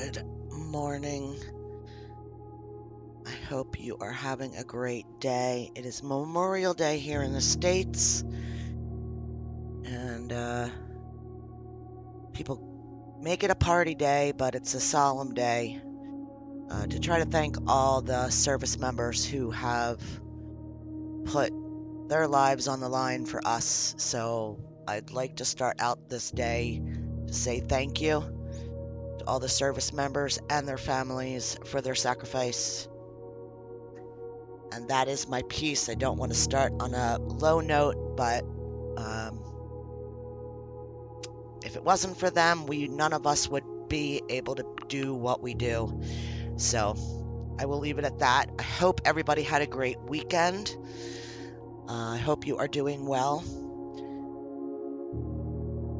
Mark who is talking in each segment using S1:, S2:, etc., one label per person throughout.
S1: Good morning. I hope you are having a great day. It is Memorial Day here in the States, and people make it a party day, but it's a solemn day to try to thank all the service members who have put their lives on the line for us. So I'd like to start out this day to say thank you to all the service members and their families for their sacrifice. And that is my piece. I don't want to start on a low note, but if it wasn't for them, none of us would be able to do what we do. So I will leave it at that. I hope everybody had a great weekend. I hope you are doing well.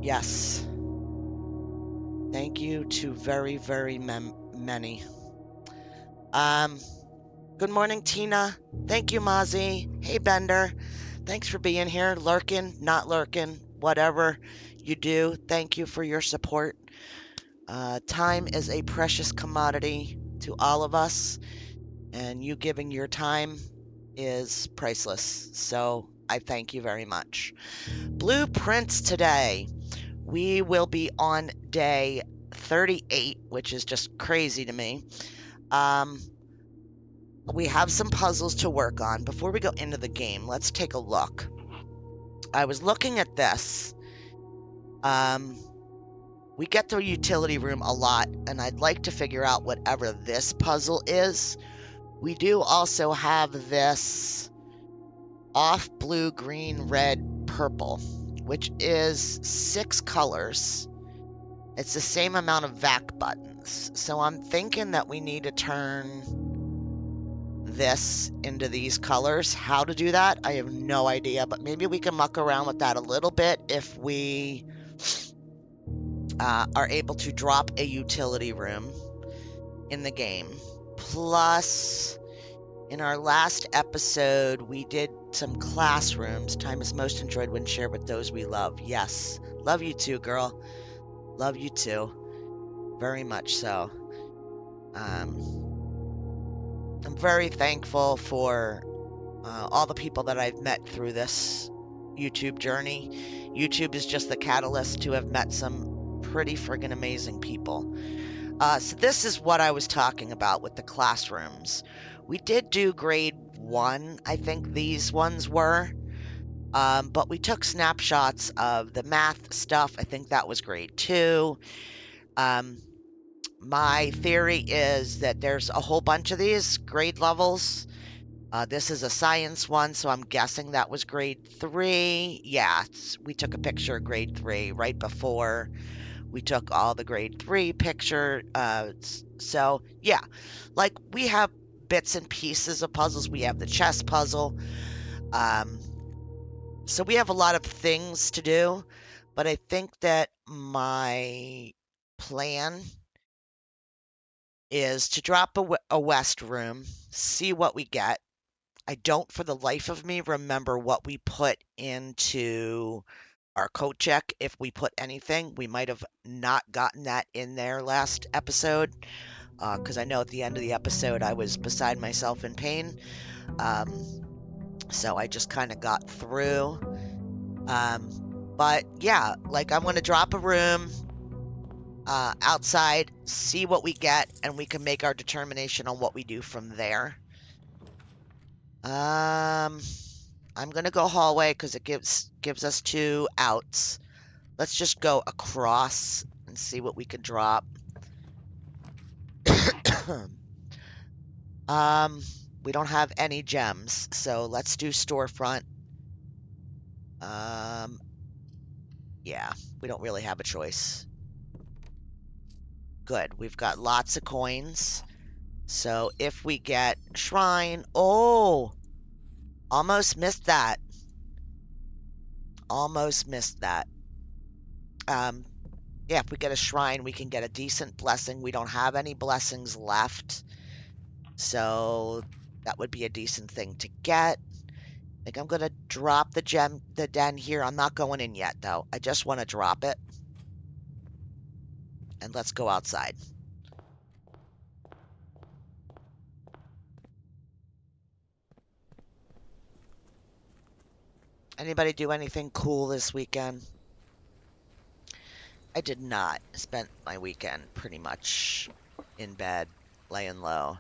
S1: Yes. Thank you to very, very many. Good morning, Tina. Thank you, Mozzie. Hey, Bender. Thanks for being here, lurking, not lurking, whatever you do. Thank you for your support. Time is a precious commodity to all of us, and you giving your time is priceless. So I thank you very much. Blueprints today. We will be on day 38, which is just crazy to me. We have some puzzles to work on. Before we go into the game, let's take a look. I was looking at this. We get to a utility room a lot, and I'd like to figure out whatever this puzzle is. We do also have this off blue, green, red, purple, which is 6 colors. It's the same amount of VAC buttons. So I'm thinking that we need to turn this into these colors. How to do that, I have no idea, but maybe we can muck around with that a little bit if we are able to drop a utility room in the game. Plus, in our last episode, we did some classrooms. Time is most enjoyed when shared with those we love. Yes. Love you too, girl. Love you too. Very much so. I'm very thankful for all the people that I've met through this YouTube journey. YouTube is just the catalyst to have met some pretty friggin' amazing people. So this is what I was talking about with the classrooms. We did do grade 1, I think these ones were. But we took snapshots of the math stuff. I think that was grade 2. My theory is that there's a whole bunch of these grade levels. This is a science one, so I'm guessing that was grade 3. Yeah, we took a picture of grade 3 right before we took all the grade 3 picture. So, yeah, like we have bits and pieces of puzzles. We have the chess puzzle. So we have a lot of things to do, but I think that my plan is to drop a west room, see what we get. I don't for the life of me remember what we put into our coat check. If we put anything, we might have not gotten that in there last episode, because I know at the end of the episode I was beside myself in pain. So I just kind of got through. But yeah, like I'm going to drop a room outside, see what we get, and we can make our determination on what we do from there. I'm going to go hallway because it gives us 2 outs. Let's just go across and see what we can drop. We don't have any gems, so let's do storefront. Yeah, we don't really have a choice. Good, we've got lots of coins. So if we get shrine, oh, almost missed that. Almost missed that. Yeah, if we get a shrine, we can get a decent blessing. We don't have any blessings left, so that would be a decent thing to get. I think I'm gonna drop the den here. I'm not going in yet, though. I just want to drop it. And let's go outside. Anybody do anything cool this weekend? I did not. Spent my weekend pretty much in bed, laying low.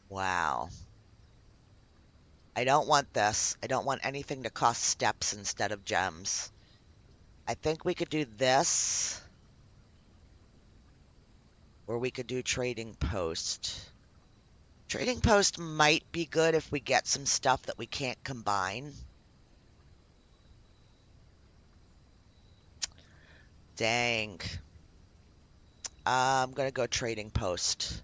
S1: Wow. I don't want this. I don't want anything to cost steps instead of gems. I think we could do this, or we could do trading post. Trading post might be good if we get some stuff that we can't combine. Dang. I'm gonna go trading post.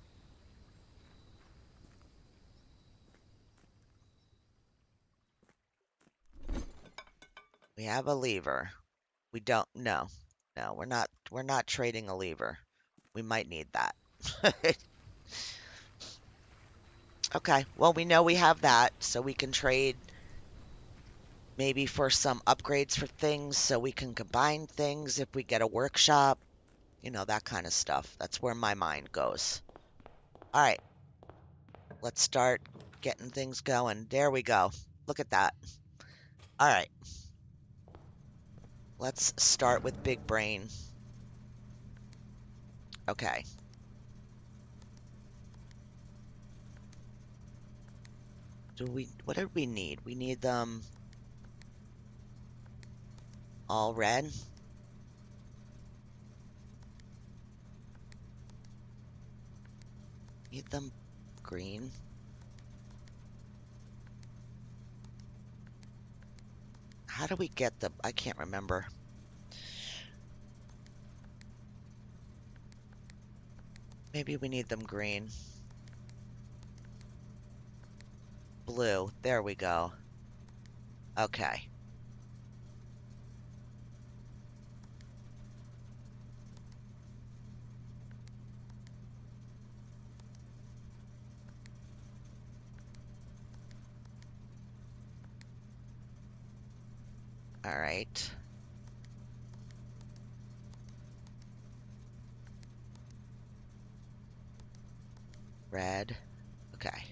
S1: We have a lever. We don't, no. No, we're not trading a lever. We might need that. Okay, well, we know we have that, so we can trade maybe for some upgrades for things so we can combine things if we get a workshop, you know, that kind of stuff. That's where my mind goes. All right, let's start getting things going. There we go. Look at that. All right, let's start with big brain. Okay. What did we need? We need them all red. Need them green. How do we get them? I can't remember. Maybe we need them green. Blue. There we go. Okay. All right. Red. Okay.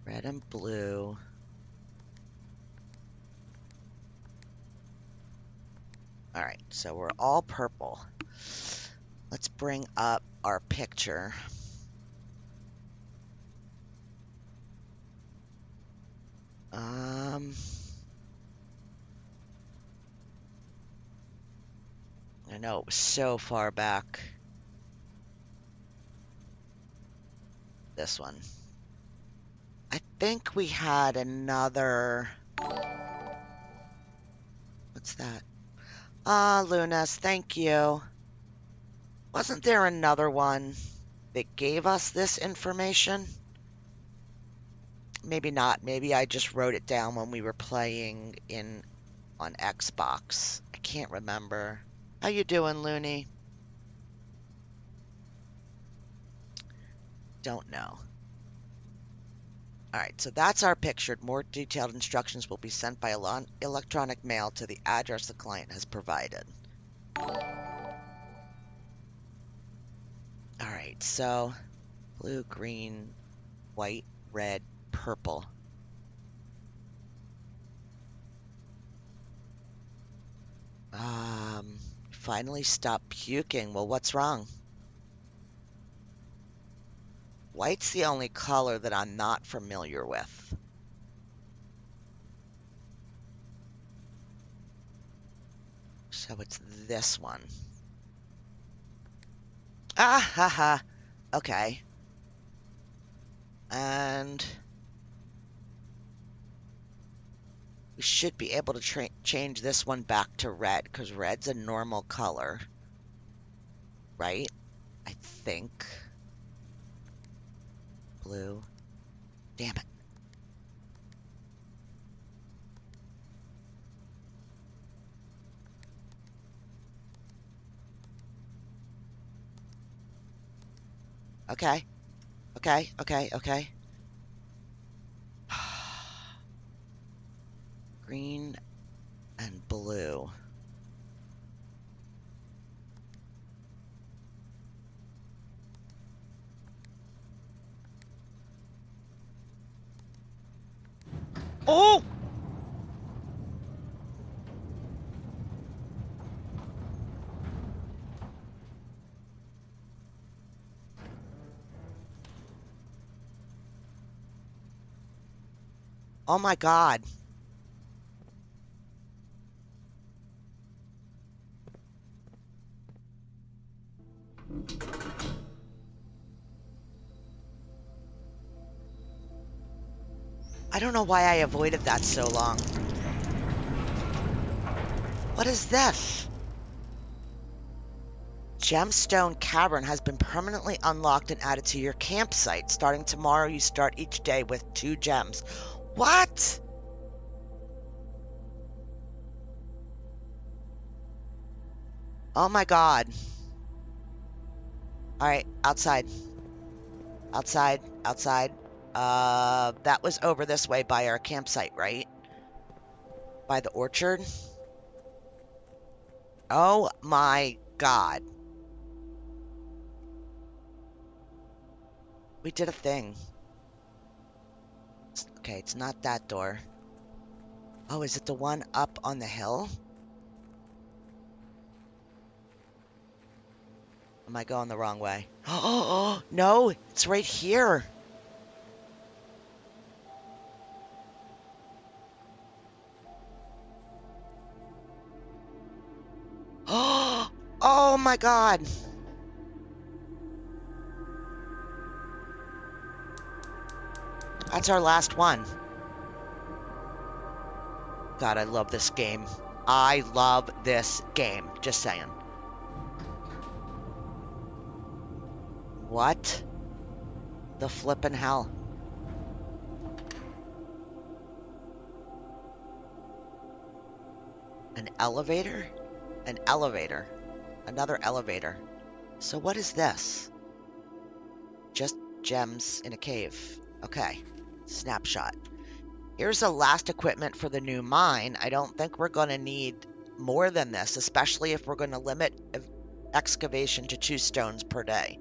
S1: Red and blue. All right, so we're all purple. Let's bring up our picture. I know it was so far back. This one. I think we had another. What's that? Ah, Lunas, thank you. Wasn't there another one that gave us this information? Maybe not. Maybe I just wrote it down when we were playing on Xbox. I can't remember. How you doing, Looney? Don't know. All right, so that's our picture. More detailed instructions will be sent by electronic mail to the address the client has provided. All right, so blue, green, white, red, purple. Finally stop puking. Well, what's wrong? White's the only color that I'm not familiar with. So it's this one. Ah, haha. Okay. And we should be able to change this one back to red because red's a normal color, right? I think. Blue. Damn it. Okay. Okay, okay, okay. Green and blue. Oh! Oh my God. I don't know why I avoided that so long. What is this? Gemstone Cavern has been permanently unlocked and added to your campsite. Starting tomorrow, you start each day with 2 gems. What? Oh my God. All right, outside. Outside, outside. That was over this way by our campsite, right? By the orchard. Oh my God. We did a thing. Okay, it's not that door. Oh, is it the one up on the hill? Am I going the wrong way? Oh, no, it's right here. Oh my God. That's our last one. God, I love this game. I love this game. Just saying. What the flippin' hell? An elevator? An elevator. Another elevator. So what is this? Just gems in a cave. Okay. Snapshot. Here's the last equipment for the new mine. I don't think we're going to need more than this, especially if we're going to limit excavation to 2 stones per day.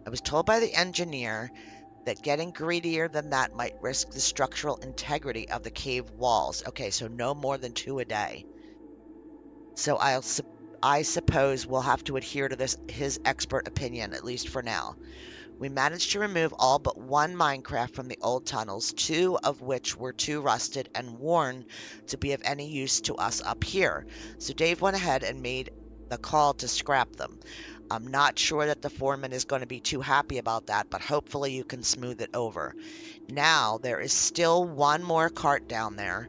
S1: I was told by the engineer that getting greedier than that might risk the structural integrity of the cave walls. Okay, so no more than 2 a day. So I suppose we'll have to adhere to his expert opinion, at least for now. We managed to remove all but 1 minecraft from the old tunnels, 2 of which were too rusted and worn to be of any use to us up here. So Dave went ahead and made the call to scrap them. I'm not sure that the foreman is going to be too happy about that, but hopefully you can smooth it over. Now, there is still 1 more cart down there,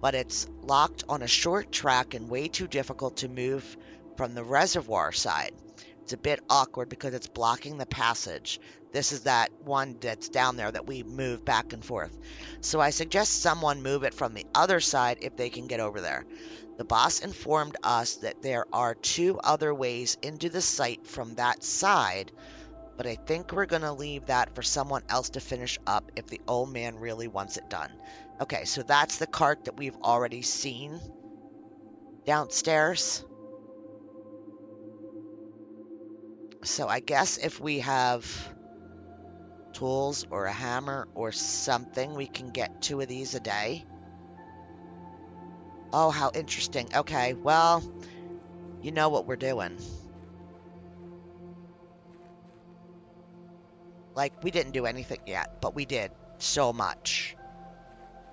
S1: but it's locked on a short track and way too difficult to move from the reservoir side. It's a bit awkward because it's blocking the passage. This is that one that's down there that we move back and forth. So I suggest someone move it from the other side if they can get over there. The boss informed us that there are 2 other ways into the site from that side, but I think we're going to leave that for someone else to finish up if the old man really wants it done. Okay, so that's the cart that we've already seen downstairs. So I guess if we have tools or a hammer or something, we can get 2 of these a day. Oh, how interesting. Okay, well, you know what we're doing. Like, we didn't do anything yet, but we did so much.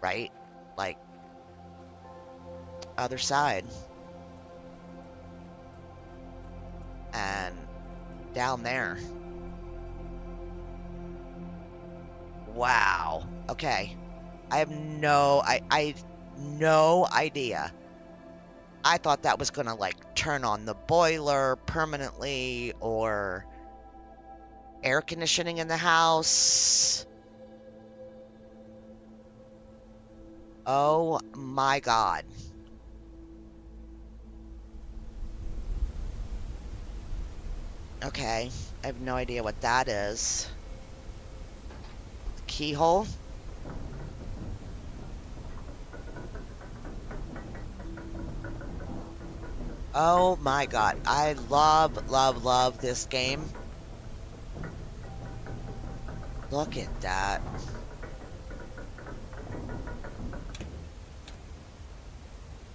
S1: Right? Like, other side. And down there. Wow. Okay. I have no idea. I thought that was gonna like turn on the boiler permanently or air conditioning in the house. Oh my God. Okay. I have no idea what that is. Keyhole? Oh my God. I love, love, love this game. Look at that.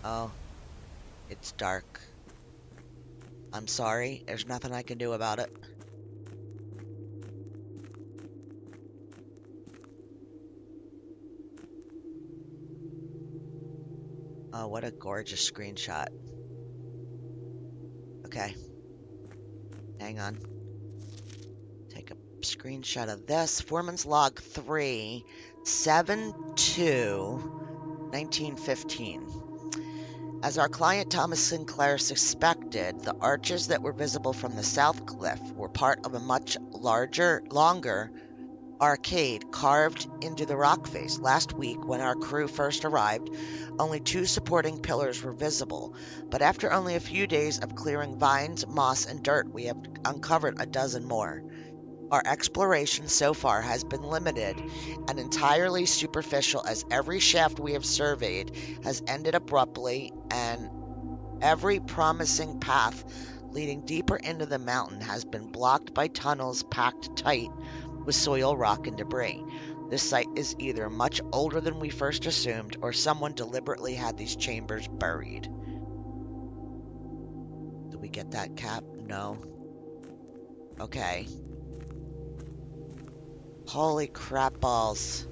S1: Oh, it's dark. I'm sorry. There's nothing I can do about it. Oh, what a gorgeous screenshot. Okay. Hang on. Take a screenshot of this. Foreman's Log 3, 7/2/1915. As our client Thomas Sinclair suspected, the arches that were visible from the south cliff were part of a much longer arcade carved into the rock face. Last week, when our crew first arrived, only 2 supporting pillars were visible, but after only a few days of clearing vines, moss, and dirt, we have uncovered a dozen more. Our exploration so far has been limited and entirely superficial, as every shaft we have surveyed has ended abruptly, and every promising path leading deeper into the mountain has been blocked by tunnels packed tight with soil, rock, and debris. This site is either much older than we first assumed, or someone deliberately had these chambers buried. Did we get that, Cap? No. Okay. Holy crap balls.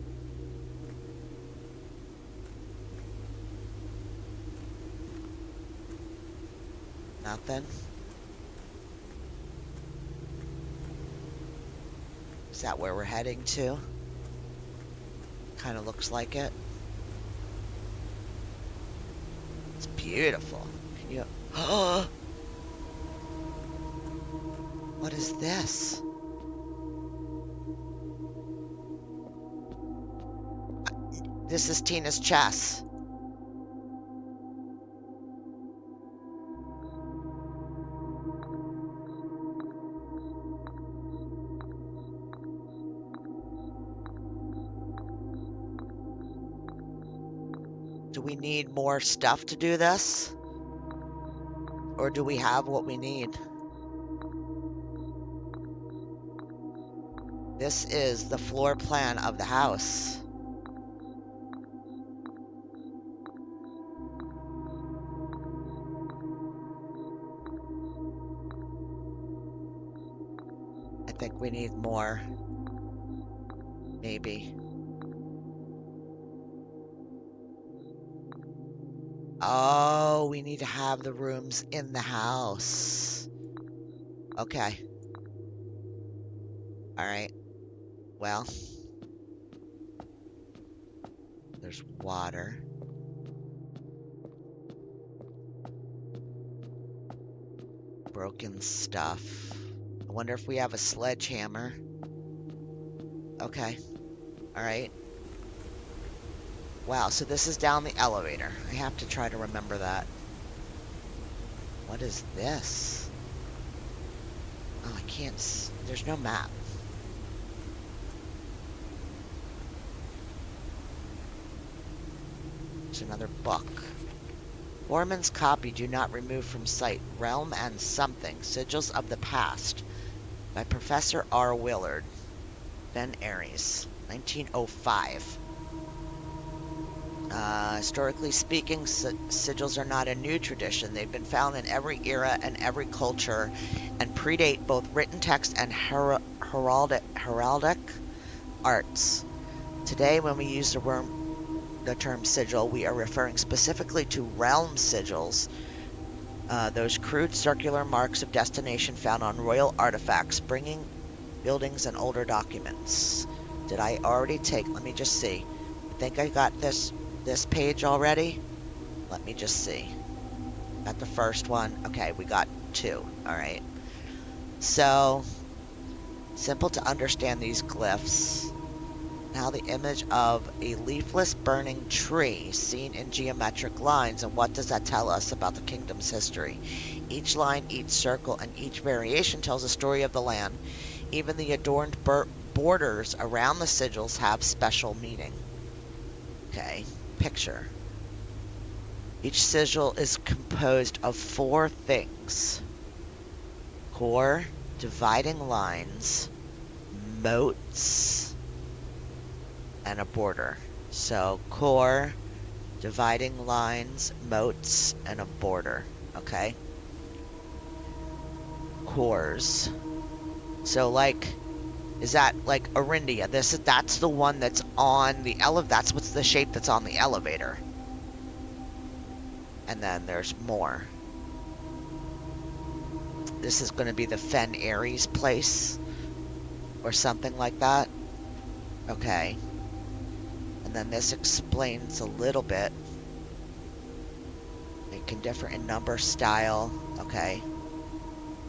S1: Nothing? Is that where we're heading to? Kind of looks like it. It's beautiful. Can you... Oh! What is this? This is Tina's chess. Do we need more stuff to do this? Or do we have what we need? This is the floor plan of the house. I think we need more. Maybe. Oh, we need to have the rooms in the house. Okay. Alright. Well. There's water. Broken stuff. I wonder if we have a sledgehammer. Okay. Alright. Wow, so this is down the elevator. I have to try to remember that. What is this? Oh, I can't... There's no map. There's another book. Foreman's copy, do not remove from sight. Realm and Something. Sigils of the Past. By Professor R. Willard. Ben Aries. 1905. Historically speaking, sigils are not a new tradition. They've been found in every era and every culture and predate both written text and heraldic arts. Today, when we use the term sigil, we are referring specifically to realm sigils, those crude circular marks of destination found on royal artifacts, buildings, and older documents. Did I already take... Let me just see. I think I got this page already. Let me just see. Got the first one. Okay, we got 2. Alright. So, simple to understand these glyphs. Now the image of a leafless burning tree seen in geometric lines, and what does that tell us about the kingdom's history? Each line, each circle, and each variation tells a story of the land. Even the adorned borders around the sigils have special meaning. Okay, picture. Each sigil is composed of 4 things: core, dividing lines, moats, and a border. So core, Dividing lines, moats, and a border. Okay. Cores. So, like, is that like Arindia? That's the one that's on the that's what's the shape that's on the elevator. And then there's more. This is going to be the Fen Ares place. Or something like that. Okay. And then this explains a little bit. It can differ in number, style. Okay.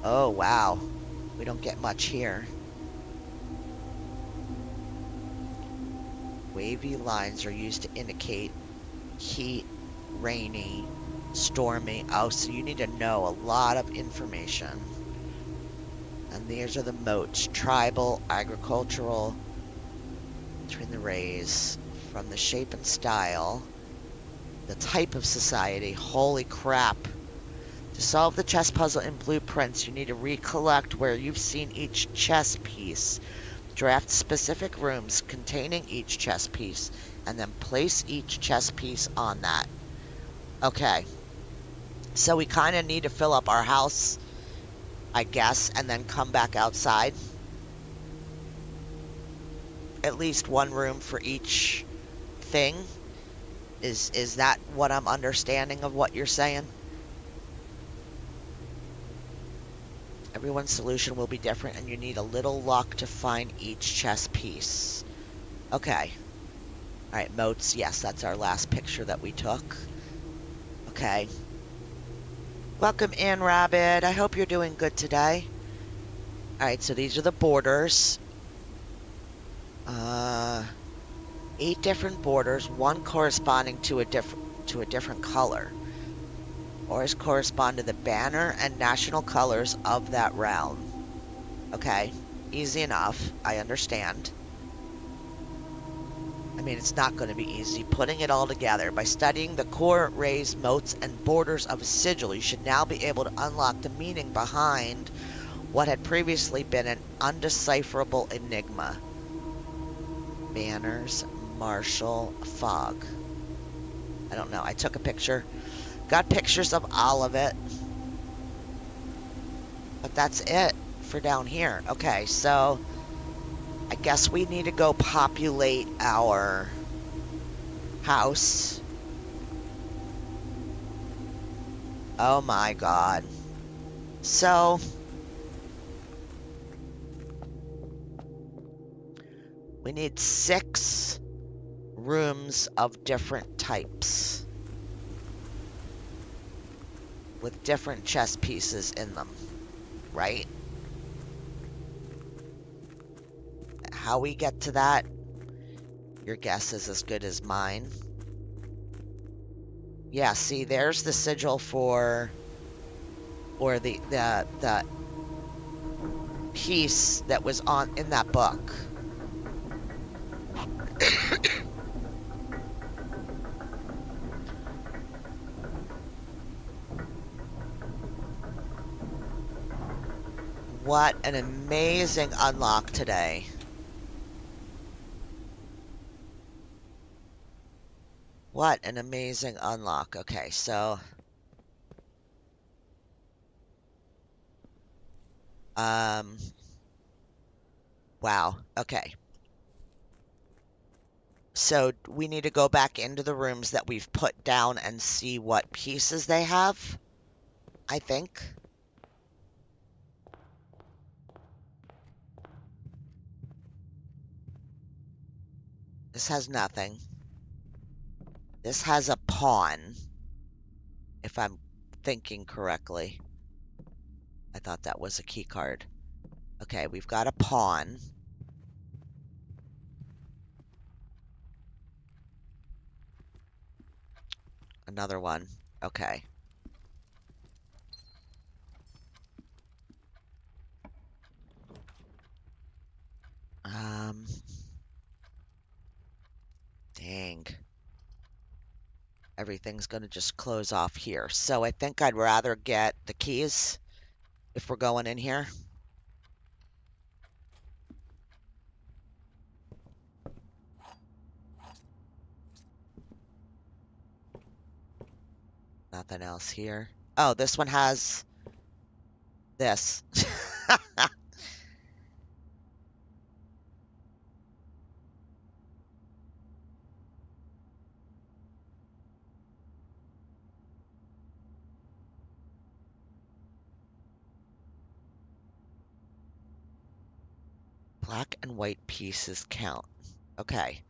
S1: Oh, wow. We don't get much here. Wavy lines are used to indicate heat, rainy, stormy. Oh, so you need to know a lot of information. And these are the moats. Tribal, agricultural, between the rays, from the shape and style, the type of society. Holy crap. To solve the chess puzzle in blueprints, you need to recollect where you've seen each chess piece. Draft specific rooms containing each chess piece, and then place each chess piece on that. Okay. So we kind of need to fill up our house, I guess, and then come back outside. At least one room for each thing. Is that what I'm understanding of what you're saying? Everyone's solution will be different, and you need a little luck to find each chess piece. Okay. Alright, moats. Yes, that's our last picture that we took. Okay. Welcome in, Rabbit. I hope you're doing good today. Alright, so these are the borders. 8 different borders, one corresponding to a different color. Borders correspond to the banner and national colors of that realm. Okay, easy enough. I understand. I mean, it's not going to be easy putting it all together. By studying the core, rays, moats, and borders of a sigil, you should now be able to unlock the meaning behind what had previously been an undecipherable enigma. Banners, martial, fog. I don't know. I took a picture. Got pictures of all of it. But that's it for down here. Okay, so I guess we need to go populate our house. Oh my god. So we need 6 rooms of different types with different chess pieces in them, right? How we get to that, your guess is as good as mine. Yeah, see, there's the sigil for, or the piece that was in that book. What an amazing unlock today. What an amazing unlock. Okay, so wow. Okay. So we need to go back into the rooms that we've put down and see what pieces they have, I think. This has nothing. This has a pawn, if I'm thinking correctly. I thought that was a key card. Okay, we've got a pawn. Another one. Okay. Dang. Everything's going to just close off here. So I think I'd rather get the keys if we're going in here. Nothing else here. Oh, this one has this. Black and white pieces count. Okay.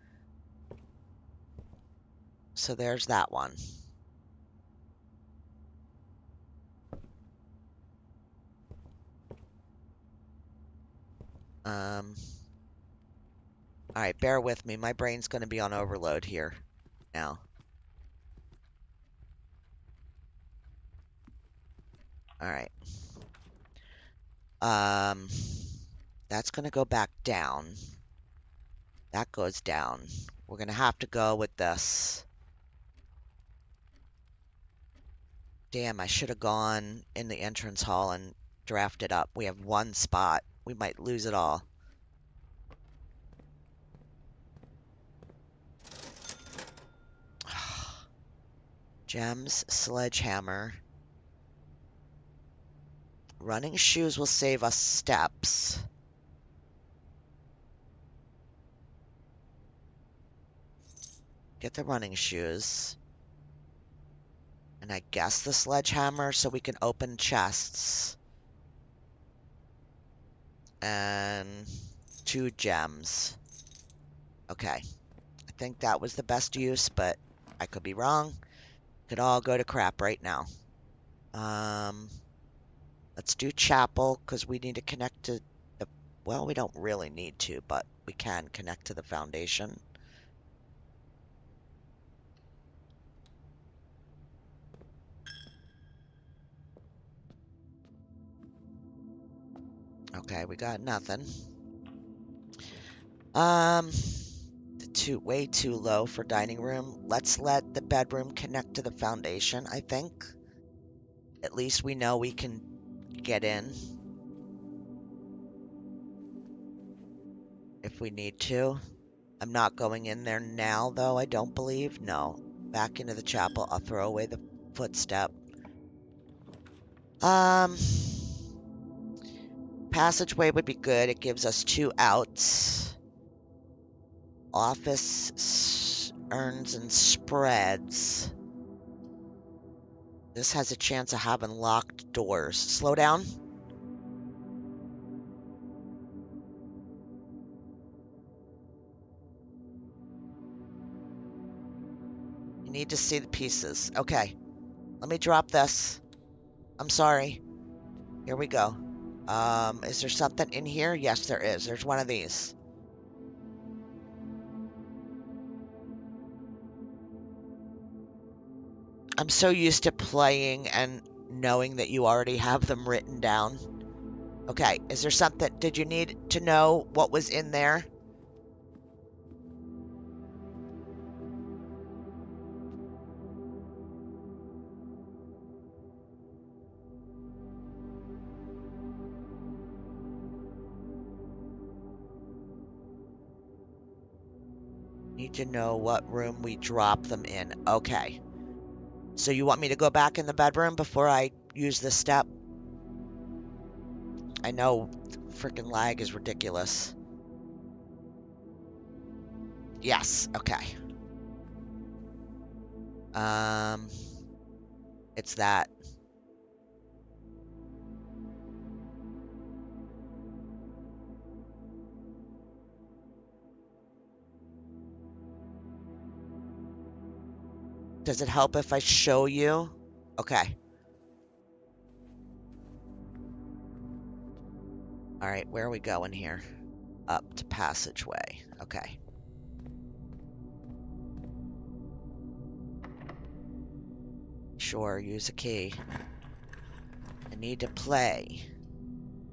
S1: So there's that one. All right, bear with me. My brain's going to be on overload here now. All right. That's going to go back down. That goes down. We're going to have to go with this. Damn, I should have gone in the entrance hall and drafted up. We have one spot. We might lose it all. Gems, sledgehammer. Running shoes will save us steps. Get the running shoes. And I guess the sledgehammer so we can open chests. And 2 gems. Okay. I think that was the best use, but I could be wrong. Could all go to crap right now. Let's do chapel, because we need to connect to the... Well, we don't really need to, but we can connect to the foundation. Okay, we got nothing. Way too low for dining room. Let's let the bedroom connect to the foundation, I think. At least we know we can get in if we need to. I'm not going in there now, though, I don't believe. No. Back into the chapel. I'll throw away the footstep. Passageway would be good. It gives us 2 outs. Office earns and spreads. This has a chance of having locked doors. Slow down. You need to see the pieces. Okay. Let me drop this. I'm sorry. Here we go. Is there something in here? Yes, there is. There's one of these. I'm so used to playing and knowing that you already have them written down. Okay, is there something... Did you need to know what was in there? Need to know what room we drop them in. Okay. So you want me to go back in the bedroom before I use this step? I know freaking lag is ridiculous. Yes, okay. It's that. Does it help if I show you? Okay. All right, where are we going here? Up to passageway. Okay. Sure, use a key. I need to play.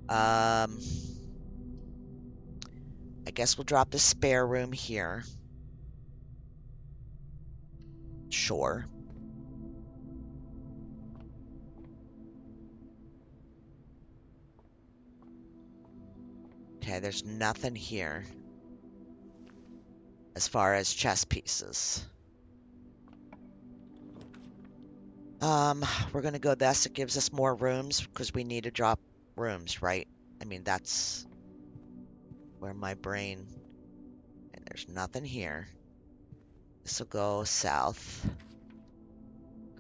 S1: I guess we'll drop the spare room here. Sure. Okay, there's nothing here as far as chess pieces. We're gonna go this. It gives us more rooms because we need to drop rooms, right? I mean, that's where my brain... And there's nothing here. This will go south.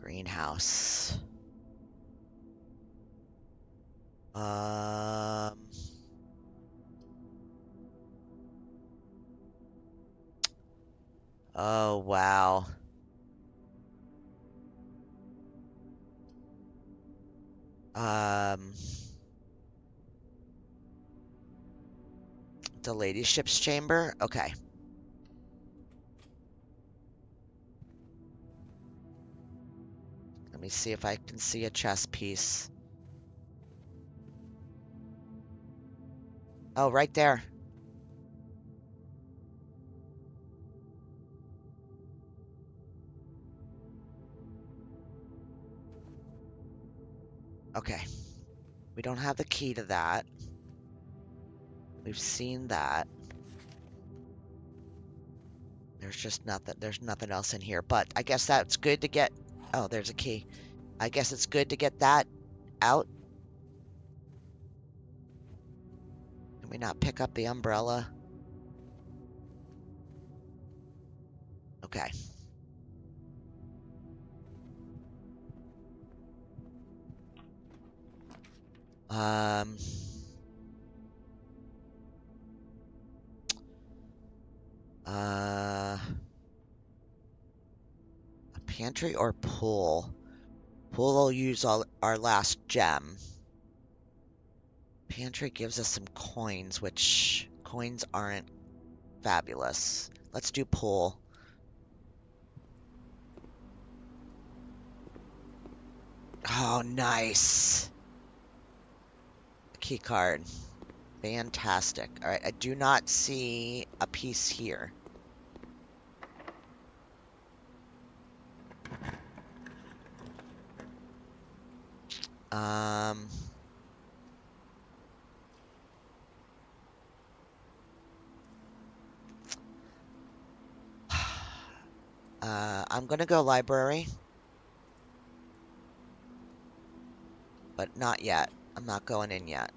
S1: Greenhouse. Oh, wow. The ladyship's chamber? Okay. Let me see if I can see a chess piece. Oh, right there. Okay. We don't have the key to that. We've seen that. There's nothing else in here, but I guess that's good to get. Oh, there's a key. I guess it's good to get that out. Can we not pick up the umbrella? Okay. A pantry or pool? Pool will use our last gem. Pantry gives us some coins, which coins aren't fabulous. Let's do pool. Oh, nice. Key card. Fantastic. All right, I do not see a piece here. I'm gonna go library, but not yet. I'm not going in yet.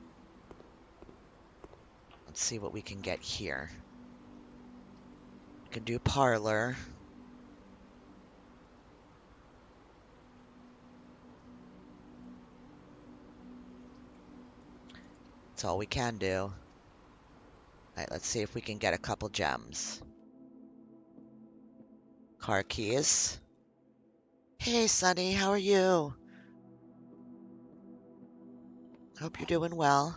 S1: Let's see what we can get here. We can do parlor. That's all we can do. All right, let's see if we can get a couple gems. Car keys. Hey, Sunny, how are you? Hope you're doing well.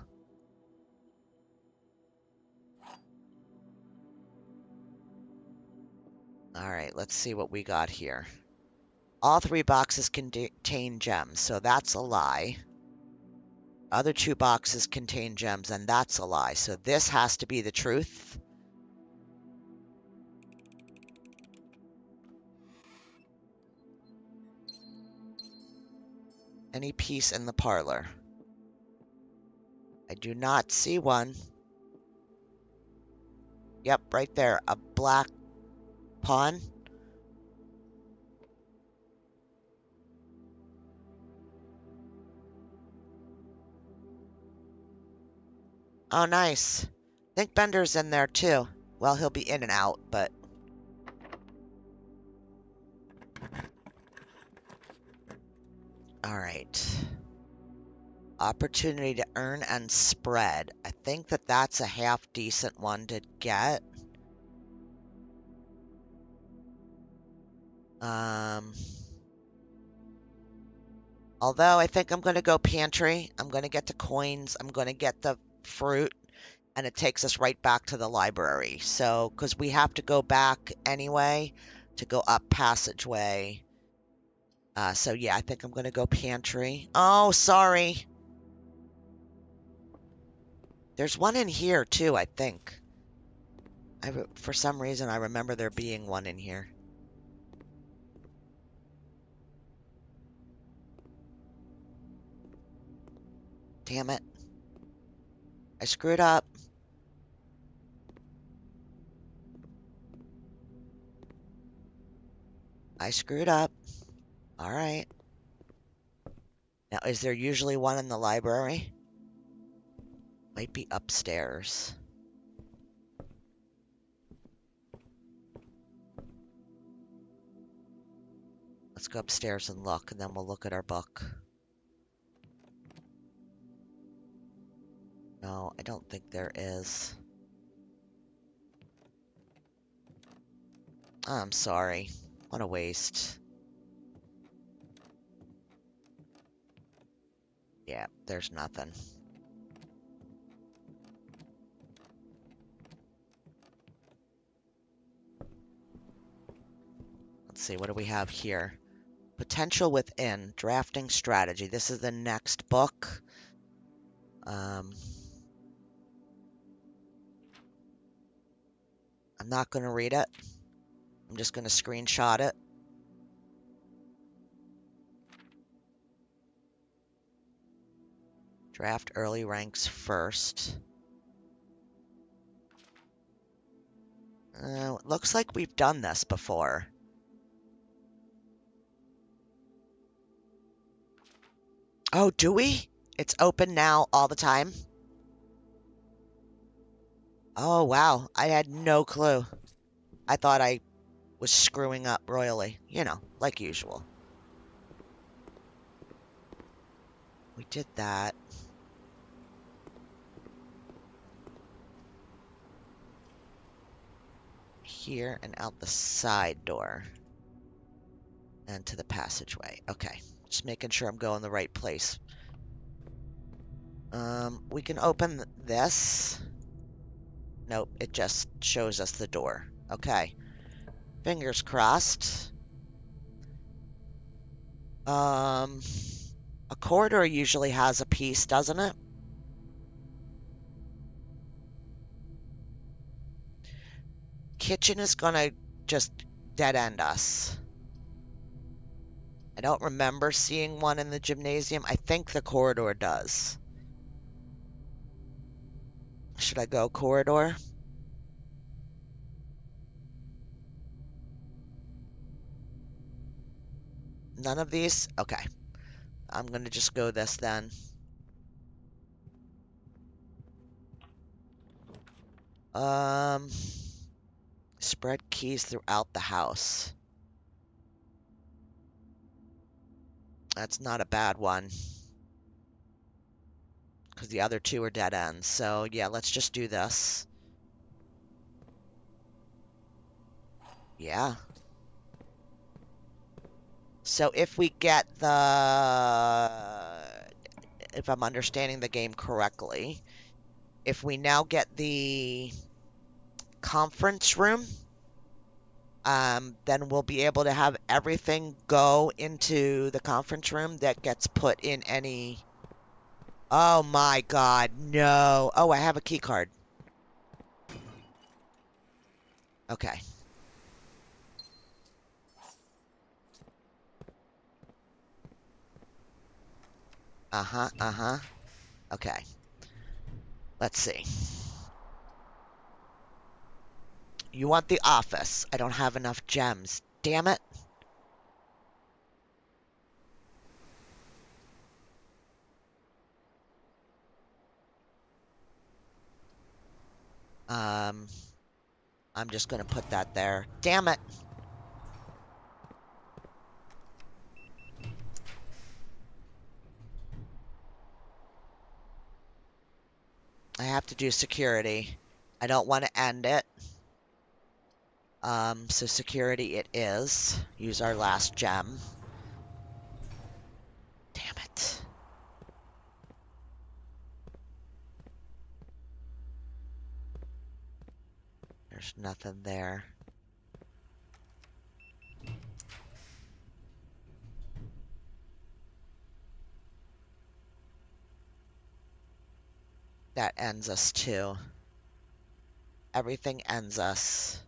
S1: All right, let's see what we got here. All 3 boxes contain gems, so that's a lie. Other 2 boxes contain gems, and that's a lie. So this has to be the truth. Any piece in the parlor? I do not see one. Yep, right there. A black pawn. Oh, nice. I think Bender's in there too. Well, he'll be in and out, but... All right. Opportunity to earn and spread. I think that's a half decent one to get. Although I think I'm going to go pantry. I'm going to get the coins. I'm going to get the fruit. And it takes us right back to the library. So, because we have to go back anyway to go up passageway. So yeah, I think I'm going to go pantry. Oh, sorry. There's one in here too, I think. For some reason, I remember there being one in here. Damn it. I screwed up. I screwed up. All right. Now, is there usually one in the library? Might be upstairs. Let's go upstairs and look, and then we'll look at our book. No, I don't think there is. I'm sorry. What a waste. Yeah, there's nothing. Let's see, what do we have here? Potential Within, Drafting Strategy. This is the next book. I'm not going to read it. I'm just going to screenshot it. Draft early ranks first. Looks like we've done this before. Oh, do we? It's open now all the time? Oh, wow. I had no clue. I thought I was screwing up royally. You know, like usual. We did that. Here and out the side door. And to the passageway. Okay. Just making sure I'm going the right place. We can open this. Nope, it just shows us the door. Okay. Fingers crossed. A corridor usually has a piece, doesn't it? Kitchen is gonna just dead end us. I don't remember seeing one in the gymnasium. I think the corridor does. Should I go corridor? None of these? Okay. I'm gonna just go this then. Spread keys throughout the house. That's not a bad one. Because the other two are dead ends. So, yeah, let's just do this. Yeah. So if we get the... If I'm understanding the game correctly, if we now get the conference room, then we'll be able to have everything go into the conference room that gets put in any... Oh my god, no. Oh, I have a key card. Okay. Uh-huh, uh-huh. Okay. Let's see. You want the office. I don't have enough gems. Damn it. I'm just gonna put that there. Damn it. I have to do security. I don't want to end it. So security it is. Use our last gem. Damn it. There's nothing there. That ends us too. Everything ends us.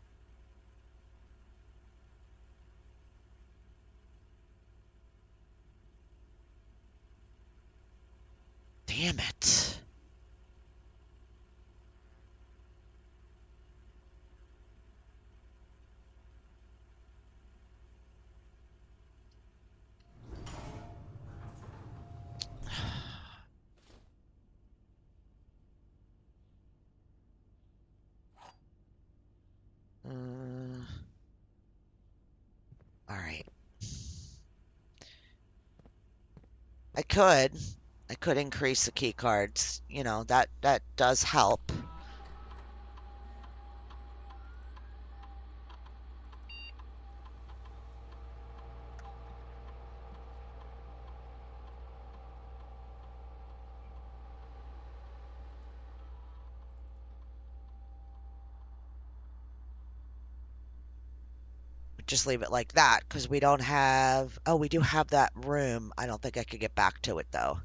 S1: Damn it. I could. I could increase the key cards. You know, that does help. Just leave it like that because we don't have. Oh, we do have that room. I don't think I could get back to it though.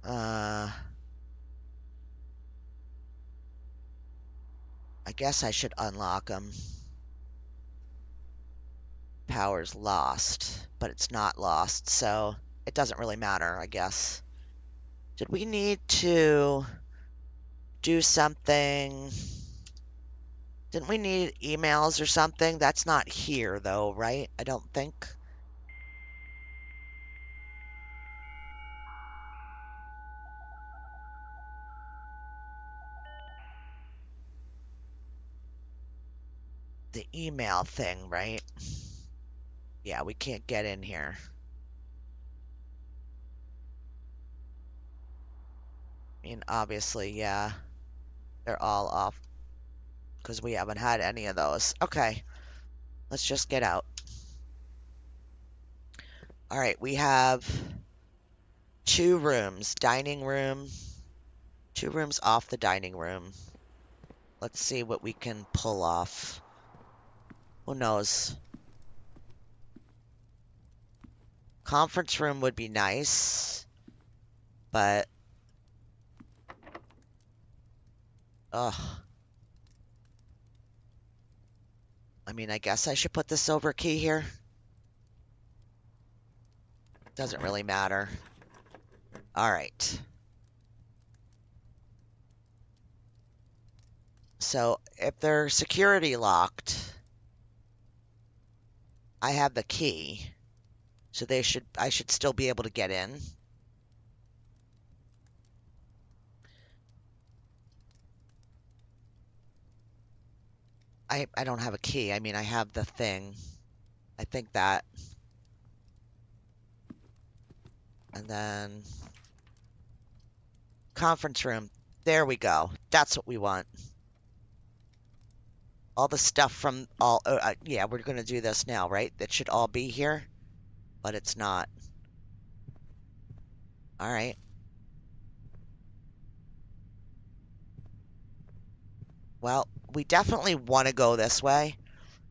S1: I guess I should unlock them. Power's lost, but it's not lost, so it doesn't really matter, I guess. Did we need to do something? Didn't we need emails or something? That's not here, though, right? I don't think. The email thing, right? Yeah, we can't get in here. I mean, obviously, yeah. They're all off because we haven't had any of those. Okay, let's just get out. All right, we have 2 rooms. Dining room. 2 rooms off the dining room. Let's see what we can pull off. Who knows? Conference room would be nice, but ugh. I mean, I guess I should put the silver key here. Doesn't really matter. All right. So if they're security locked, I have the key. So I should still be able to get in. I don't have a key. I mean, I have the thing. I think that. And then conference room. There we go. That's what we want. All the stuff from all, yeah, we're going to do this now, right? That should all be here, but it's not. All right. Well, we definitely want to go this way,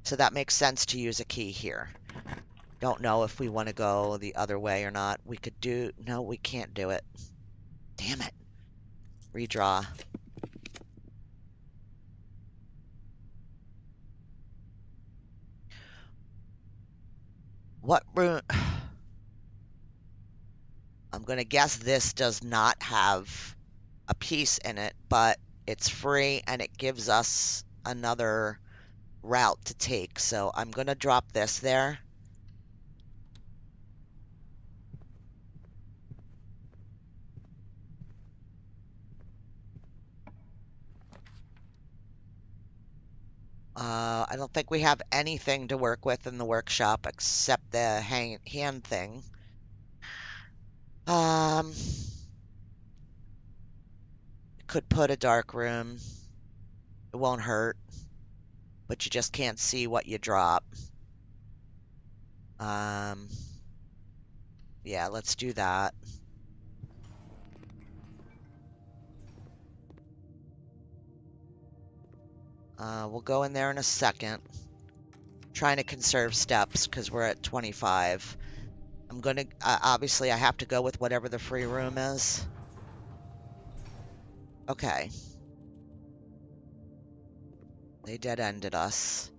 S1: so that makes sense to use a key here. Don't know if we want to go the other way or not. We could do, no, we can't do it. Damn it. Redraw. What room? I'm going to guess this does not have a piece in it, but it's free and it gives us another route to take. So I'm going to drop this there. I don't think we have anything to work with in the workshop except the hand thing. Could put a dark room. It won't hurt, but you just can't see what you drop. Yeah, let's do that. We'll go in there in a second. Trying to conserve steps because we're at 25. I'm gonna, obviously I have to go with whatever the free room is. Okay. They dead-ended us.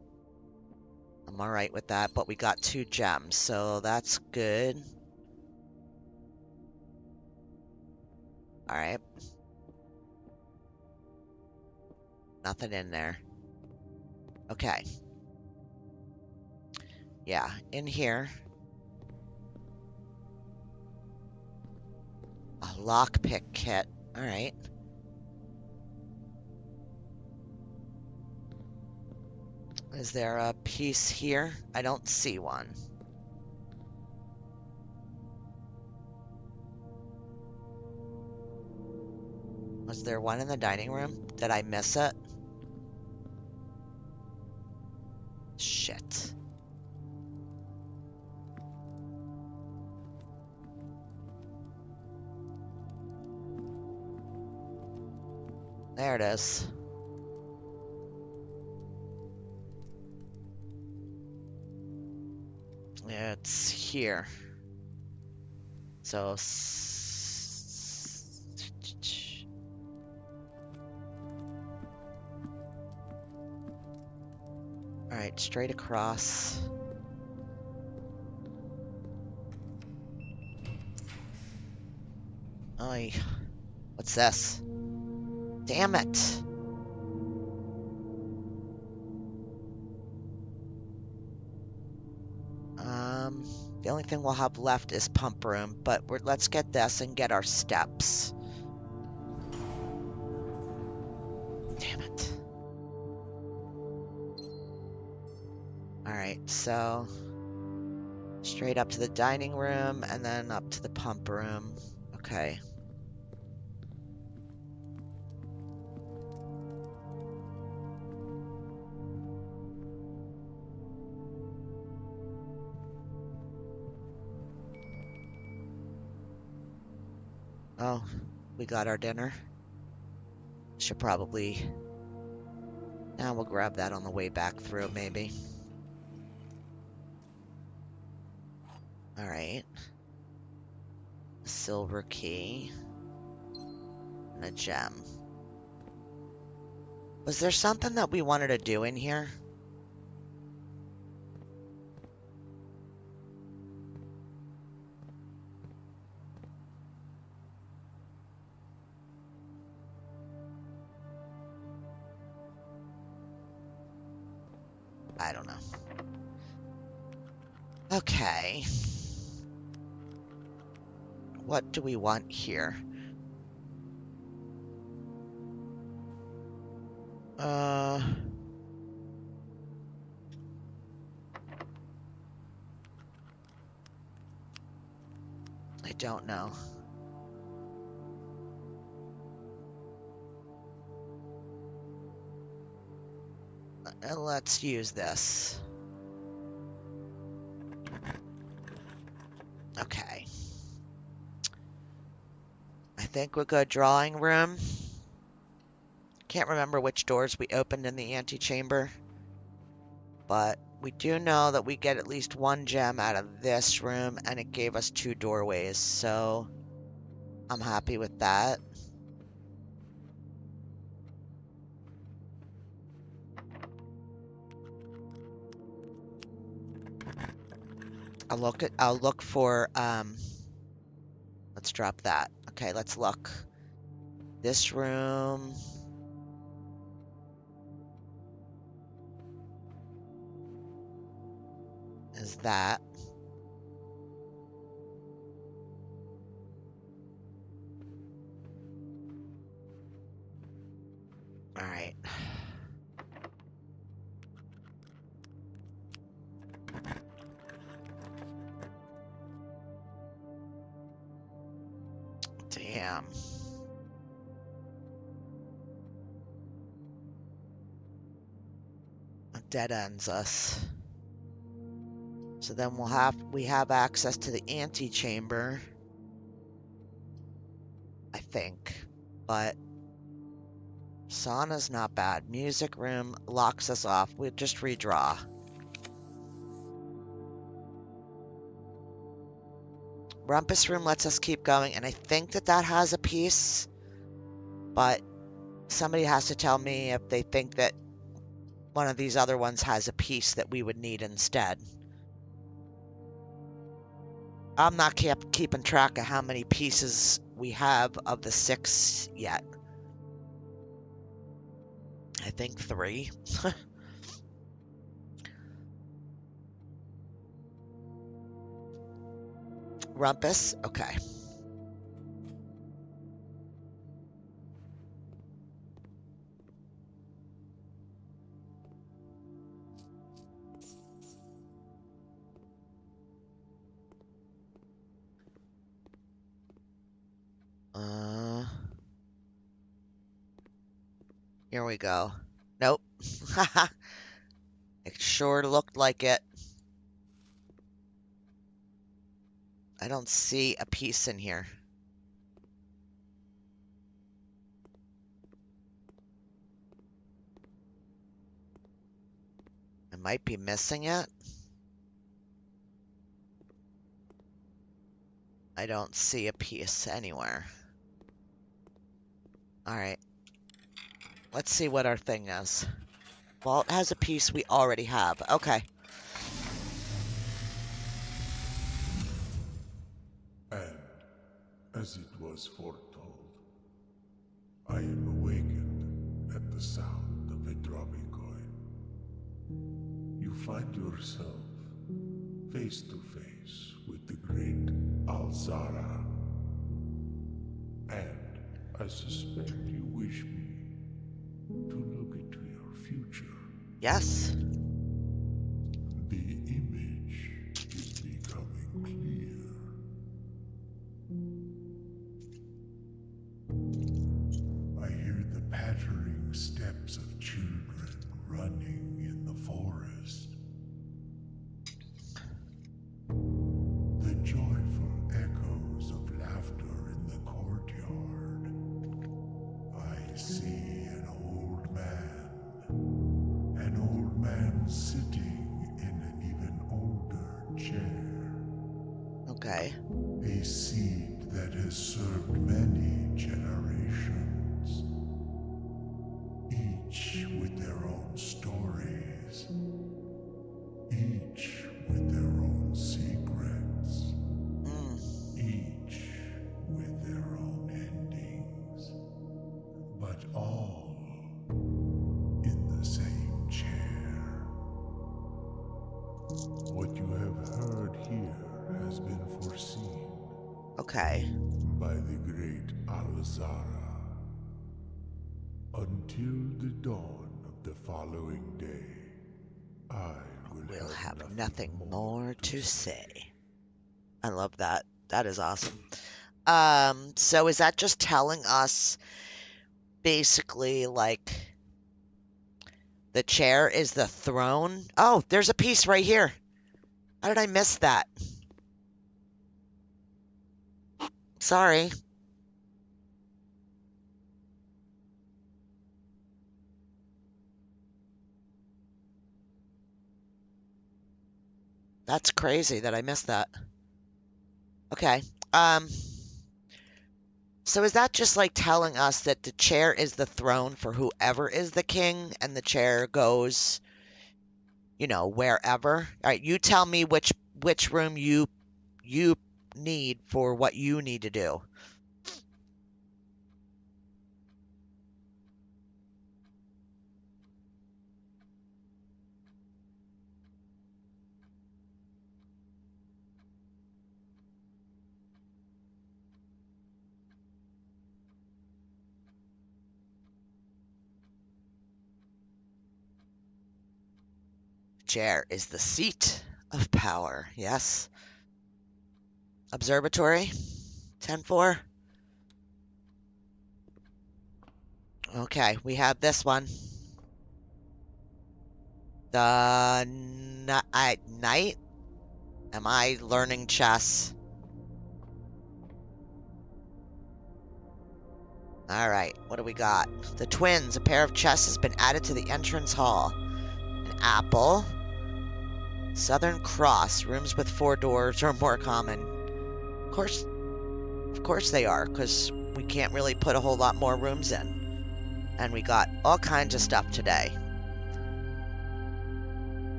S1: I'm alright with that, but we got 2 gems, so that's good. Alright. Nothing in there. Okay. Yeah, in here. A lockpick kit. Alright. Is there a piece here? I don't see one. Was there one in the dining room? Did I miss it? Shit. There it is. It's here. So... Alright, straight across. Oy. What's this? Damn it! The only thing we'll have left is pump room, but let's get this and get our steps. Damn it. Alright, so straight up to the dining room and then up to the pump room. Okay. Oh, we got our dinner. Should probably... Now we'll grab that on the way back through, maybe. Alright. A silver key. And a gem. Was there something that we wanted to do in here? I don't know. Okay. What do we want here? I don't know. Let's use this. Okay. I think we'll go drawing room. Can't remember which doors we opened in the antechamber, but we do know that we get at least one gem out of this room, and it gave us 2 doorways, so I'm happy with that. I'll look for, let's drop that. Okay, let's look. This room. Is that. All right. Damn. It dead ends us. So then we have access to the antechamber, I think. But sauna's not bad. Music room locks us off. We'll just redraw. Rumpus room lets us keep going, and I think that has a piece, but somebody has to tell me if they think that one of these other ones has a piece that we would need instead. I'm not keeping track of how many pieces we have of the 6 yet. I think 3. Rumpus? Okay. Here we go. Nope. It sure looked like it. I don't see a piece in here. I might be missing it. I don't see a piece anywhere. Alright. Let's see what our thing is. Vault has a piece we already have. Okay.
S2: And, as it was foretold, I am awakened at the sound of a dropping coin. You find yourself face to face with the great Alzara. And I suspect you wish me to look into your future.
S1: Yes.
S2: The image is becoming clear. I hear the pattering steps of children running in the forest. The joyful echoes of laughter in the courtyard. I see an old man sitting in an even older chair.
S1: Okay.
S2: A seed that has served many generations, each with their own stories, each with their own secrets, each with their own endings, but all in the same chair. What you have heard here has been foreseen
S1: Okay.
S2: by the great Alzara. Until the dawn of the following day, I
S1: We'll have nothing more to say. I love that. That is awesome. So is that just telling us basically like the chair is the throne? Oh, there's a piece right here. How did I miss that? Sorry. That's crazy that I missed that. Okay. So is that just like telling us that the chair is the throne for whoever is the king and the chair goes, you know, wherever? All right, you tell me which room you need for what you need to do. Chair is the seat of power. Yes. Observatory. 10-4. Okay, we have this one. The night? Am I learning chess? Alright, what do we got? The twins. A pair of chess has been added to the entrance hall. An apple. Southern Cross. Rooms with 4 doors are more common. Of course they are, because we can't really put a whole lot more rooms in. And we got all kinds of stuff today.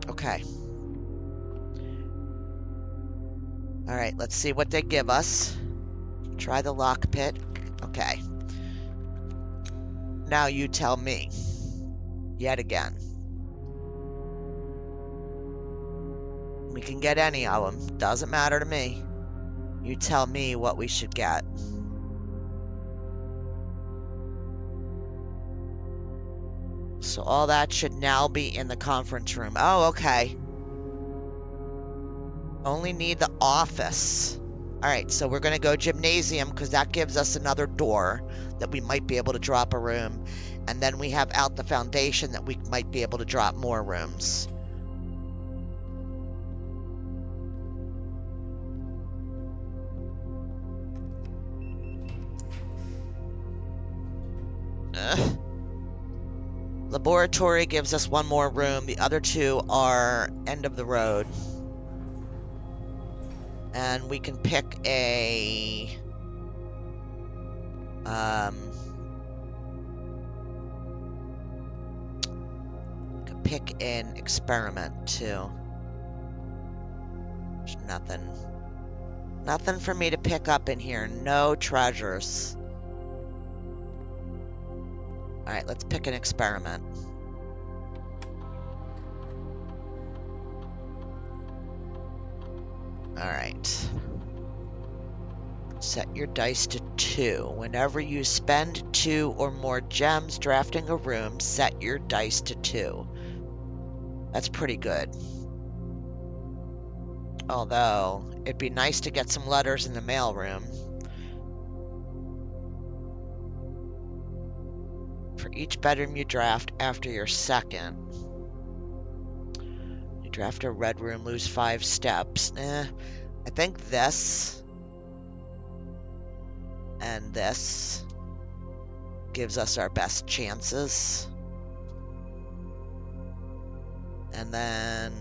S1: Okay. Alright, let's see what they give us. Try the lock pit. Okay. Now you tell me. Yet again. We can get any of them. Doesn't matter to me. You tell me what we should get. So all that should now be in the conference room. Oh, okay. Only need the office. All right, so we're going to go gymnasium because that gives us another door that we might be able to drop a room. And then we have out the foundation that we might be able to drop more rooms. Ugh. Laboratory gives us one more room. The other two are end of the road. And we can pick a... pick an experiment too. There's nothing for me to pick up in here. No treasures. All right, let's pick an experiment. All right. Set your dice to 2. Whenever you spend 2 or more gems drafting a room, set your dice to 2. That's pretty good. Although, it'd be nice to get some letters in the mailroom. For each bedroom you draft after your second. You draft a red room, lose 5 steps. I think this and this gives us our best chances. And then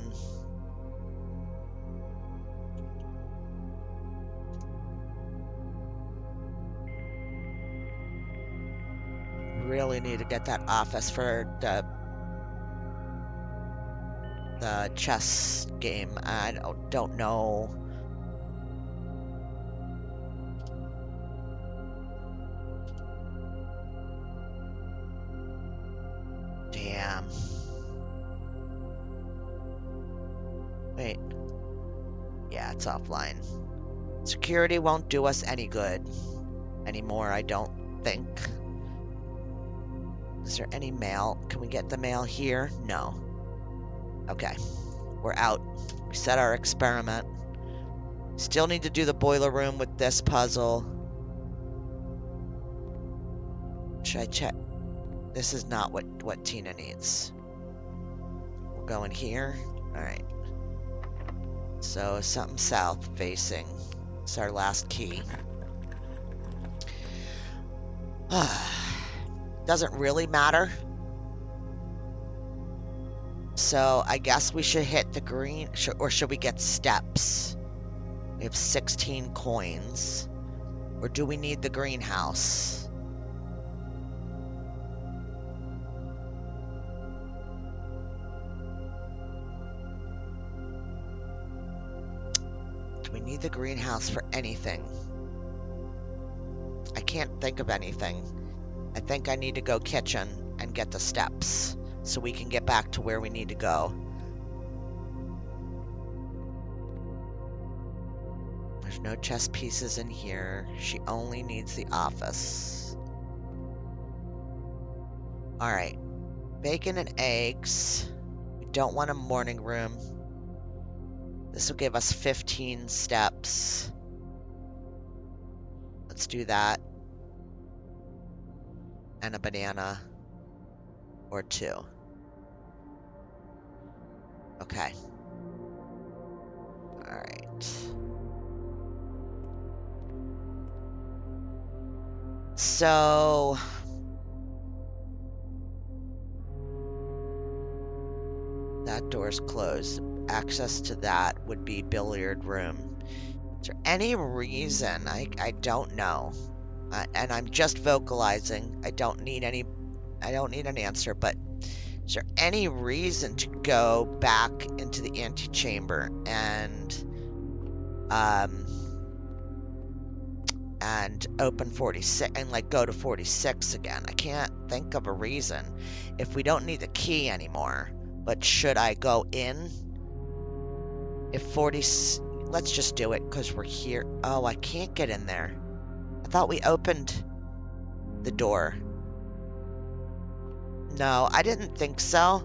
S1: really need to get that office for the chess game. I don't know. Damn. Wait. Yeah, it's offline. Security won't do us any good anymore, I don't think. Is there any mail? Can we get the mail here? No. Okay. We're out. We set our experiment. Still need to do the boiler room with this puzzle. Should I check? This is not what Tina needs. We'll go in here. Alright. So, something south facing. It's our last key. Doesn't really matter. So, I guess we should hit the green, or should we get steps? We have 16 coins. Or do we need the greenhouse? Do we need the greenhouse for anything? I can't think of anything. I think I need to go kitchen and get the steps so we can get back to where we need to go. There's no chess pieces in here. She only needs the office. Alright. Bacon and eggs. We don't want a morning room. This will give us 15 steps. Let's do that. And a banana. Or 2. Okay. Alright. So... that door's closed. Access to that would be billiard room. Is there any reason? I don't know. And I'm just vocalizing. I don't need an answer, but is there any reason to go back into the antechamber and open 46 and like go to 46 again? I can't think of a reason. If we don't need the key anymore, but should I go in? If 40, let's just do it because we're here. Oh, I can't get in there. I thought we opened the door. No, I didn't think so.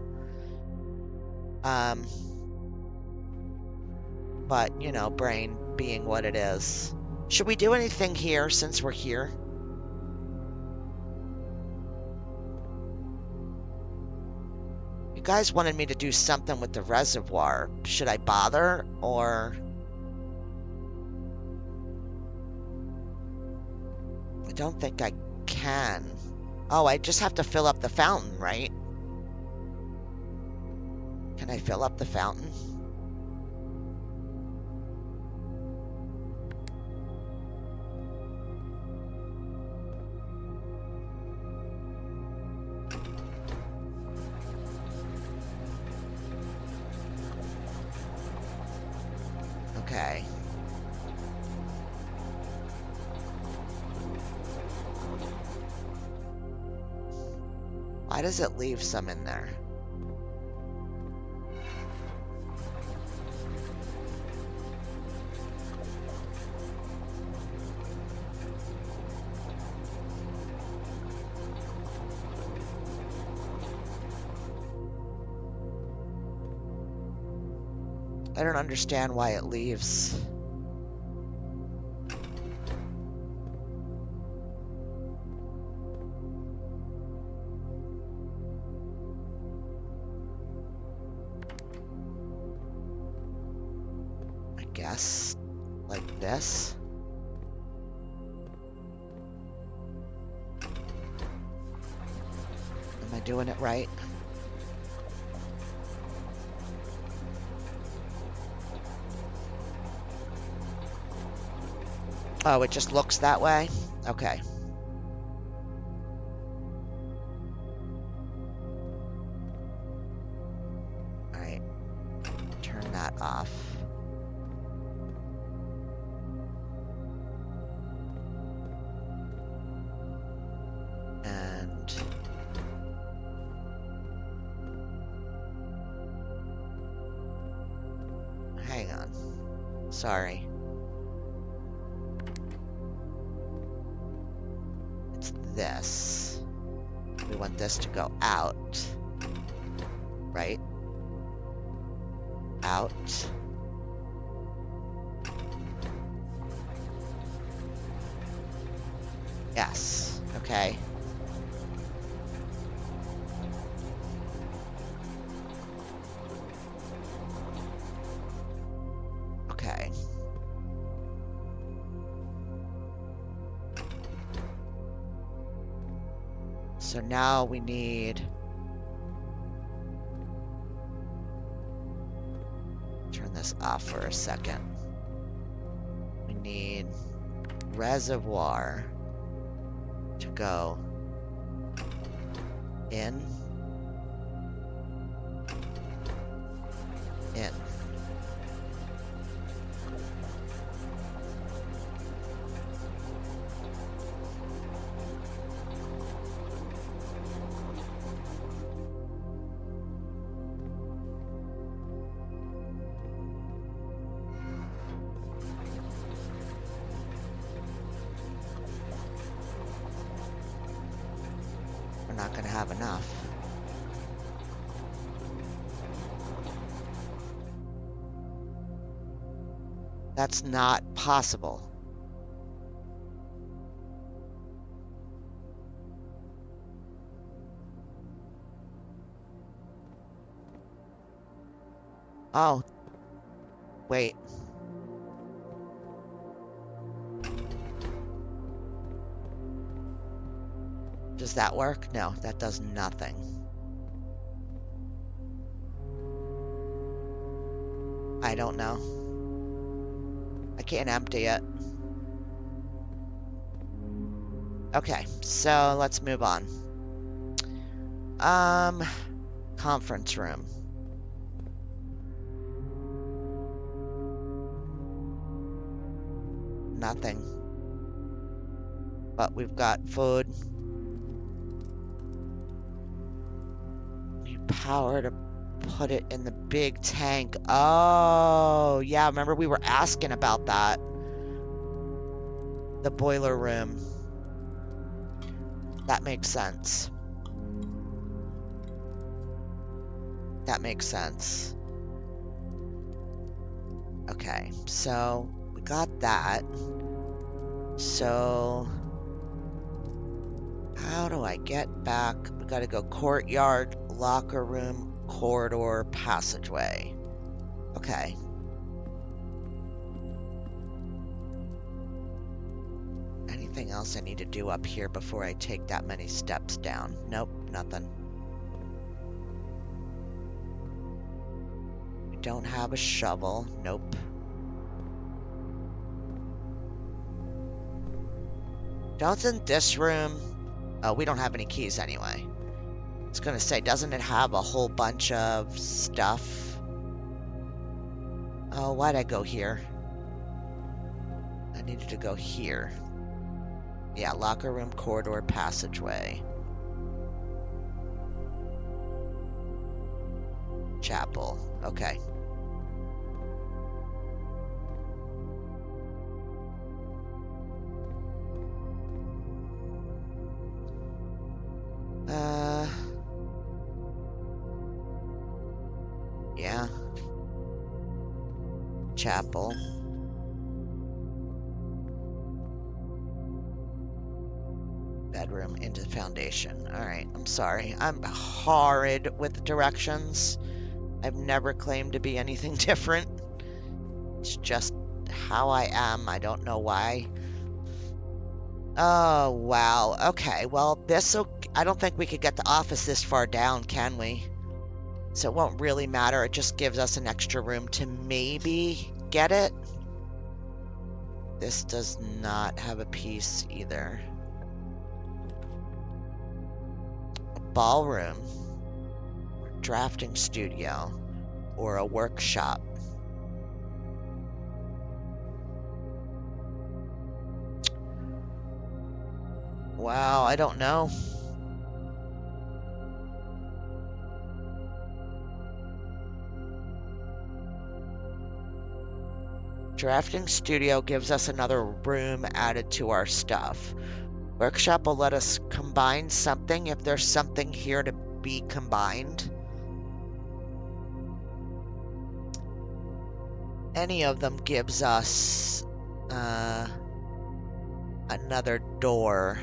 S1: But, you know, brain being what it is. Should we do anything here since we're here? You guys wanted me to do something with the reservoir. Should I bother, or... I don't think I can. Oh, I just have to fill up the fountain, right? Can I fill up the fountain? Okay. Why does it leave some in there? I don't understand why it leaves. I guess like this. Am I doing it right? Oh, it just looks that way? Okay. Alright. Turn that off. And... hang on. Sorry. This. We want this to go out. Right? Out. Yes. Okay. Okay. So now we need... turn this off for a second. We need reservoir to go in. In. Not going to have enough. That's not possible. Oh. Wait. Does that work? No, that does nothing. I don't know. I can't empty it. Okay, so let's move on. Conference room. Nothing. But we've got food. Power to put it in the big tank. Oh, yeah, remember we were asking about that. The boiler room. That makes sense. That makes sense. Okay. Okay, so we got that. So how do I get back? We gotta go courtyard, locker room, corridor, passageway. Okay. Anything else I need to do up here before I take that many steps down? Nope, nothing. We don't have a shovel. Nope. Doesn't this room... Oh, we don't have any keys anyway. I was gonna say, doesn't it have a whole bunch of stuff? Oh, why'd I go here? I needed to go here. Yeah, locker room, corridor, passageway. Chapel. Okay. Yeah. Chapel. Bedroom into the foundation. Alright, I'm sorry. I'm horrid with directions. I've never claimed to be anything different. It's just how I am. I don't know why. Oh, wow. Okay, well, this'll... I don't think we could get the office this far down, can we? So it won't really matter. It just gives us an extra room to maybe get it. This does not have a piece either. A ballroom, drafting studio, or a workshop. Wow, I don't know. Drafting studio gives us another room added to our stuff. Workshop will let us combine something if there's something here to be combined. Any of them gives us another door.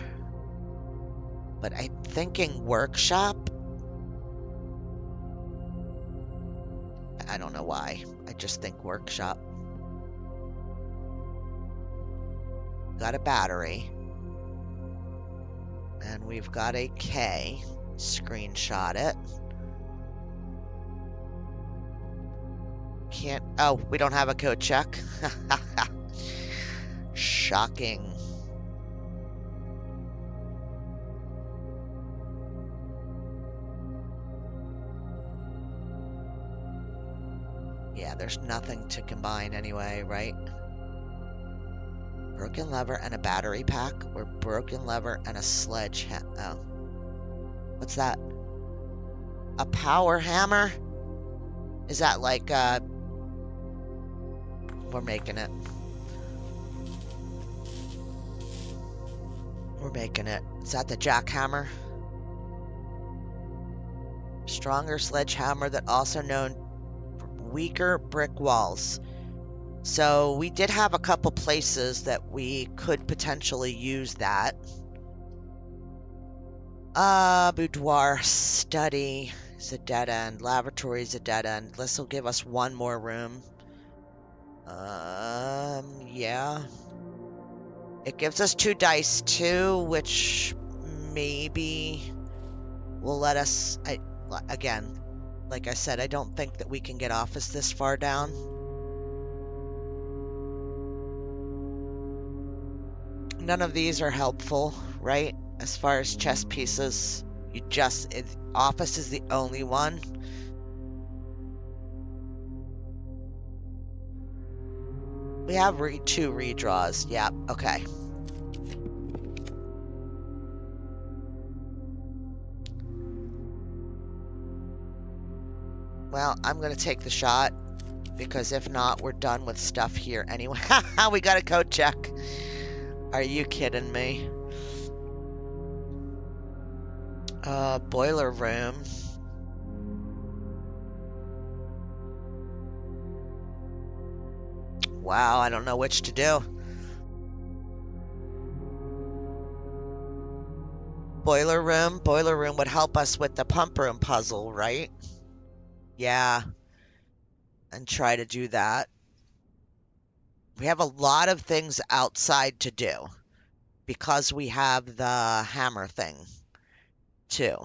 S1: But I'm thinking workshop. I don't know why. I just think workshop. Got a battery. And we've got a K. Screenshot it. Can't... Oh, we don't have a code check. Shocking. Yeah, there's nothing to combine anyway, right? Broken lever and a battery pack, or broken lever and a sledgehammer. Oh. What's that? A power hammer? Is that like, we're making it. We're making it. Is that the jackhammer? Stronger sledgehammer that also known for weaker brick walls. So we did have a couple places that we could potentially use that. Boudoir, study is a dead end. Lavatory is a dead end. This will give us one more room. Yeah. It gives us 2 dice too, which maybe will let us... Again, like I said, I don't think that we can get office this far down. None of these are helpful, right? As far as chess pieces, office is the only one. We have 2 redraws. Yeah, okay. Well, I'm going to take the shot, because if not, we're done with stuff here anyway. We got a code check. Are you kidding me? Boiler room. Wow, I don't know which to do. Boiler room. Boiler room would help us with the pump room puzzle, right? Yeah. And try to do that. We have a lot of things outside to do because we have the hammer thing too.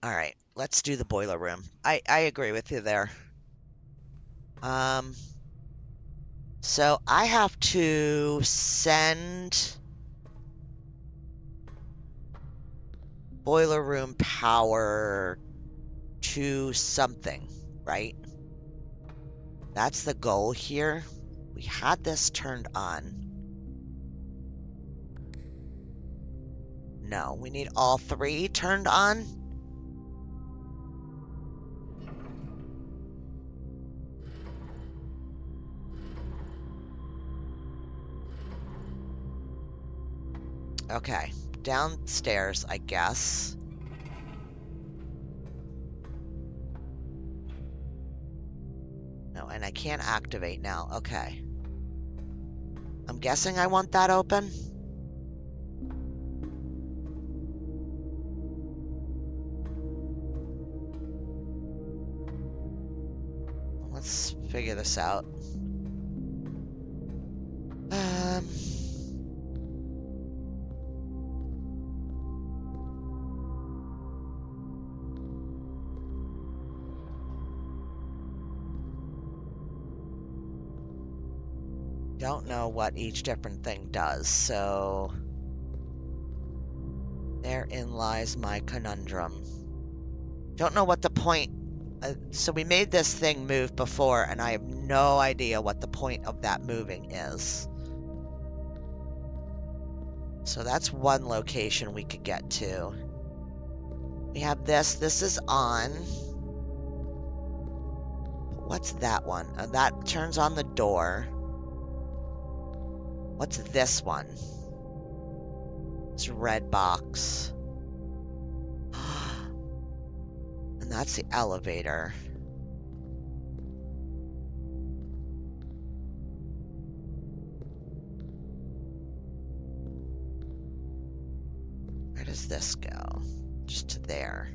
S1: All right, let's do the boiler room. I agree with you there. So I have to send boiler room power to something, right? That's the goal here. We had this turned on. No, we need all three turned on. Okay, downstairs, I guess. No, and I can't activate now. Okay. I'm guessing I want that open. Let's figure this out. Don't know what each different thing does, so therein lies my conundrum. Don't know what the point. So we made this thing move before, and I have no idea what the point of that moving is. So that's one location we could get to. We have this. This is on. What's that one? That turns on the door. What's this one? It's a red box. And that's the elevator. Where does this go? Just to there.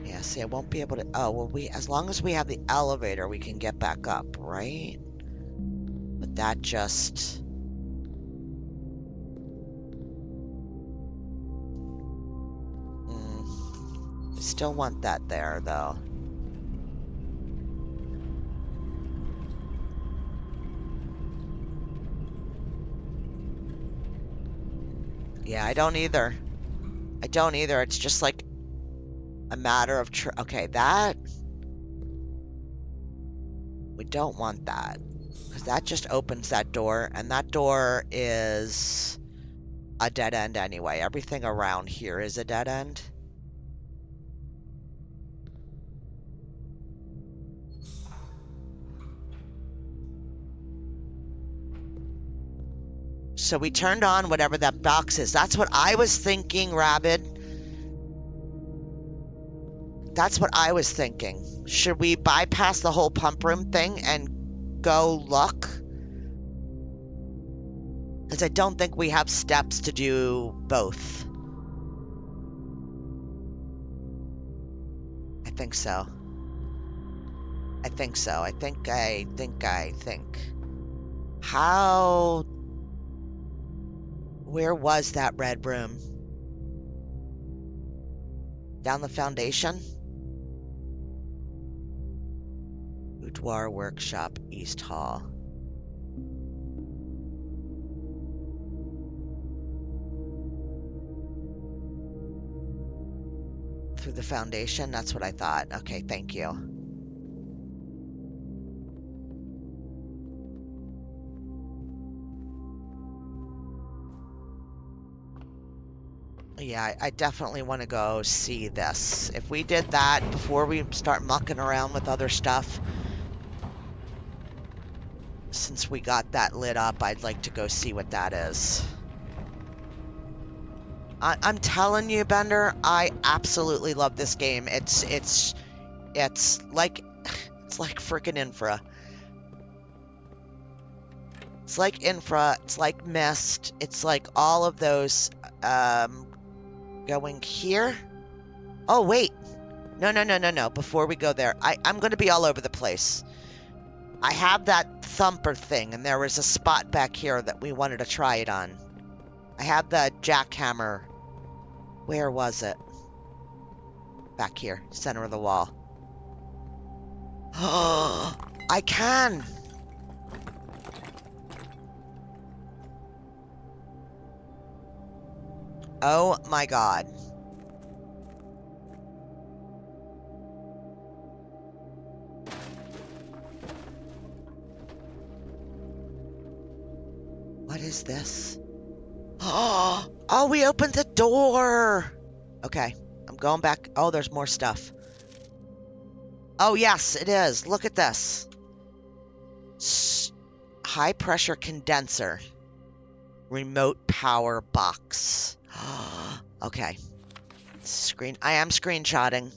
S1: Yeah, see, I won't be able to... Oh, well, as long as we have the elevator, we can get back up, right? But that just... Still want that there, though. Yeah, I don't either. I don't either. It's just like a matter of... Okay, that... We don't want that. Because that just opens that door, and that door is a dead end anyway. Everything around here is a dead end. So we turned on whatever that box is. That's what I was thinking, Rabid. That's what I was thinking. Should we bypass the whole pump room thing and go look? Because I don't think we have steps to do both. I think so. I think so. I think. How... Where was that red room? Down the foundation? Boudoir Workshop, East Hall. Through the foundation? That's what I thought. Okay, thank you. Yeah, I definitely want to go see this. If we did that before we start mucking around with other stuff, since we got that lit up, I'd like to go see what that is. I'm telling you, Bender, I absolutely love this game. It's like freaking Infra. It's like Infra. It's like Myst. It's like all of those. Going here. Oh wait. No. Before we go there, I'm going to be all over the place. I have that thumper thing, and there was a spot back here that we wanted to try it on. I have the jackhammer. Where was it? Back here, center of the wall. Oh, I can! Oh my god. What is this? Oh, we opened the door! Okay, I'm going back. Oh, there's more stuff. Oh, yes, it is. Look at this. High pressure condenser. Remote power box. Okay. I am screenshotting.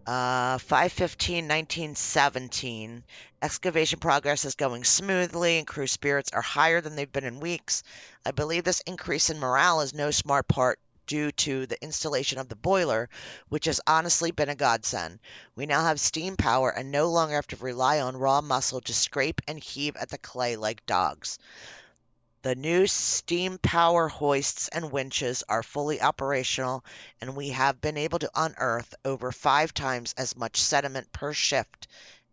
S1: 5/15/1917. Excavation progress is going smoothly and crew spirits are higher than they've been in weeks. I believe this increase in morale is no smart part due to the installation of the boiler, which has honestly been a godsend. We now have steam power and no longer have to rely on raw muscle to scrape and heave at the clay like dogs. The new steam power hoists and winches are fully operational, and we have been able to unearth over 5 times as much sediment per shift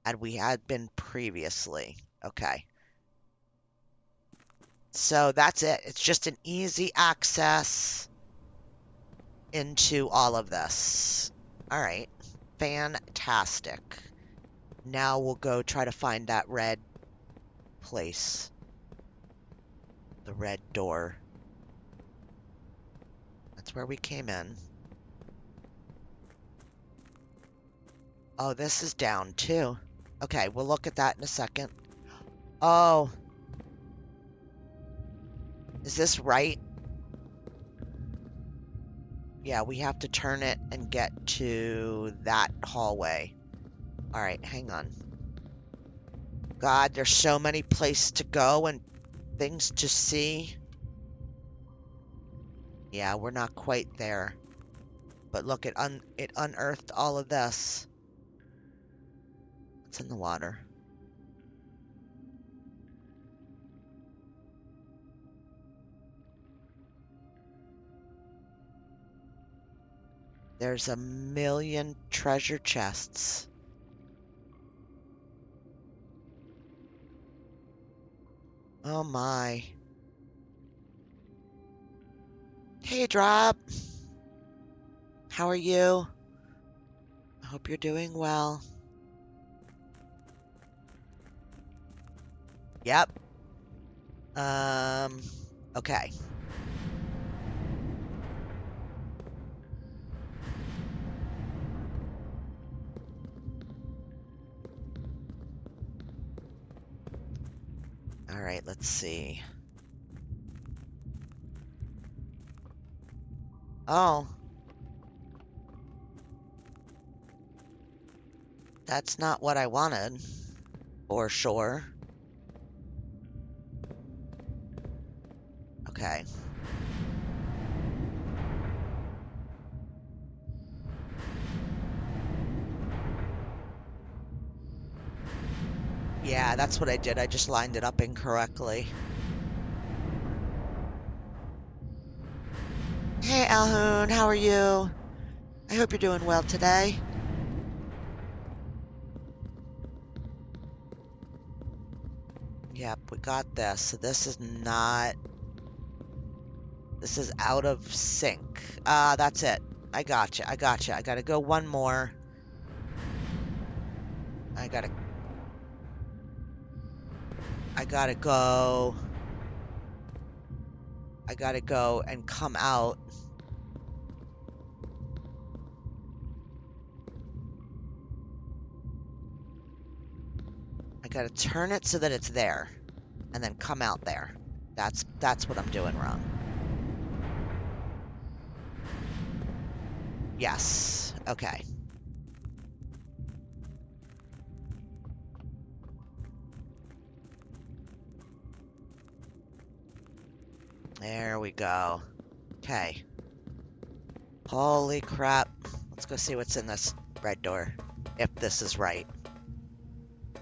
S1: as we had been previously. Okay. So that's it. It's just an easy access into all of this. All right. Fantastic. Now we'll go try to find that red place. The red door. That's where we came in. Oh, this is down too. Okay, we'll look at that in a second. Oh. Is this right? Yeah, we have to turn it and get to that hallway. Alright, hang on. God, there's so many places to go and things to see. Yeah, we're not quite there. But look, it unearthed all of this. It's in the water. There's a million treasure chests. Oh my. Hey, Drop. How are you? I hope you're doing well. Yep. Okay. All right, let's see. Oh. That's not what I wanted. For sure. Okay. Yeah, that's what I did. I just lined it up incorrectly. Hey, Alhoon, how are you? I hope you're doing well today. Yep, we got this. So this is not... This is out of sync. That's it. I gotcha. I gotta go one more. I gotta go. I gotta go and come out. I gotta turn it so that it's there. And then come out there. That's what I'm doing wrong. Yes. Okay. There we go. Okay. Holy crap. Let's go see what's in this red door. If this is right.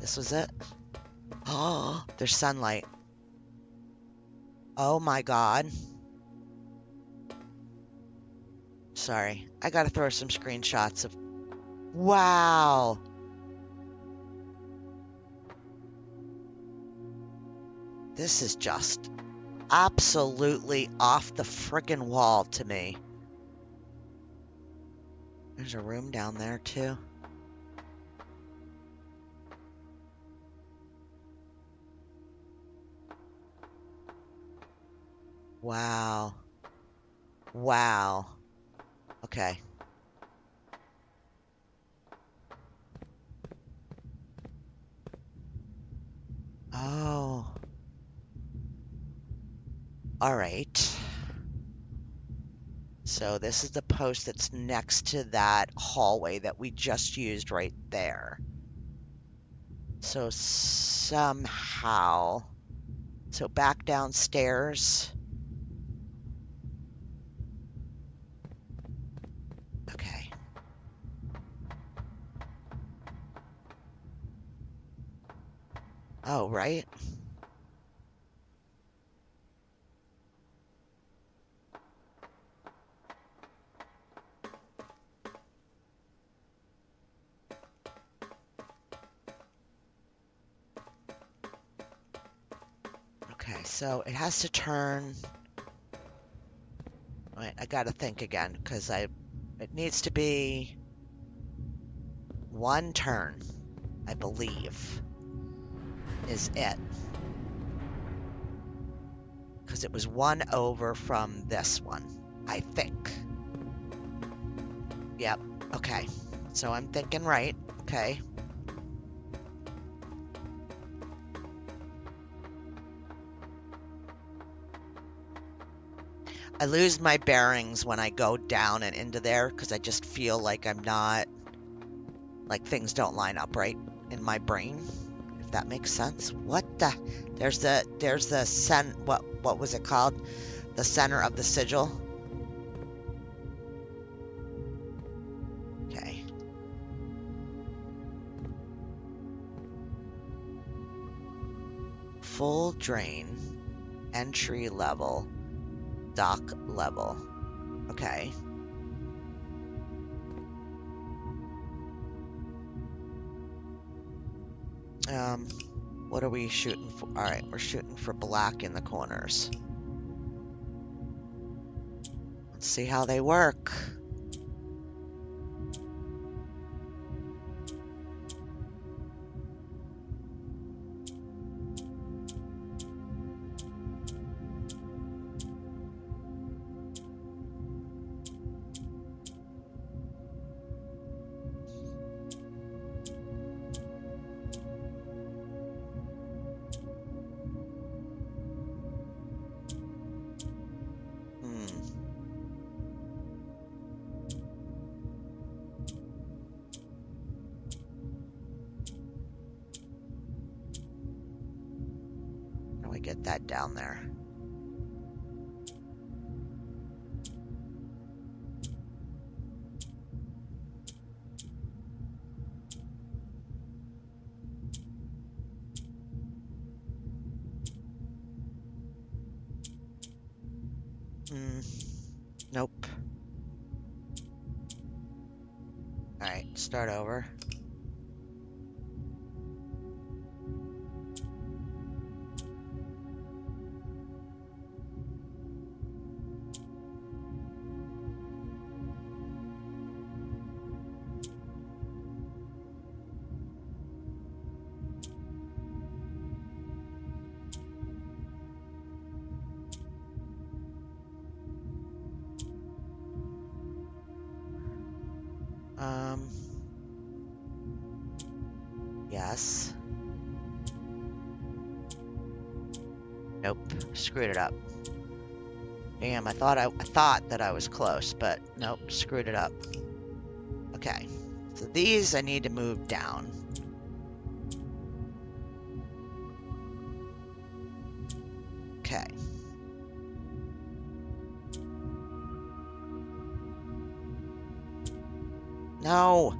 S1: This was it? Oh, there's sunlight. Oh my god. Sorry. I gotta throw some screenshots of... Wow. This is just absolutely off the frickin' wall to me. There's a room down there too. Wow. Wow. Okay. Oh. All right. So this is the post that's next to that hallway that we just used right there. So somehow... So back downstairs. Okay. Oh, right. Okay, so it has to turn... Wait, I gotta think again, because it needs to be one turn, I believe, is it. Because it was one over from this one, I think. Yep, okay. So I'm thinking right, okay. I lose my bearings when I go down and into there because I just feel like I'm not, like things don't line up right in my brain, if that makes sense. What the? There's the what was it called? The center of the sigil. Okay. Full drain, entry level, dock level. Okay. What are we shooting for? All right, we're shooting for black in the corners. Let's see how they work. Get that down there. Nope. All right, start over. Yes. Nope. Screwed it up. Damn, I thought that I was close, but nope, screwed it up. Okay, so these I need to move down. Okay. No!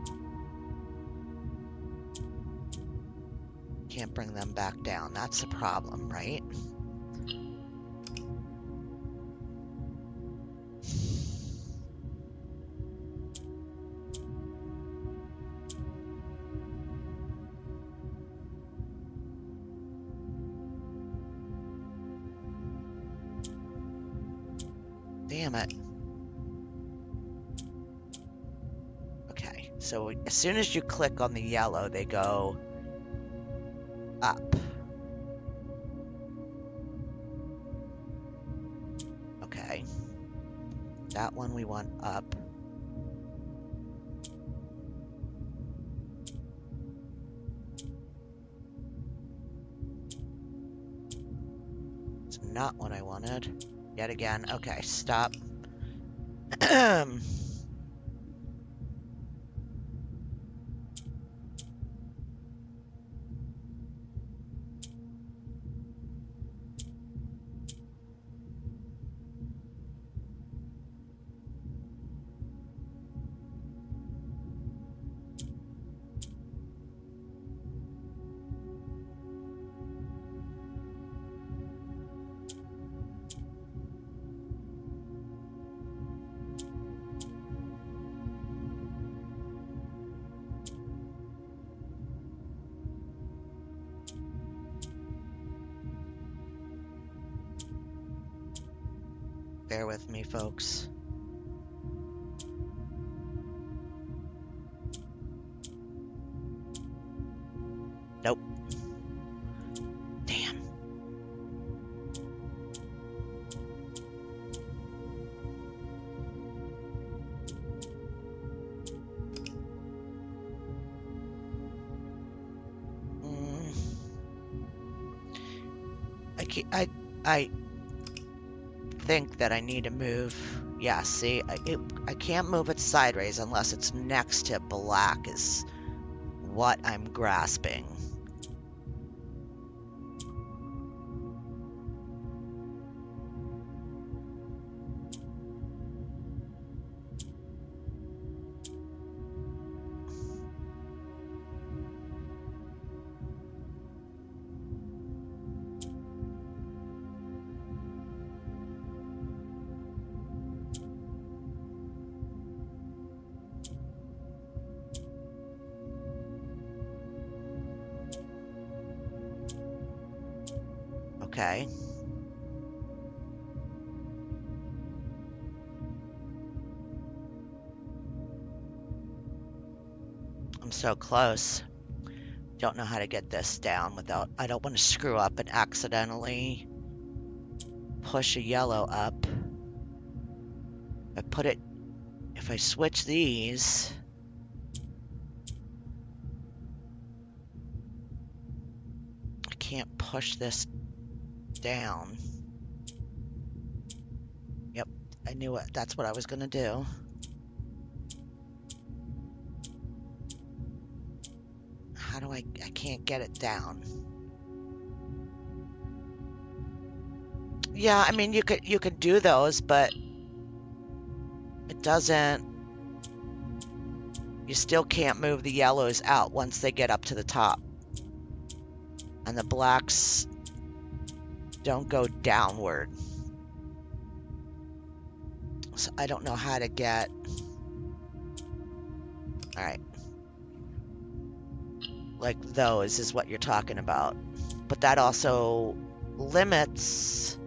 S1: Can't bring them back down. That's the problem, right? Damn it. Okay, so as soon as you click on the yellow, they go up. Okay. That one we want up. It's not what I wanted. Yet again. Okay, stop. Bear with me, folks. Nope. Damn. I think that I need to move. Yeah, see, I can't move it sideways unless it's next to black is what I'm grasping. Okay. I'm so close. Don't know how to get this down without... I don't want to screw up and accidentally push a yellow up. If I switch these... I can't push this down. Yep, I knew it. That's what I was gonna do. How do I can't get it down. Yeah, I mean you could do those, but it doesn't. You still can't move the yellows out once they get up to the top. And the blacks don't go downward. So I don't know how to get... Alright. Like those is what you're talking about. But that also limits...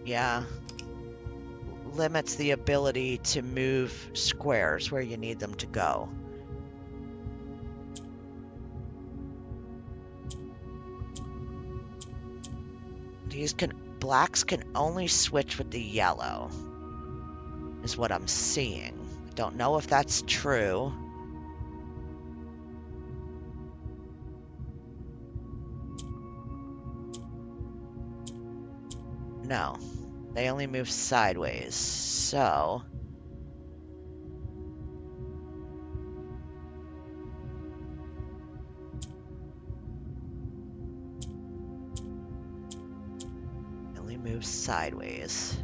S1: Yeah. Limits the ability to move squares where you need them to go. Blacks can only switch with the yellow, is what I'm seeing. I don't know if that's true. No. They only move sideways, so... They only move sideways.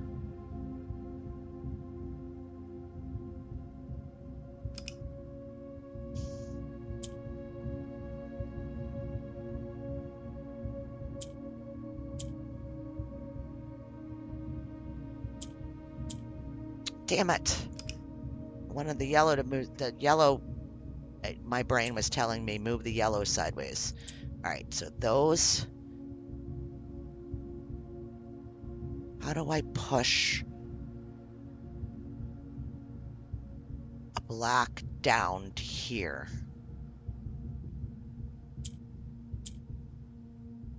S1: Damn it. I wanted the yellow to move. The yellow, my brain was telling me move the yellow sideways. All right, so those. How do I push a black down to here?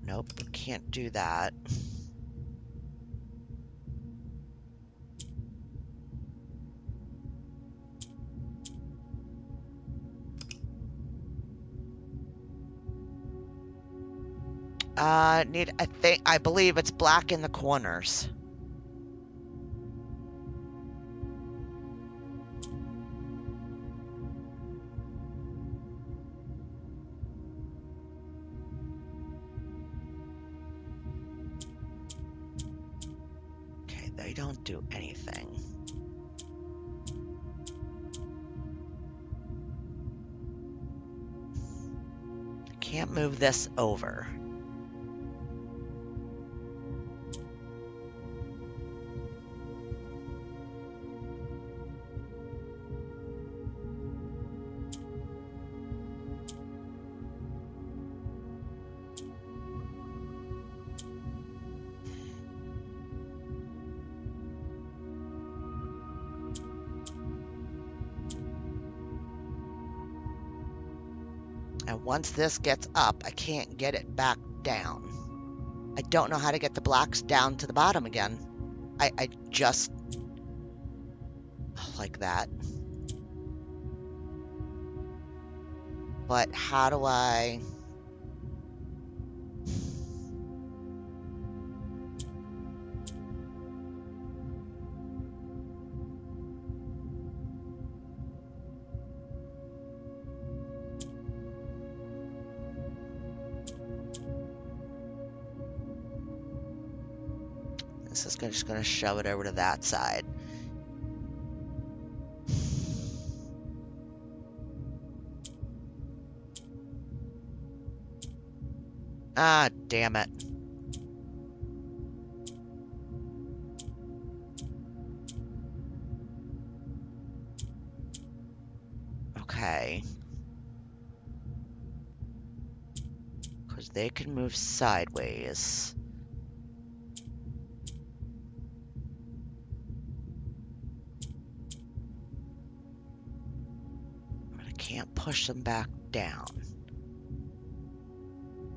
S1: Nope, can't do that. I believe it's black in the corners. Okay, they don't do anything. I can't move this over. And once this gets up, I can't get it back down. I don't know how to get the blacks down to the bottom again. I just... like that. But how do I... This is just going to shove it over to that side. Ah, damn it. Okay. Because they can move sideways. But I can't push them back down.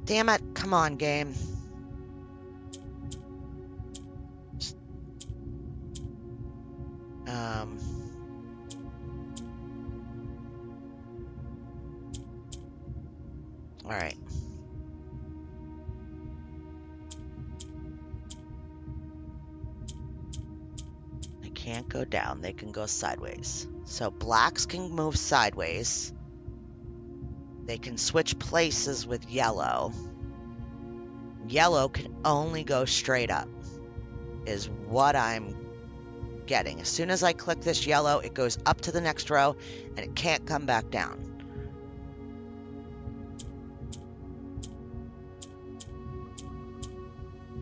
S1: Damn it, come on, game. All right. They can't go down, they can go sideways. So blacks can move sideways. They can switch places with yellow. Yellow can only go straight up, is what I'm getting. As soon as I click this yellow, it goes up to the next row, and it can't come back down.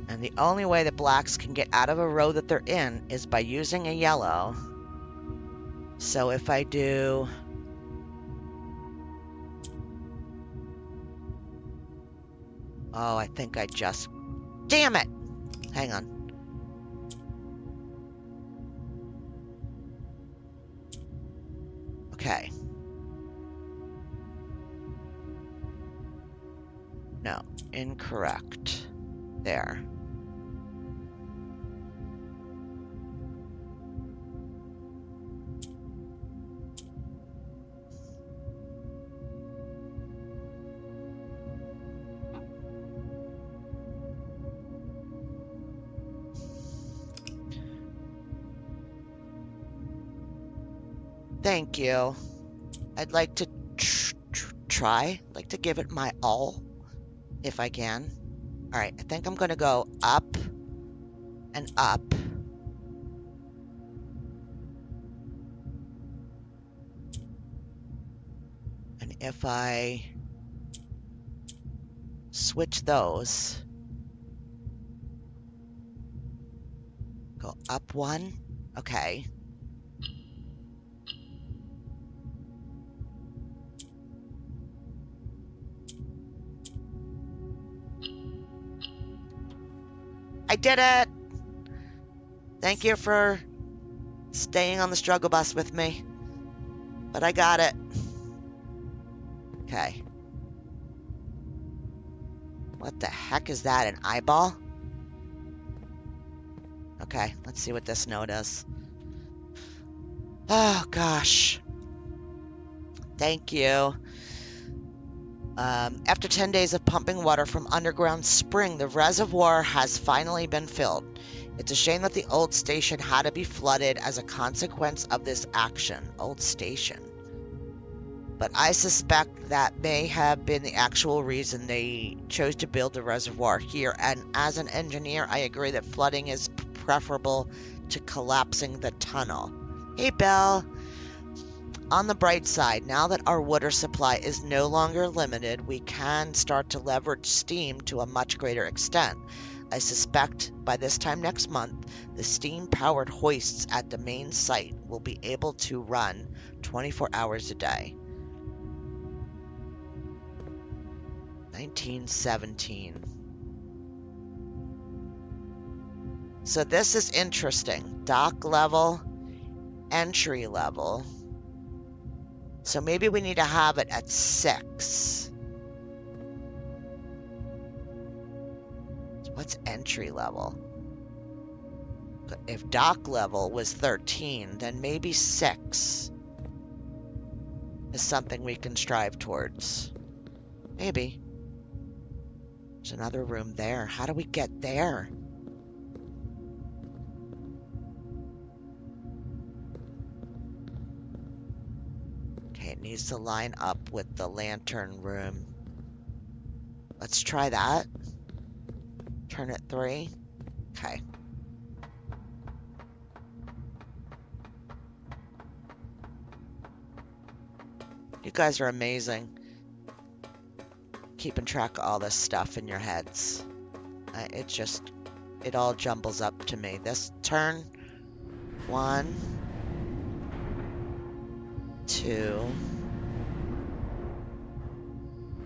S1: And the only way that blacks can get out of a row that they're in is by using a yellow. So if I do... Oh, I think I just... Damn it! Hang on. Okay. No, incorrect. There. Thank you. I'd like to try. Like to give it my all, if I can. All right, I think I'm gonna go up and up. And if I switch those, go up one, okay. I did it! Thank you for staying on the struggle bus with me. But I got it. Okay. What the heck is that, an eyeball? Okay, let's see what this note is. Oh, gosh. Thank you. After 10 days of pumping water from underground spring, the reservoir has finally been filled. It's a shame that the old station had to be flooded as a consequence of this action. Old station. But I suspect that may have been the actual reason they chose to build the reservoir here, and as an engineer, I agree that flooding is preferable to collapsing the tunnel. Hey, Belle. On the bright side, now that our water supply is no longer limited, we can start to leverage steam to a much greater extent. I suspect by this time next month, the steam-powered hoists at the main site will be able to run 24 hours a day. 1917. So this is interesting. Dock level, entry level. So maybe we need to have it at 6. What's entry level? If dock level was 13, then maybe 6 is something we can strive towards. Maybe. There's another room there. How do we get there? Okay, it needs to line up with the lantern room. Let's try that. Turn it 3. Okay. You guys are amazing. Keeping track of all this stuff in your heads. It all jumbles up to me. This turn. 1, 2,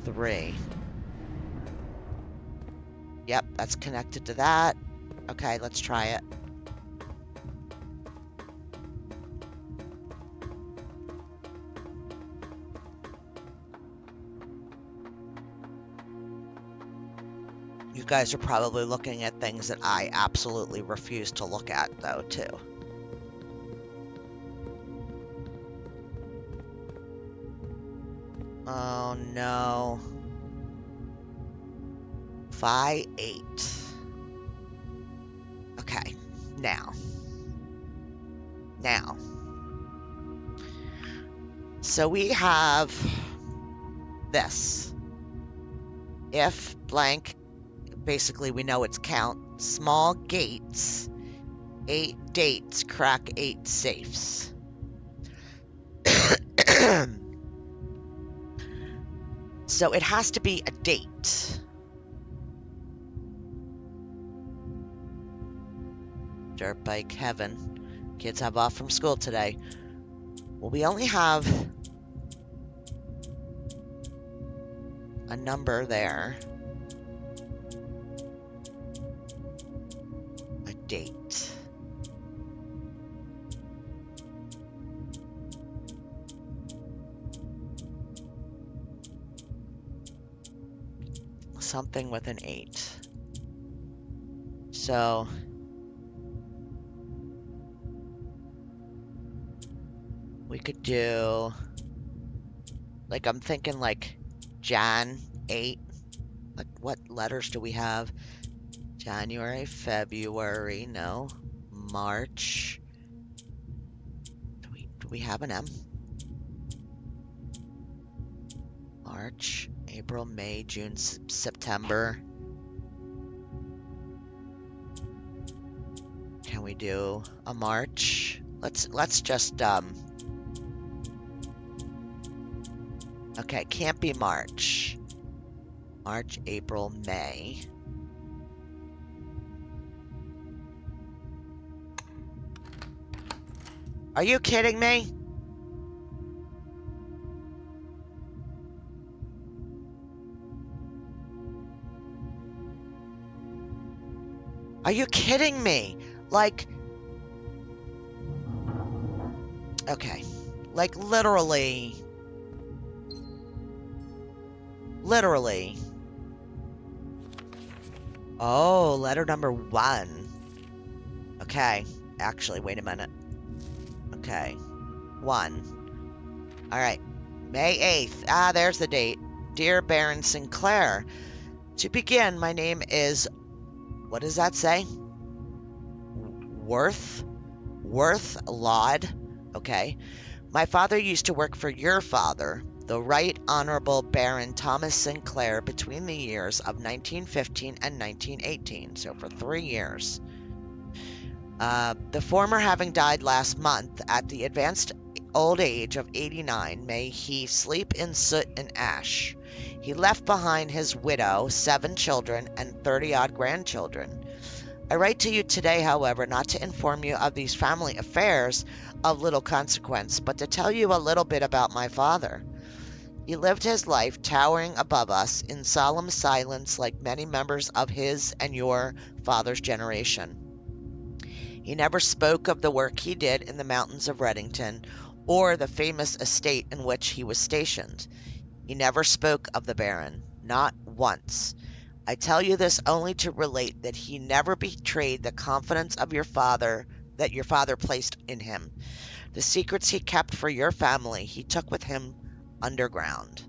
S1: 3. Yep, that's connected to that. Okay, let's try it. You guys are probably looking at things that I absolutely refuse to look at, though, too. Oh, no. 5, 8. Okay, now. So we have this. If blank, basically we know its count. Small gates, 8 dates, crack 8 safes. So it has to be a date. Dirt bike heaven. Kids have off from school today. Well, we only have a number there. A date. Something with an 8. So we could do, like, I'm thinking like Jan 8. Like, what letters do we have? January, February, no. March. Do we have an M? March, April, May, June, September. Can we do a March? Let's just okay, can't be March. March, April, May. Are you kidding me? Are you kidding me? Like, okay, like literally. Oh, letter number 1. Okay, actually, wait a minute. Okay, 1. All right, May 8th. Ah, there's the date. Dear Baron Sinclair, to begin, my name is, what does that say? Worth Laud. Okay. My father used to work for your father, the Right Honorable Baron Thomas Sinclair, between the years of 1915 and 1918, so for 3 years. The former having died last month at the advanced old age of 89, may he sleep in soot and ash. He left behind his widow, 7 children, and 30-odd grandchildren. I write to you today, however, not to inform you of these family affairs of little consequence, but to tell you a little bit about my father. He lived his life towering above us in solemn silence like many members of his and your father's generation. He never spoke of the work he did in the mountains of Reddington or the famous estate in which he was stationed. He never spoke of the Baron, not once. I tell you this only to relate that he never betrayed the confidence of your father that your father placed in him. The secrets he kept for your family he took with him underground.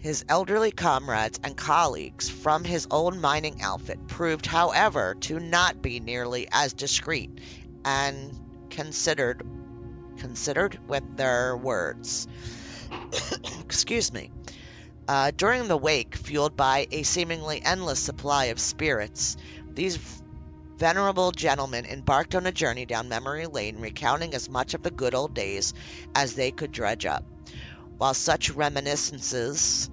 S1: His elderly comrades and colleagues from his old mining outfit proved, however, to not be nearly as discreet and considered with their words. Excuse me. During the wake, fueled by a seemingly endless supply of spirits, these venerable gentlemen embarked on a journey down memory lane, recounting as much of the good old days as they could dredge up. While such reminiscences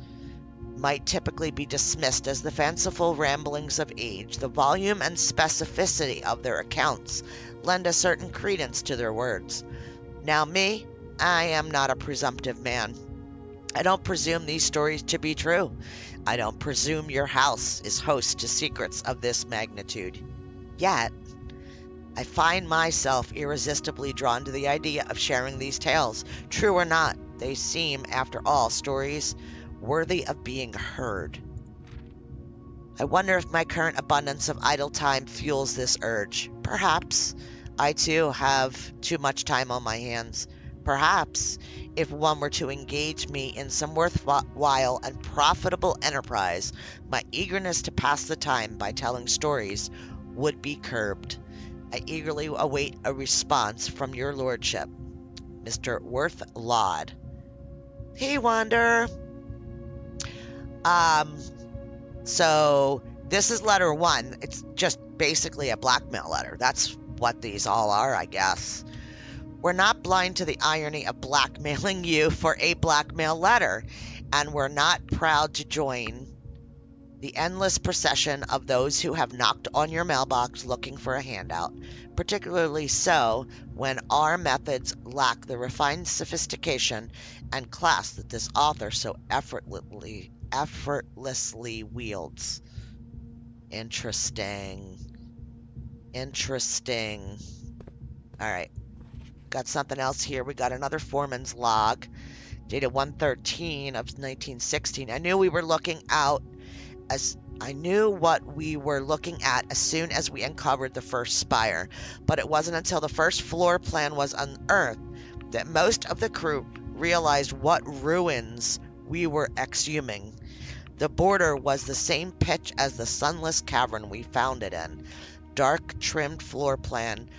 S1: might typically be dismissed as the fanciful ramblings of age, the volume and specificity of their accounts lend a certain credence to their words. Now me, I am not a presumptive man. I don't presume these stories to be true. I don't presume your house is host to secrets of this magnitude. Yet, I find myself irresistibly drawn to the idea of sharing these tales. True or not, they seem, after all, stories worthy of being heard. I wonder if my current abundance of idle time fuels this urge. Perhaps I too have too much time on my hands. Perhaps, if one were to engage me in some worthwhile and profitable enterprise, my eagerness to pass the time by telling stories would be curbed. I eagerly await a response from your lordship, Mr. Worth Laud. Hey, Wander. So this is letter 1. It's just basically a blackmail letter. That's what these all are, I guess. We're not blind to the irony of blackmailing you for a blackmail letter, and we're not proud to join the endless procession of those who have knocked on your mailbox looking for a handout, particularly so when our methods lack the refined sophistication and class that this author so effortlessly wields. Interesting. All right. Got something else here. We got another foreman's log dated 1/13 of 1916. I knew what we were looking at as soon as we uncovered the first spire, but it wasn't until the first floor plan was unearthed that most of the crew realized what ruins we were exhuming. The border was the same pitch as the sunless cavern we found it in. Dark trimmed floor plan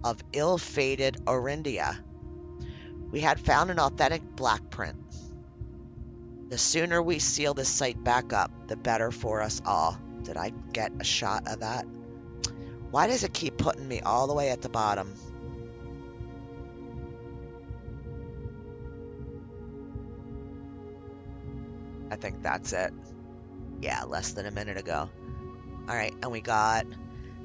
S1: of ill-fated Orindia. We had found an authentic black print. The sooner we seal this site back up, the better for us all. Did I get a shot of that? Why does it keep putting me all the way at the bottom? I think that's it. Yeah, less than a minute ago. All right, and we got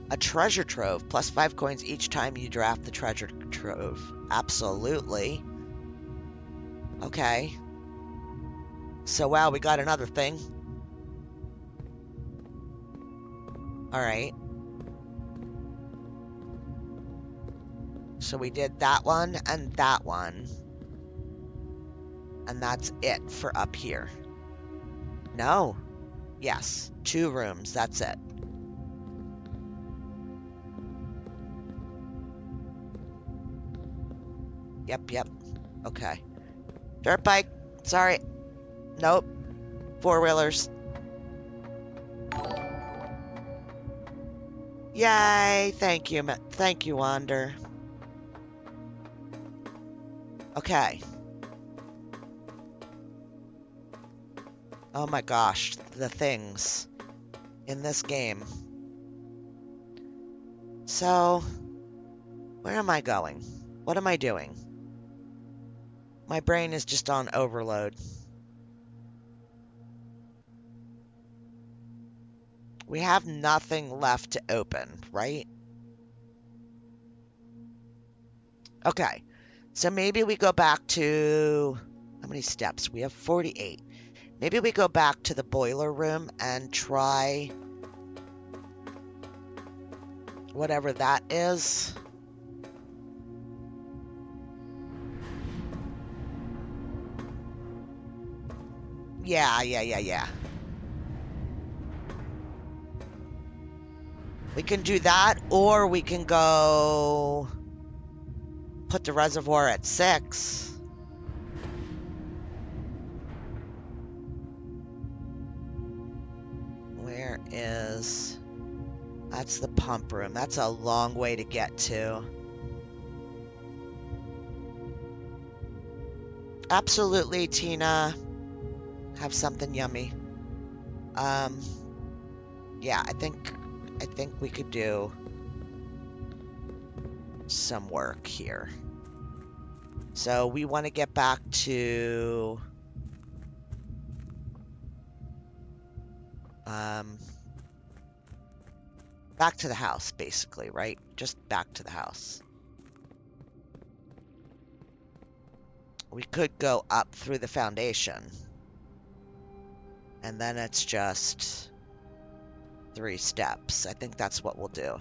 S1: a treasure trove. Plus 5 coins each time you draft the treasure trove. Absolutely. Okay. So, wow, we got another thing. All right. So we did that one and that one. And that's it for up here. No. Yes. 2 rooms. That's it. Yep. Okay. Dirt bike. Sorry. Nope. 4-wheelers. Yay. Thank you, Wander. Okay. Oh my gosh, the things in this game. So, where am I going? What am I doing? My brain is just on overload. We have nothing left to open, right? Okay, so maybe we go back to... How many steps? We have 48. Maybe we go back to the boiler room and try whatever that is. Yeah. We can do that, or we can go put the reservoir at 6. Where is... That's the pump room. That's a long way to get to. Absolutely, Tina. Have something yummy. Yeah, I think we could do some work here. So we want to get back to back to the house, basically, right? Just back to the house. We could go up through the foundation. And then it's just 3 steps. I think that's what we'll do.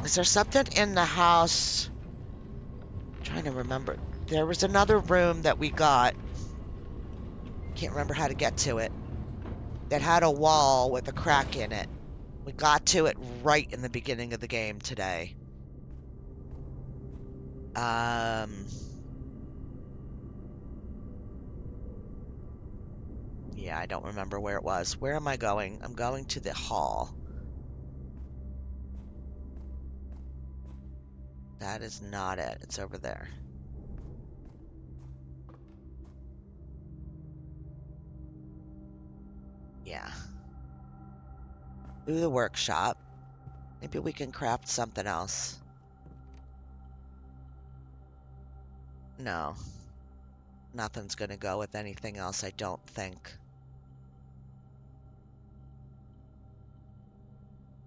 S1: Is there something in the house? I'm trying to remember. There was another room that we got. Can't remember how to get to it. That had a wall with a crack in it. We got to it right in the beginning of the game today. Yeah, I don't remember where it was. Where am I going? I'm going to the hall. That is not it. It's over there. Yeah. Do the workshop. Maybe we can craft something else. No. Nothing's gonna go with anything else, I don't think.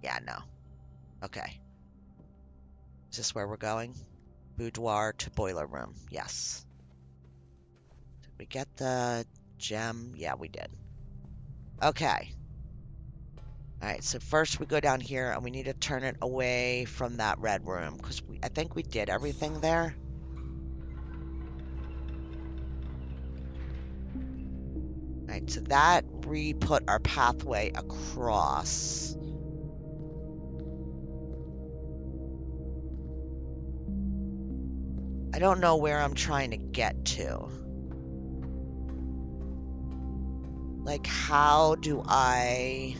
S1: Yeah, no. Okay. Is this where we're going? Boudoir to boiler room. Yes. Did we get the gem? Yeah, we did. Okay. Alright, so first we go down here and we need to turn it away from that red room because I think we did everything there. Alright, so that re-put our pathway across. I don't know where I'm trying to get to. Like, how do I...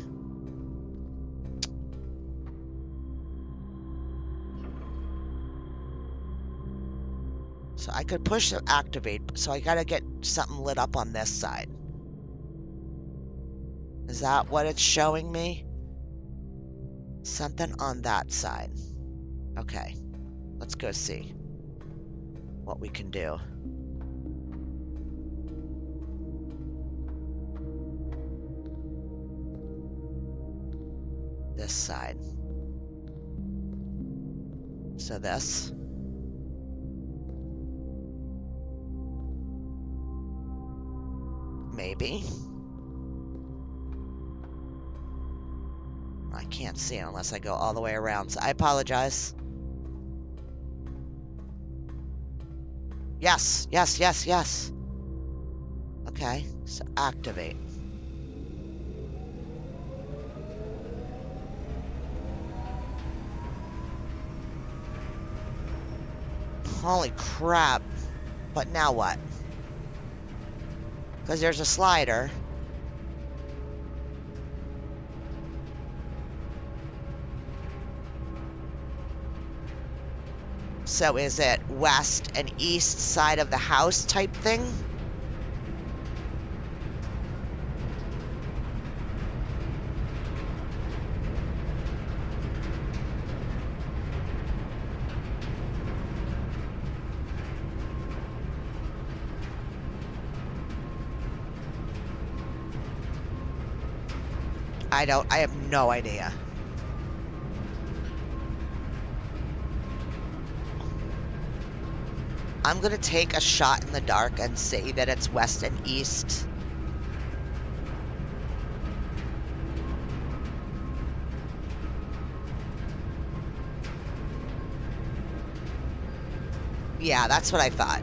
S1: So I could push the activate, so I gotta get something lit up on this side. Is that what it's showing me? Something on that side. Okay, let's go see what we can do. This side. So this. Maybe. I can't see it unless I go all the way around, so I apologize. Yes, yes, yes, yes. Okay, so activate. Holy crap. But now what? Because there's a slider. So is it west and east side of the house type thing? I have no idea. I'm gonna take a shot in the dark and say that it's west and east. Yeah, that's what I thought.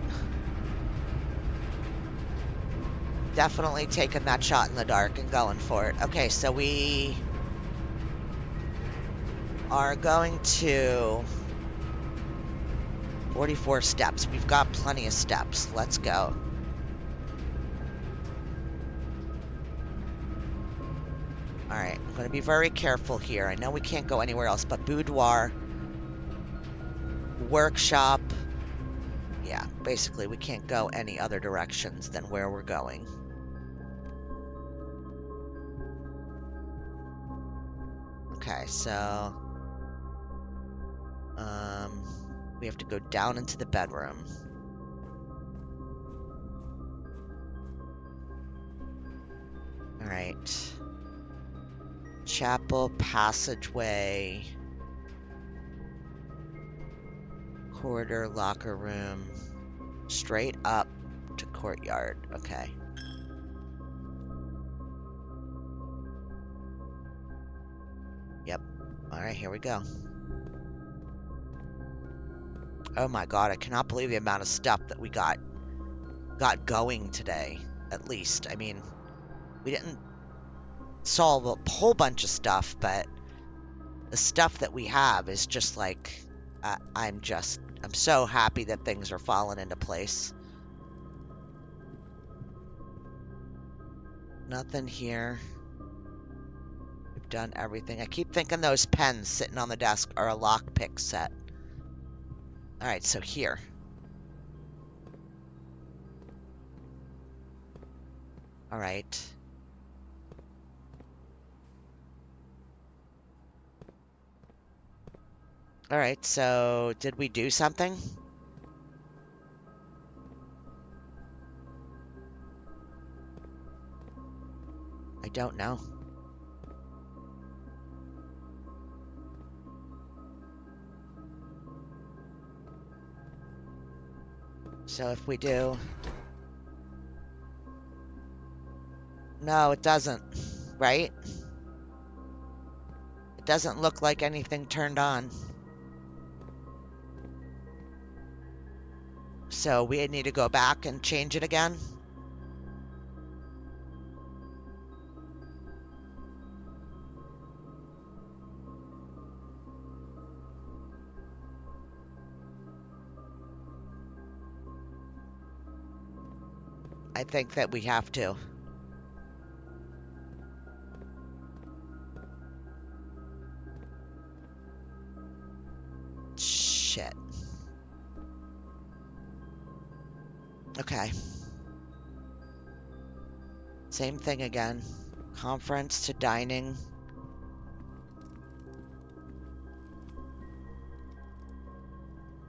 S1: Definitely taking that shot in the dark and going for it. Okay, so we are going to 44 steps. We've got plenty of steps. Let's go. Alright, I'm going to be very careful here. I know we can't go anywhere else, but boudoir, workshop. Yeah, basically we can't go any other directions than where we're going. Okay, so we have to go down into the bedroom. All right. Chapel, passageway, corridor, locker room, straight up to courtyard. Okay. Yep. All right, here we go. Oh my god, I cannot believe the amount of stuff that we got going today, at least. I mean, we didn't solve a whole bunch of stuff, but the stuff that we have is just like, I'm so happy that things are falling into place. Nothing here. We've done everything. I keep thinking those pens sitting on the desk are a lockpick set. Alright, so here. Alright. Alright, so did we do something? I don't know. So if we do... No, it doesn't, right? It doesn't look like anything turned on. So we need to go back and change it again? I think that we have to. Shit. Okay. Same thing again. Conference to dining.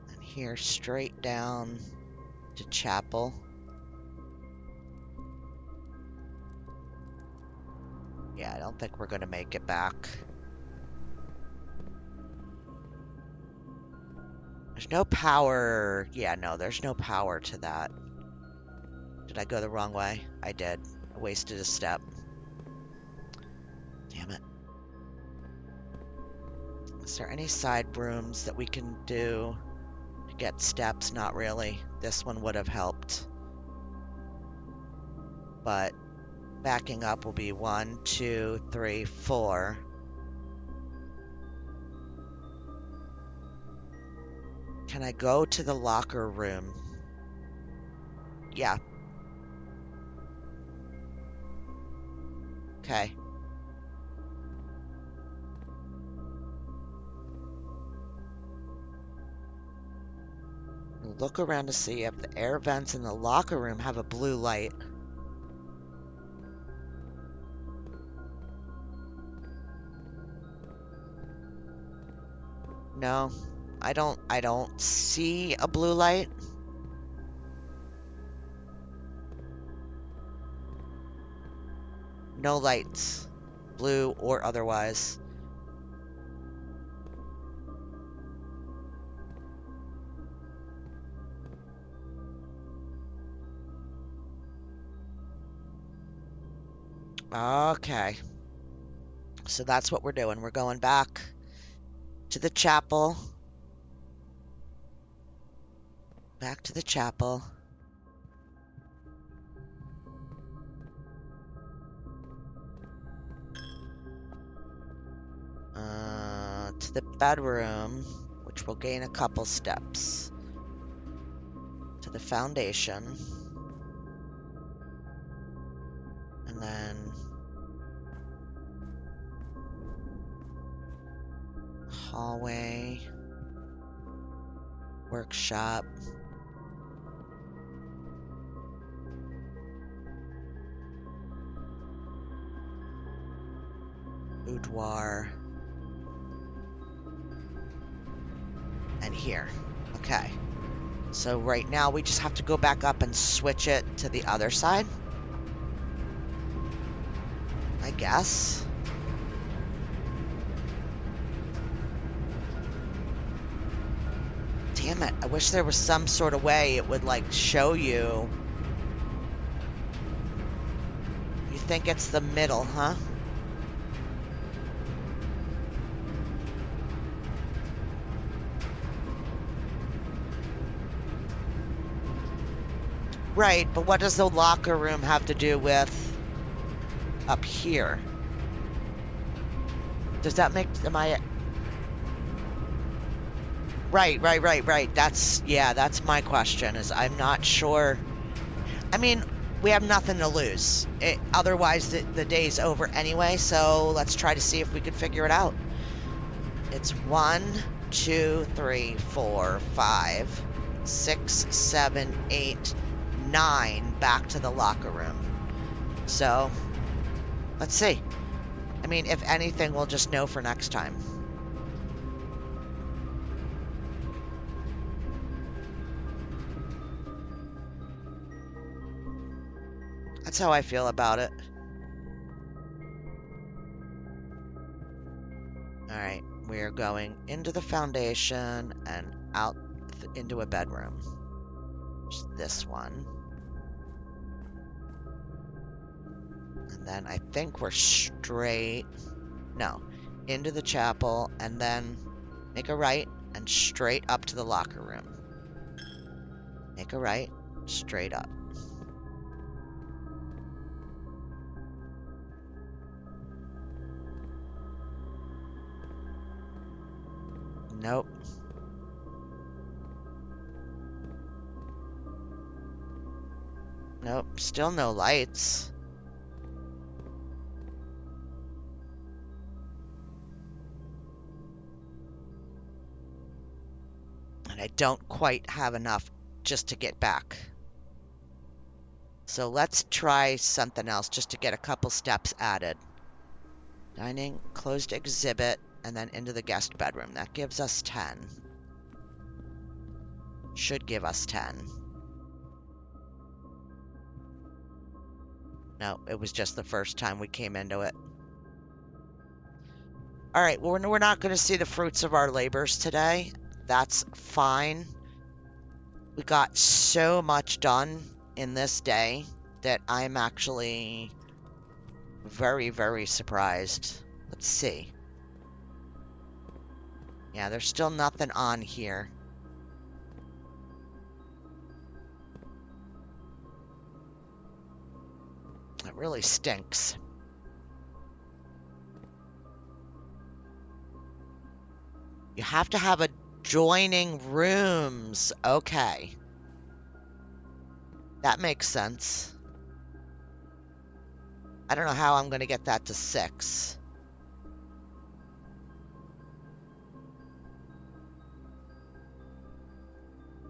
S1: And here straight down to chapel. Yeah, I don't think we're going to make it back. There's no power. Yeah, no, there's no power to that. Did I go the wrong way? I did. I wasted a step. Damn it. Is there any side rooms that we can do to get steps? Not really. This one would have helped. But backing up will be 1, 2, 3, 4. Can I go to the locker room? Yeah. Okay. Look around to see if the air vents in the locker room have a blue light. No, I don't see a blue light. No lights, blue or otherwise. Okay. So that's what we're doing. We're going back to the chapel. Back to the chapel. To the bedroom, which will gain a couple steps. To the foundation. And then hallway, workshop, boudoir, and here. Okay. So right now we just have to go back up and switch it to the other side, I guess. Damn it, I wish there was some sort of way it would like show you. You think it's the middle, huh? Right, but what does the locker room have to do with up here? Does that make, am I... Right. That's my question, is I'm not sure. I mean, we have nothing to lose. Otherwise, the day's over anyway, so let's try to see if we can figure it out. It's 1, 2, 3, 4, 5, 6, 7, 8, 9 back to the locker room. So, let's see. I mean, if anything, we'll just know for next time. That's how I feel about it. Alright, we're going into the foundation and out into a bedroom. Just this one. And then I think we're straight... No. Into the chapel and then make a right and straight up to the locker room. Make a right, straight up. Nope. Nope, still no lights. And I don't quite have enough just to get back. So let's try something else just to get a couple steps added. Dining, closed exhibit, and then into the guest bedroom. That gives us 10. Should give us 10. No, it was just the first time we came into it. All right, well, we're not going to see the fruits of our labors today. That's fine. We got so much done in this day that I'm actually very, very surprised. Let's see. Yeah, there's still nothing on here. It really stinks. You have to have adjoining rooms. Okay. That makes sense. I don't know how I'm going to get that to 6.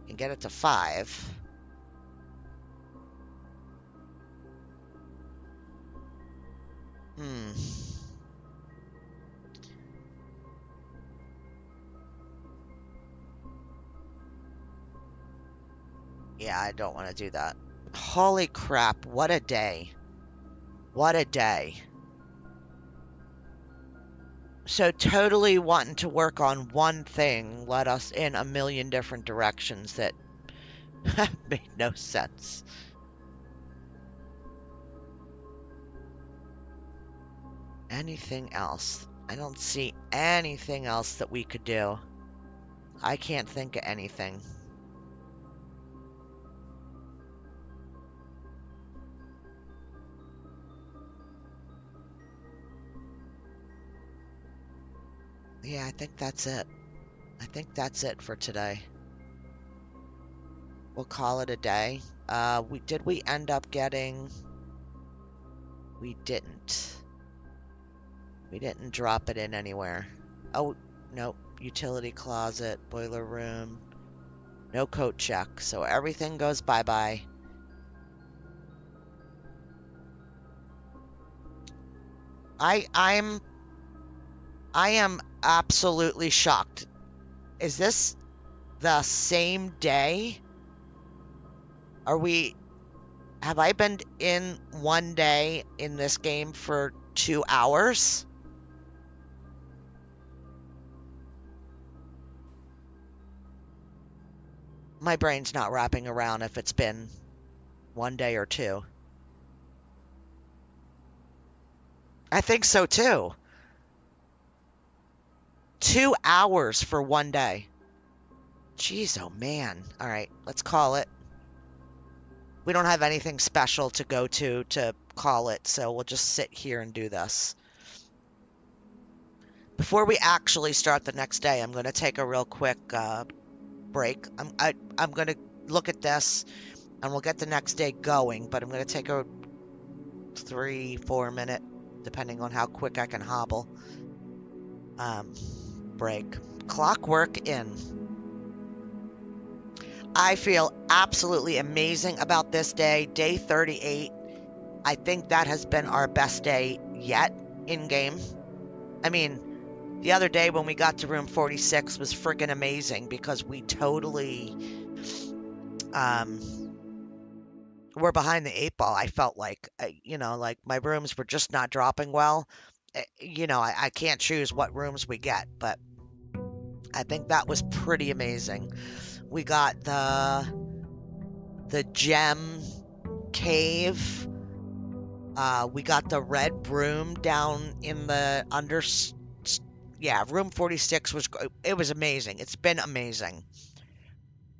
S1: And get it to 5. Yeah, I don't want to do that. Holy crap, what a day. What a day. So totally wanting to work on one thing led us in a million different directions that made no sense. Anything else? I don't see anything else that we could do. I can't think of anything. Yeah, I think that's it. I think that's it for today. We'll call it a day. Did we end up getting... We didn't. We didn't drop it in anywhere. Oh, nope. Utility closet, boiler room. No coat check. So everything goes bye-bye. I am absolutely shocked. Is this the same day? Have I been in one day in this game for 2 hours? My brain's not wrapping around if it's been one day or 2. I think so too. 2 hours for one day. Jeez, oh man. All right, let's call it. We don't have anything special to go to call it, so we'll just sit here and do this. Before we actually start the next day, I'm going to take a real quick break. I'm going to look at this, and we'll get the next day going, but I'm going to take a 3-4 minute, depending on how quick I can hobble, break. Clockwork in. I feel absolutely amazing about this day, day 38. I think that has been our best day yet in-game. I mean, the other day when we got to room 46 was freaking amazing because we totally were behind the 8 ball. I felt like, like my rooms were just not dropping well. I can't choose what rooms we get, but I think that was pretty amazing. We got the gem cave. We got the red broom down in the room 46 was amazing. It's been amazing.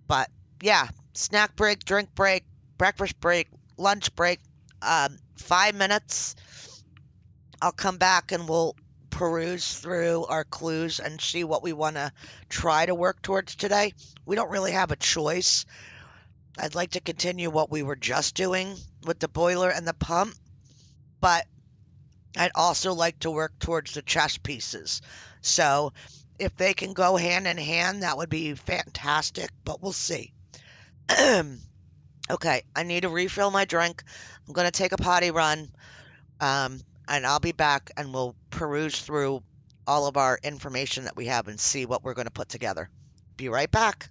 S1: But yeah, snack break, drink break, breakfast break, lunch break, 5 minutes. I'll come back and we'll peruse through our clues and see what we want to try to work towards today. We don't really have a choice. I'd like to continue what we were just doing with the boiler and the pump, but I'd also like to work towards the chess pieces. So if they can go hand in hand, that would be fantastic, but we'll see. Okay, I need to refill my drink. I'm gonna take a potty run, and I'll be back and we'll peruse through all of our information that we have and see what we're gonna put together. Be right back.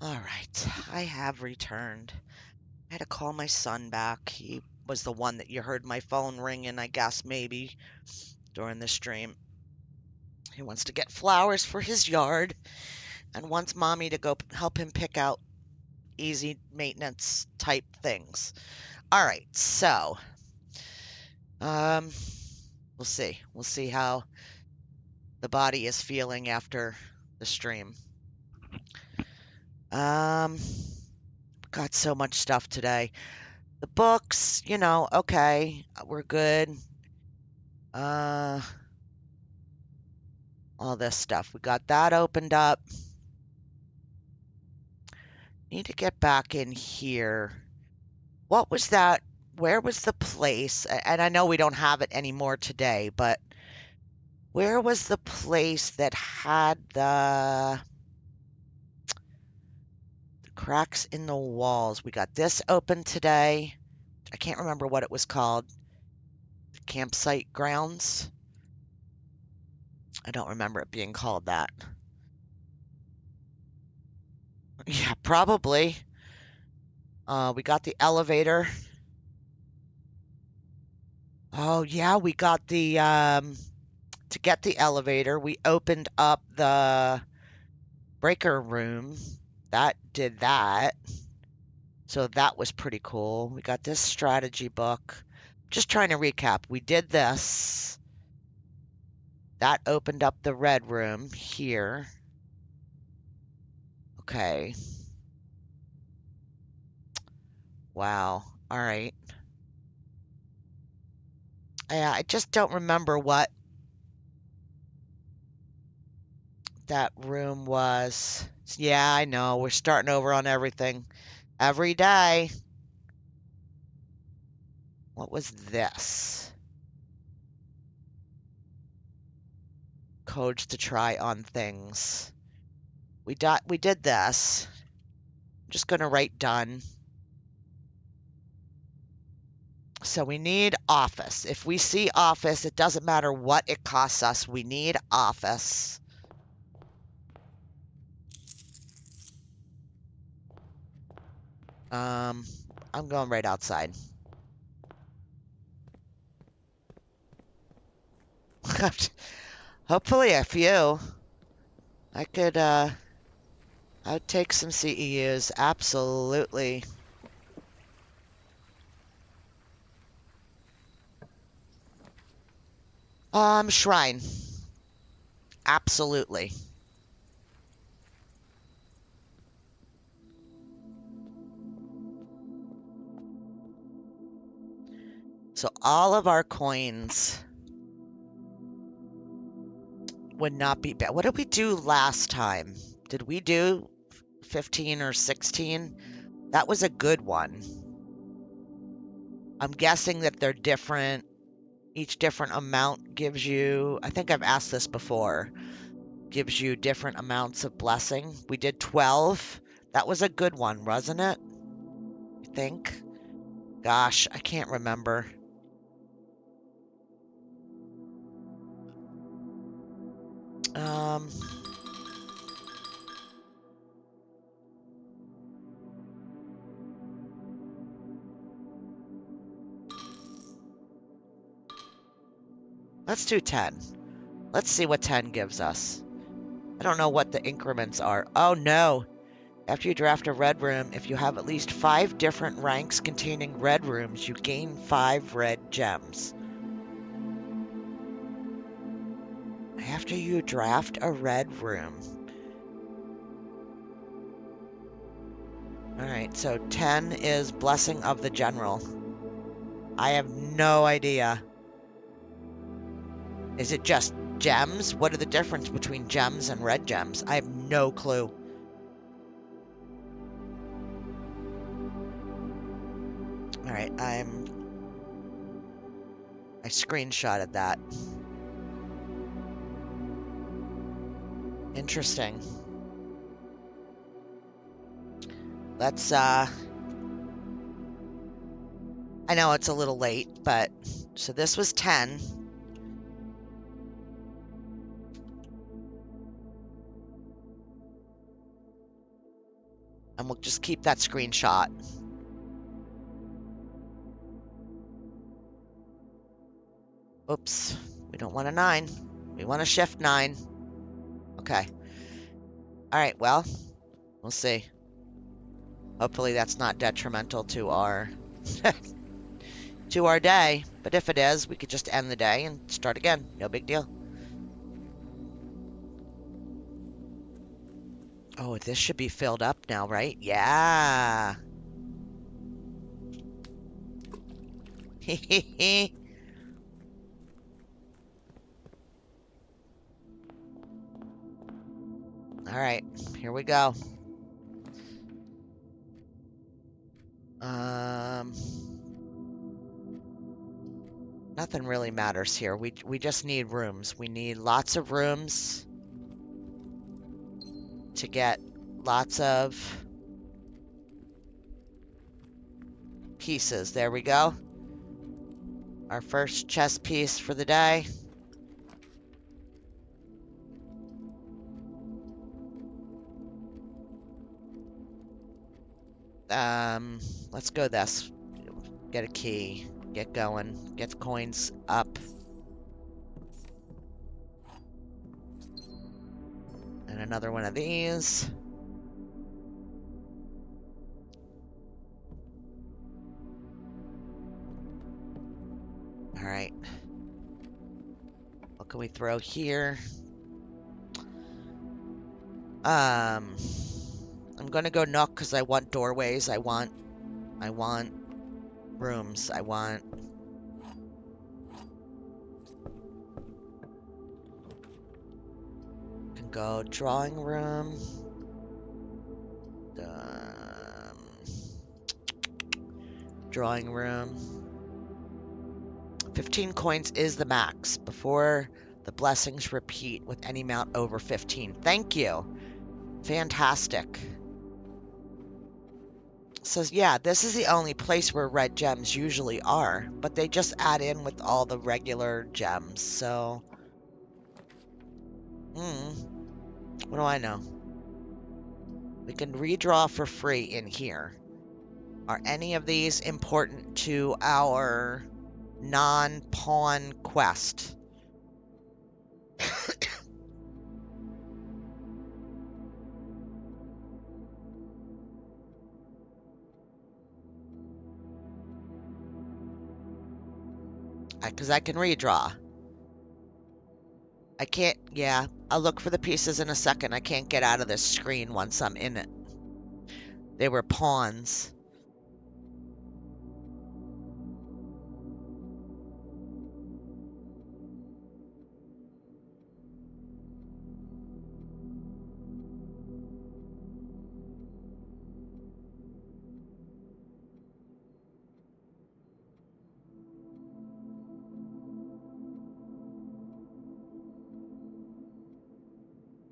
S1: All right, I have returned. I had to call my son back. He was the one that you heard my phone ringing, I guess, maybe, during the stream. He wants to get flowers for his yard and wants mommy to go help him pick out easy maintenance type things. All right, so we'll see. We'll see how the body is feeling after the stream. Got so much stuff today. The books, okay, we're good. All this stuff. We got that opened up. Need to get back in here. What was that? Where was the place? And I know we don't have it anymore today, but where was the place that had the cracks in the walls? We got this open today. I can't remember what it was called. The campsite grounds. I don't remember it being called that. Yeah, probably. We got the elevator. Oh, yeah, we got the, to get the elevator, we opened up the breaker room. That did that. So that was pretty cool. We got this strategy book. Just trying to recap. We did this. That opened up the red room here. Okay. Wow. All right. Yeah, I just don't remember what that room was. Yeah, I know. We're starting over on everything. Every day. What was this? Codes to try on things. We did this. I'm just going to write done. So we need office. If we see office, it doesn't matter what it costs us. We need office. I'm going right outside. Hopefully a few. I'd take some CEUs, absolutely. Shrine. Absolutely. So all of our coins would not be bad. What did we do last time? Did we do 15 or 16? That was a good one. I'm guessing that they're different. Each different amount gives you, I think I've asked this before, gives you different amounts of blessing. We did 12. That was a good one, wasn't it? I think. Gosh, I can't remember. Let's do 10. Let's see what 10 gives us. I don't know what the increments are. Oh, no. After you draft a red room, if you have at least 5 different ranks containing red rooms, you gain 5 red gems. After you draft a red room. Alright, so 10 is Blessing of the General. I have no idea. Is it just gems? What are the difference between gems and red gems? I have no clue. Alright, I screenshotted that. Interesting. Let's, I know it's a little late, but, so this was 10. And we'll just keep that screenshot. Oops, we don't want a 9. We want a shift 9. Okay. All right, well, we'll see. Hopefully that's not detrimental to our to our day. But if it is, we could just end the day and start again. No big deal. Oh, this should be filled up now, right? Yeah. All right, here we go. Nothing really matters here. We just need rooms. We need lots of rooms to get lots of pieces. There we go. Our first chess piece for the day. Let's go this. Get a key. Get going. Get the coins up. And another one of these. All right. What can we throw here? I'm gonna go nook because I want doorways. I want rooms. Can go drawing room. Drawing room. 15 coins is the max before the blessings repeat with any amount over 15. Thank you. Fantastic. Says, yeah, this is the only place where red gems usually are, but they just add in with all the regular gems, so... what do I know? We can redraw for free in here. Are any of these important to our non-pawn quest? Because I can redraw. I can't, yeah, I'll look for the pieces in a second. I can't get out of this screen once I'm in it. They were pawns.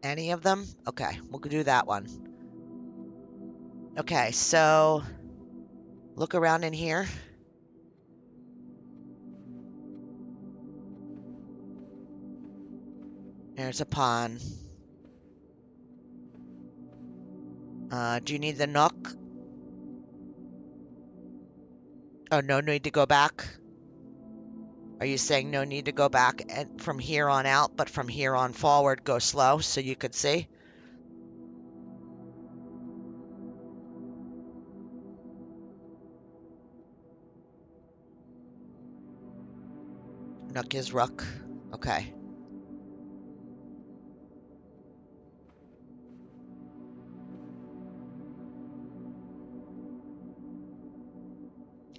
S1: Any of them? Okay, we'll do that one. Okay, so look around in here. There's a pawn. Do you need the nook? Oh, no need to go back? Are you saying no need to go back and from here on out, but from here on forward, go slow so you could see? Nook is rook. Okay.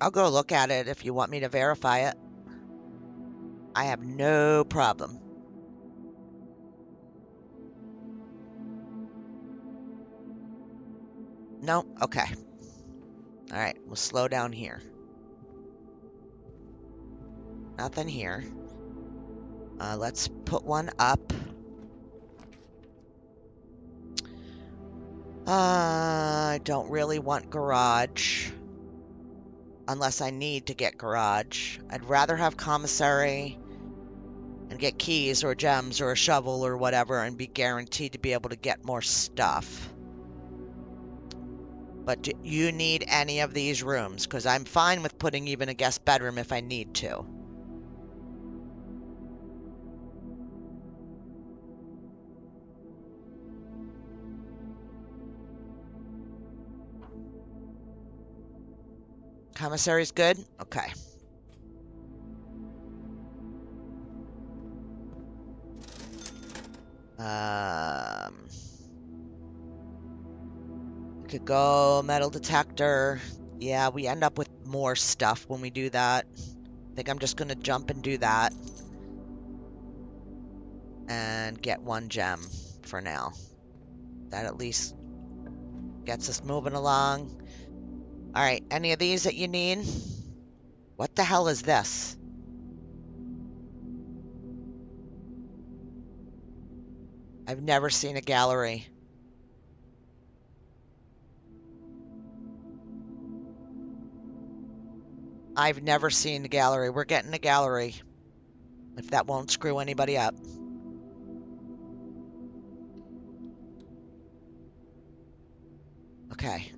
S1: I'll go look at it if you want me to verify it. I have no problem. No? Okay. All right, we'll slow down here. Nothing here. Let's put one up. I don't really want garage. Unless I need to get garage. I'd rather have commissary and get keys or gems or a shovel or whatever and be guaranteed to be able to get more stuff. But do you need any of these rooms? Because I'm fine with putting even a guest bedroom if I need to. Commissary's good? Okay. We could go metal detector. Yeah, we end up with more stuff when we do that. I think I'm just gonna jump and do that. And get 1 gem for now. That at least gets us moving along. Alright, any of these that you need? What the hell is this? I've never seen a gallery. I've never seen a gallery. We're getting a gallery. If that won't screw anybody up. Okay.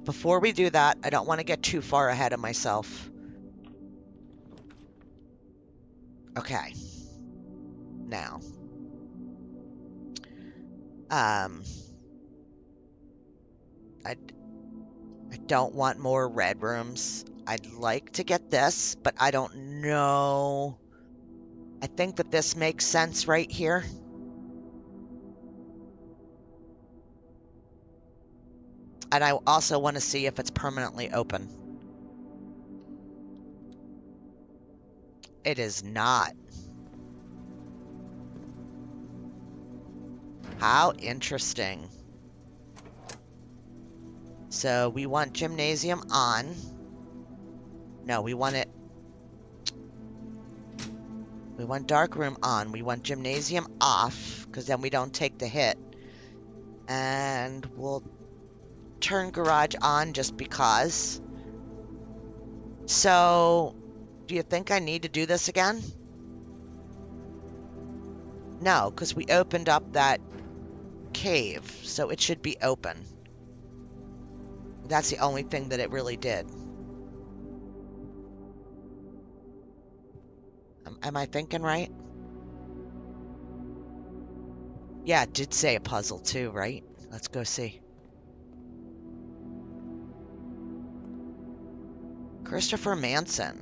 S1: Before we do that, I don't want to get too far ahead of myself. Okay. Now. I don't want more red rooms. I'd like to get this, but I don't know. I think that this makes sense right here. And I also want to see if it's permanently open. It is not. How interesting. So we want gymnasium on. No, we want it. We want dark room on. We want gymnasium off, because then we don't take the hit. And we'll turn garage on just because. So, do you think I need to do this again? No, because we opened up that cave, so it should be open. That's the only thing that it really did. Am I thinking right? Yeah, it did say a puzzle too, right? Let's go see. Christopher Manson,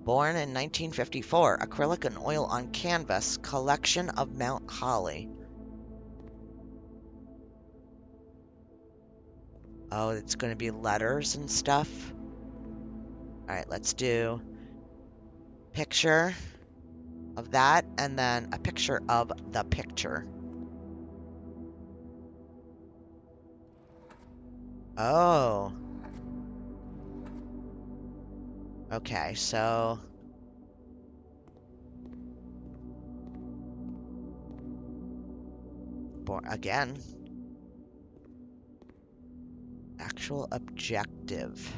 S1: born in 1954, acrylic and oil on canvas, collection of Mount Holly. Oh, it's going to be letters and stuff. All right, let's do picture of that and then a picture of the picture. Oh. Okay, so again, actual objective.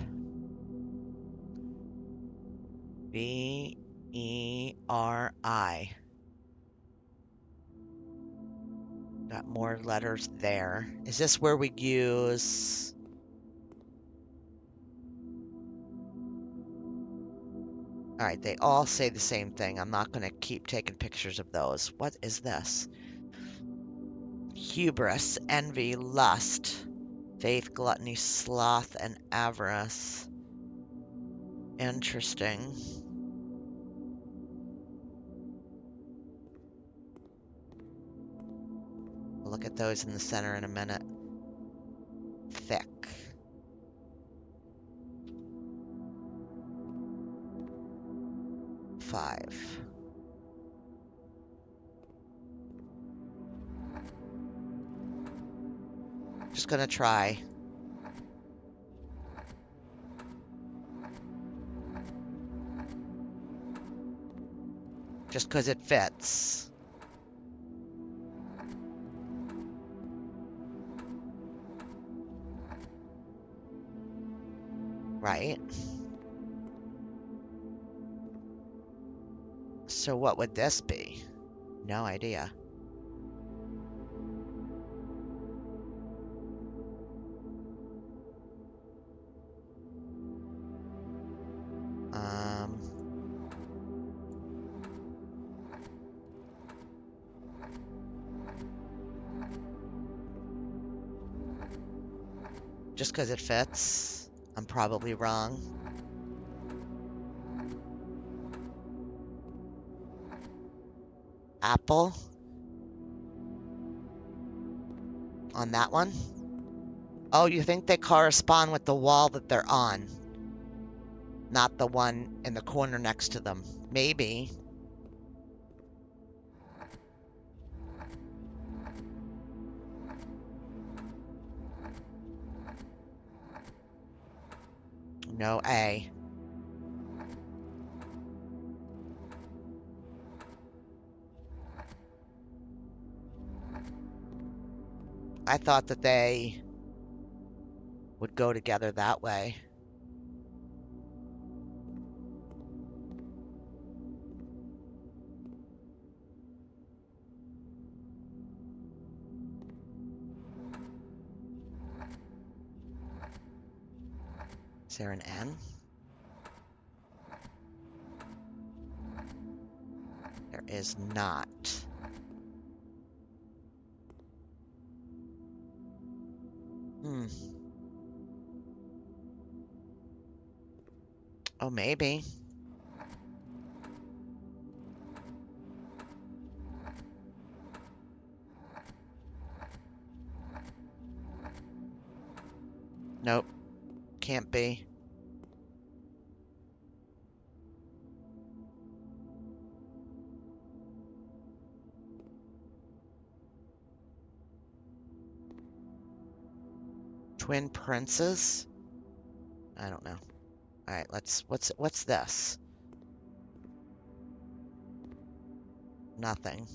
S1: B-E-R-I. Got more letters there. Is this where we use... Alright, they all say the same thing. I'm not going to keep taking pictures of those. What is this? Hubris, envy, lust, faith, gluttony, sloth, and avarice. Interesting. We'll look at those in the center in a minute. Thick. Five. Just gonna try. Just because it fits. Right. So what would this be? No idea. just because it fits. I'm probably wrong. Apple on that one. Oh, you think they correspond with the wall that they're on, not the one in the corner next to them. Maybe. No A. I thought that they would go together that way. Is there an N? There is not. Oh, maybe. Nope. Can't be. Twin princes? I don't know. All right, what's this? Nothing.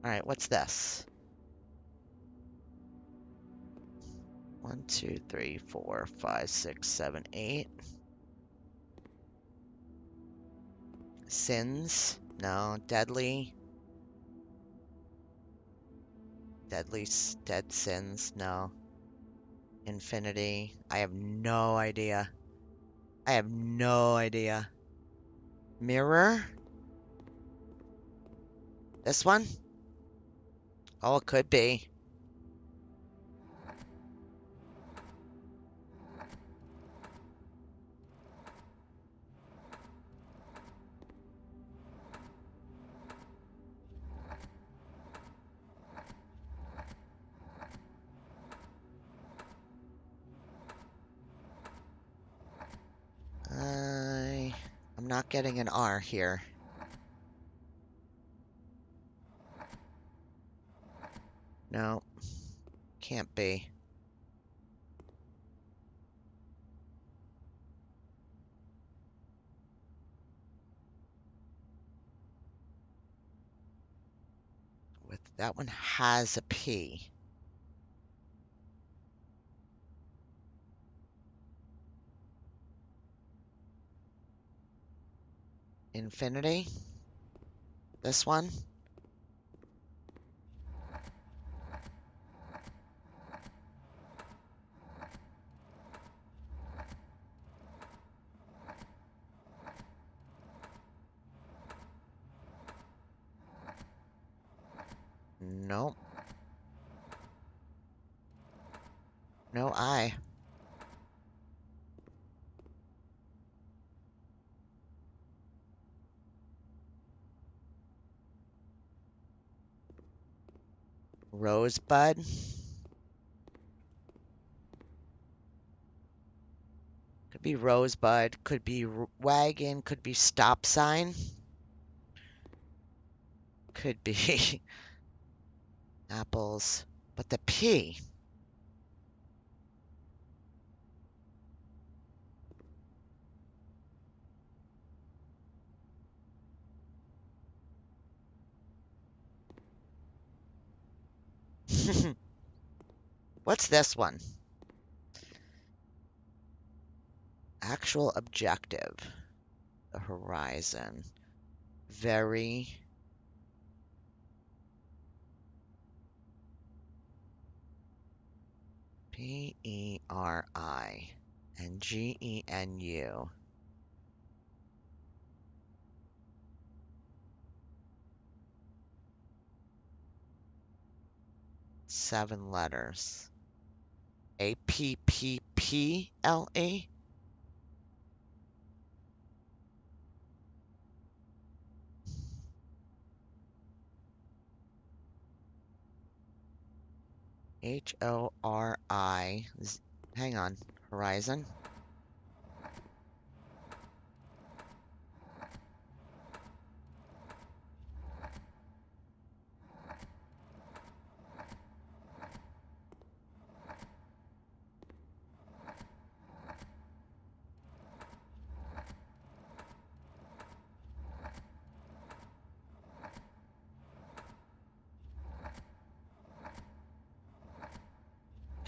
S1: All right, what's this? 1, 2, 3, 4, 5, 6, 7, 8. Sins? No. Deadly? Dead sins? No. Infinity? I have no idea. I have no idea. Mirror? This one? Oh, it could be. I'm not getting an R here. No. Can't be. That one has a P. Infinity? This one? Nope. No I. Rosebud? Could be rosebud, could be wagon, could be stop sign. Could be apples. But the P. What's this one? Actual objective. The horizon. Very. P-E-R-I and G-E-N-U. Seven letters. A-P-P-P-L-E? H-O-R-I. Hang on. Horizon.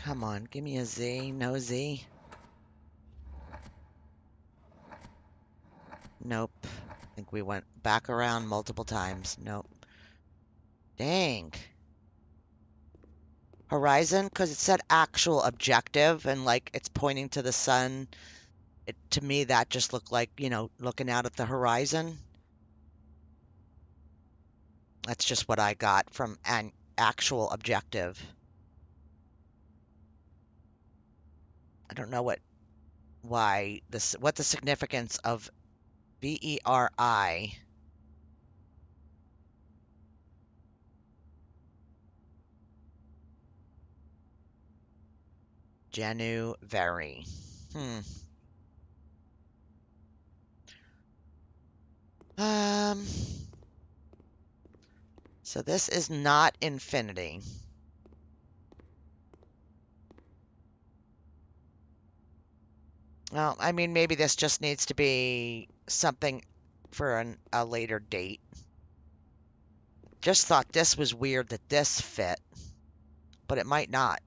S1: Come on, give me a Z. No Z. Nope. I think we went back around multiple times. Nope. Dang. Horizon, because it said actual objective and like it's pointing to the sun. To me, that just looked like, you know, looking out at the horizon. That's just what I got from an actual objective. I don't know what the significance of VERI. Genu veri. So this is not infinity. Well, I mean, maybe this just needs to be something for a later date. Just thought this was weird that this fit, but it might not.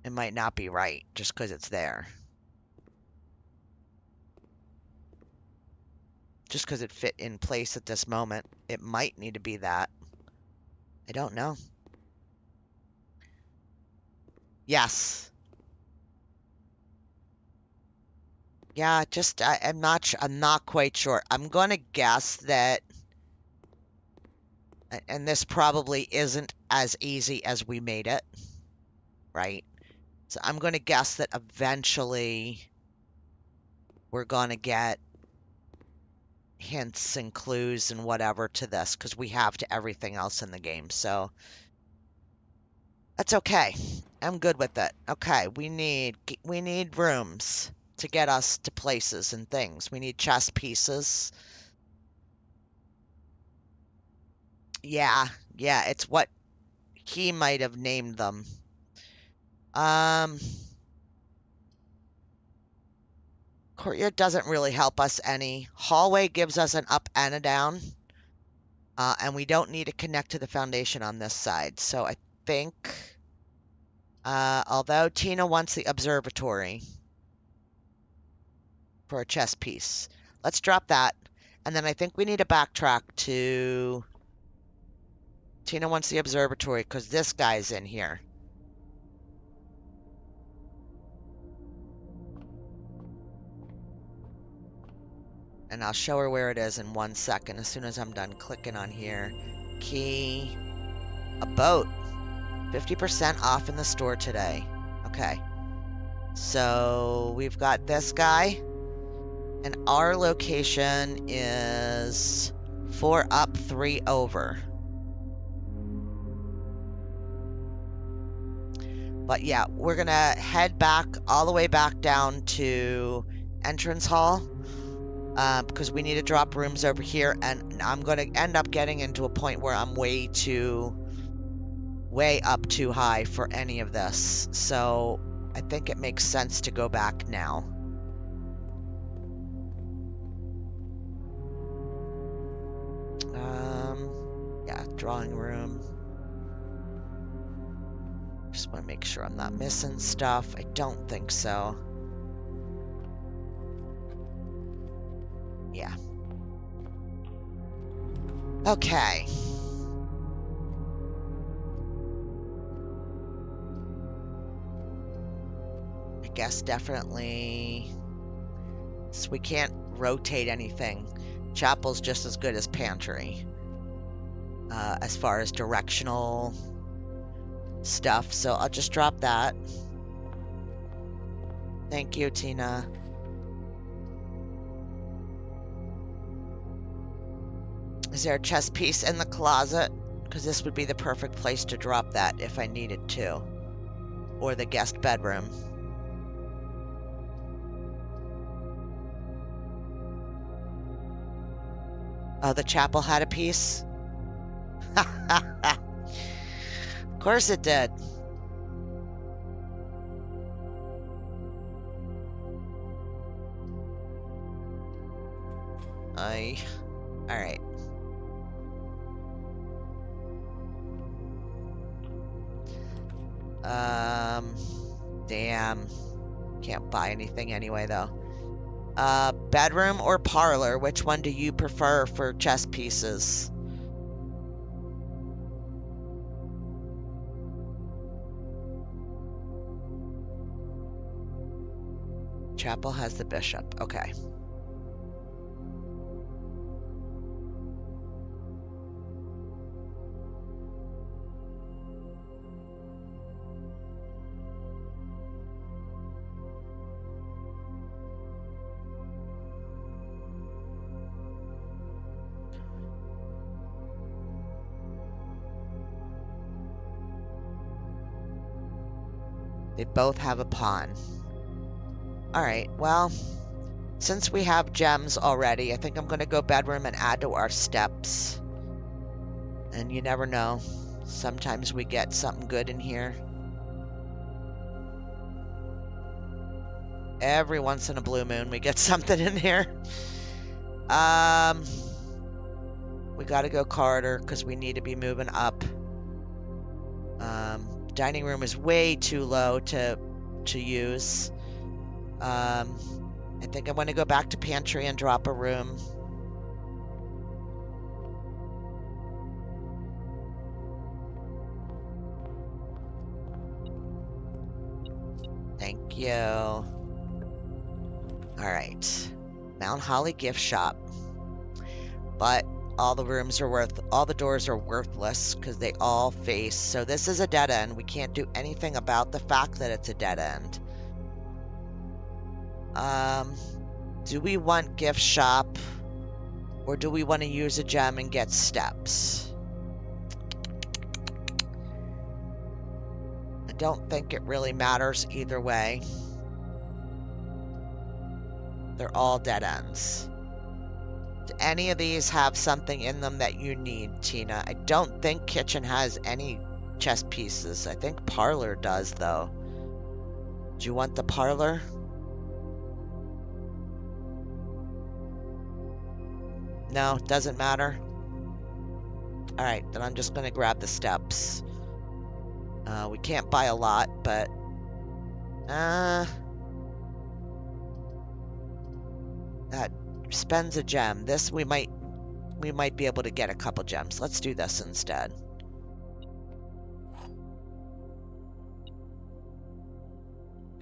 S1: It might not be right just because it's there. Just because it fit in place at this moment, it might need to be that. I don't know. Yes. Yeah, just I'm not quite sure. I'm going to guess that, and this probably isn't as easy as we made it, right? So I'm going to guess that eventually we're going to get hints and clues and whatever to this because we have to everything else in the game. So that's okay. I'm good with it. Okay, we need rooms to get us to places and things. We need chess pieces. Yeah, it's what he might have named them. Courtyard doesn't really help us any. Hallway gives us an up and a down. And we don't need to connect to the foundation on this side. So I think, although Tina wants the observatory for a chess piece, let's drop that. And then I think we need to backtrack to Tina wants the observatory because this guy's in here. And I'll show her where it is in 1 second as soon as I'm done clicking on here. Key, a boat, 50% off in the store today. Okay. So we've got this guy, and our location is 4 up, 3 over. But yeah, we're gonna head back all the way back down to entrance hall because we need to drop rooms over here, and I'm gonna end up getting into a point where I'm way up too high for any of this. So I think it makes sense to go back now. Yeah, drawing room. Just want to make sure I'm not missing stuff. I don't think so. Yeah. Okay. I guess definitely. So we can't rotate anything. Chapel's just as good as pantry. As far as directional stuff, so I'll just drop that. Thank you, Tina. Is there a chess piece in the closet? Because this would be the perfect place to drop that if I needed to. Or the guest bedroom. Oh, the chapel had a piece? Of course it did. Alright. Damn. Can't buy anything anyway, though. Bedroom or parlor? Which one do you prefer for chess pieces? Chapel has the bishop. Okay. They both have a pawn. Alright, well, since we have gems already, I think I'm going to go bedroom and add to our steps. And you never know. Sometimes we get something good in here. Every once in a blue moon, we get something in here. We got to go corridor because we need to be moving up. Dining room is way too low to use. I think I'm going to go back to pantry and drop a room. Thank you. All right. Mount Holly gift shop. But all the doors are worthless because they all face. So this is a dead end. We can't do anything about the fact that it's a dead end. Do we want gift shop or do we want to use a gem and get steps? I don't think it really matters either way. They're all dead ends. Do any of these have something in them that you need, Tina? I don't think kitchen has any chess pieces. I think parlor does, though. Do you want the parlor? No, doesn't matter. Alright, then I'm just going to grab the steps. We can't buy a lot, but... that spends a gem. This we might be able to get a couple gems. Let's do this instead.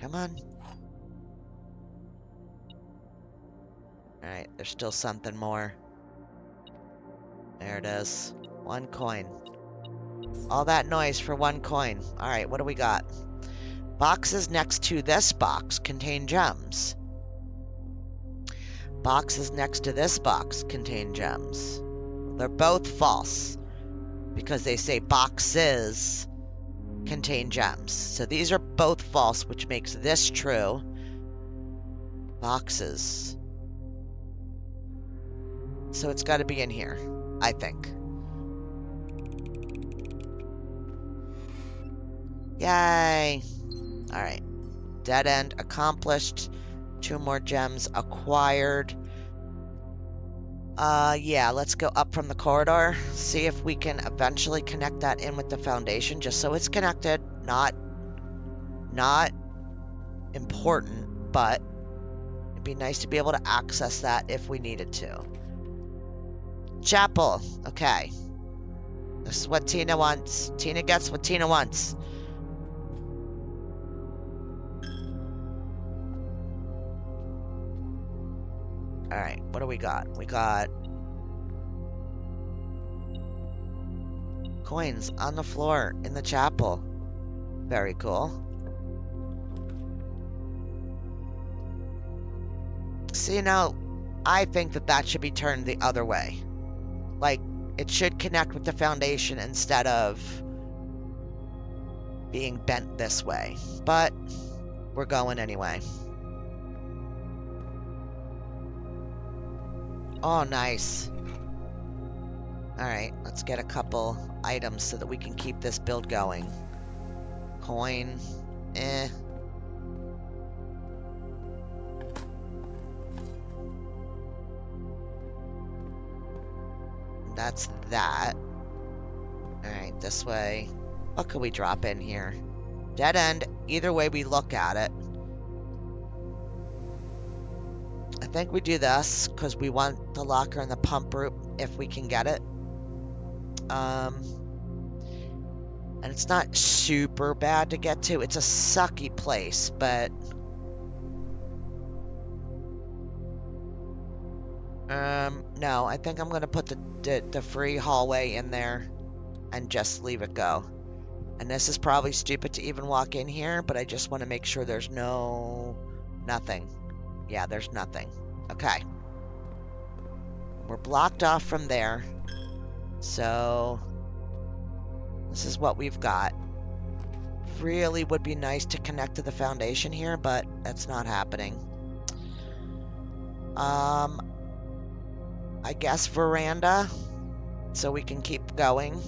S1: Come on. Alright, there's still something more. There it is. 1 coin. All that noise for 1 coin. Alright, what do we got? Boxes next to this box contain gems. Boxes next to this box contain gems. They're both false because they say boxes contain gems. So these are both false, which makes this true. Boxes. So it's got to be in here, I think. Yay! Alright. Dead end accomplished. 2 more gems acquired. Yeah, let's go up from the corridor. See if we can eventually connect that in with the foundation, just so it's connected. Not important, but it'd be nice to be able to access that if we needed to. Chapel. Okay. This is what Tina wants. Tina gets what Tina wants. Alright, what do we got? We got coins on the floor in the chapel. Very cool. See, now, I think that that should be turned the other way. Like, it should connect with the foundation instead of being bent this way. But we're going anyway. Oh, nice. Alright, let's get a couple items so that we can keep this build going. Coin. Eh. That's that. Alright, this way. What could we drop in here? Dead end. Either way we look at it. I think we do this because we want the locker in the pump room if we can get it. And it's not super bad to get to. It's a sucky place, but no, I think I'm gonna put the free hallway in there and just leave it go. And this is probably stupid to even walk in here, but I just want to make sure there's nothing. Yeah, there's nothing. Okay. We're blocked off from there. So this is what we've got. Really would be nice to connect to the foundation here, but that's not happening. I guess veranda, so we can keep going.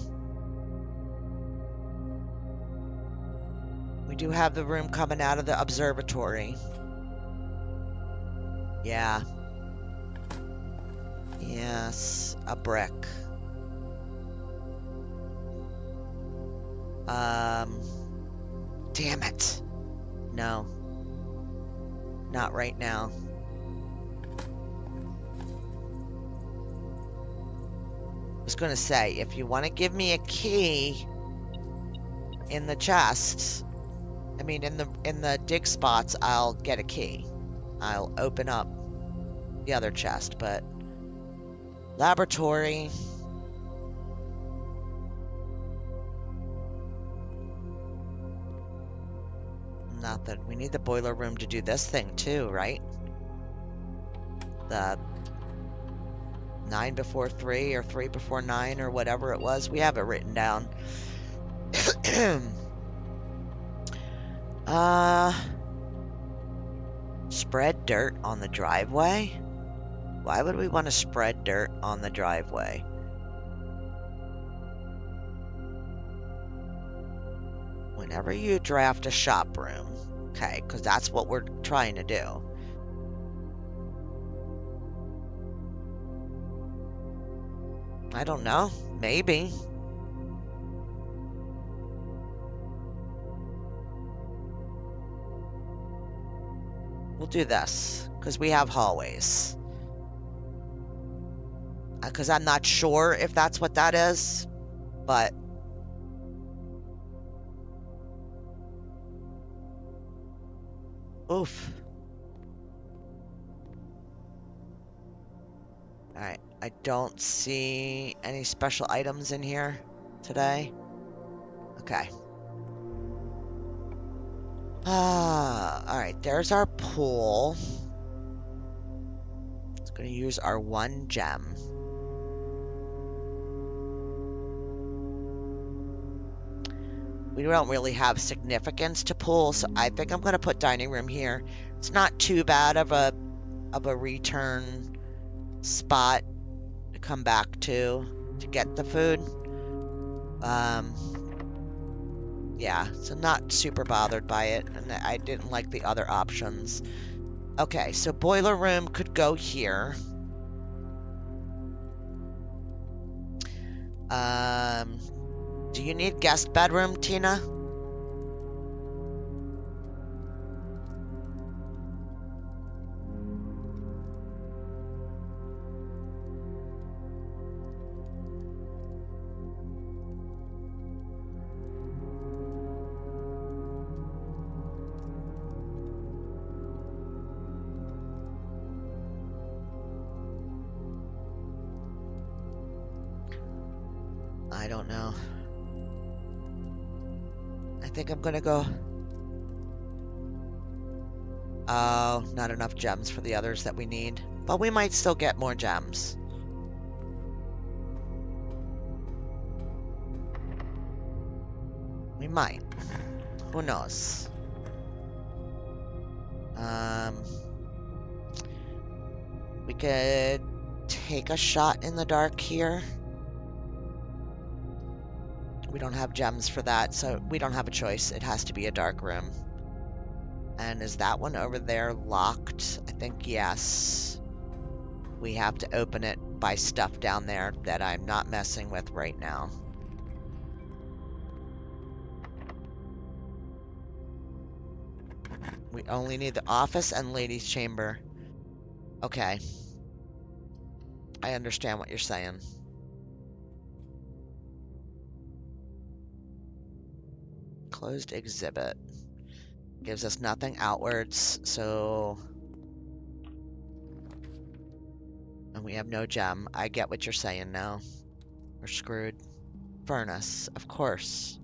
S1: We do have the room coming out of the observatory. Yeah. Yes, a brick. Damn it. No. Not right now. I was gonna say, if you want to give me a key in the chest, I mean in the dig spots, I'll get a key. I'll open up the other chest, but laboratory. Nothing. We need the boiler room to do this thing too, right? The 9 before 3 or 3 before 9 or whatever it was. We have it written down. Spread dirt on the driveway? Why would we want to spread dirt on the driveway? Whenever you draft a shop room, okay, because that's what we're trying to do. I don't know. Maybe. We'll do this, because we have hallways. Because I'm not sure if that's what that is, but... Oof. Alright, I don't see any special items in here today. Okay. Alright, there's our pool. It's going to use our 1 gem. We don't really have significance to pool, so I think I'm going to put dining room here. It's not too bad of a return spot to come back to get the food. Yeah, so not super bothered by it, and I didn't like the other options. Okay, so boiler room could go here. Do you need guest bedroom, Tina? I don't know. I think I'm gonna go... Oh, not enough gems for the others that we need. But we might still get more gems. We might. Who knows? We could take a shot in the dark here. We don't have gems for that, so we don't have a choice. It has to be a dark room. And is that one over there locked? I think yes. We have to open it by stuff down there that I'm not messing with right now. We only need the office and ladies' chamber. Okay. I understand what you're saying. Closed exhibit. Gives us nothing outwards, so... And we have no gem. I get what you're saying now. We're screwed. Furnace, of course.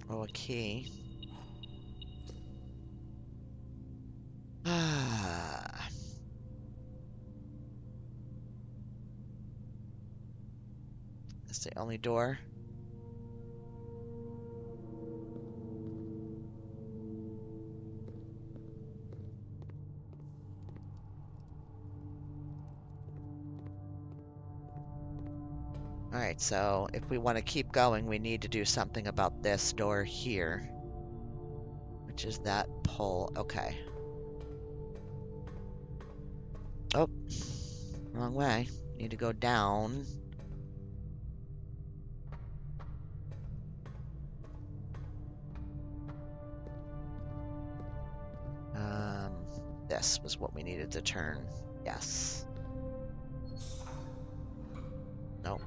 S1: Oh, a key. Ah. That's the only door. Alright, so if we want to keep going, we need to do something about this door here. Which is that pole. Okay. Oh, wrong way. Need to go down. This was what we needed to turn. Yes. Nope.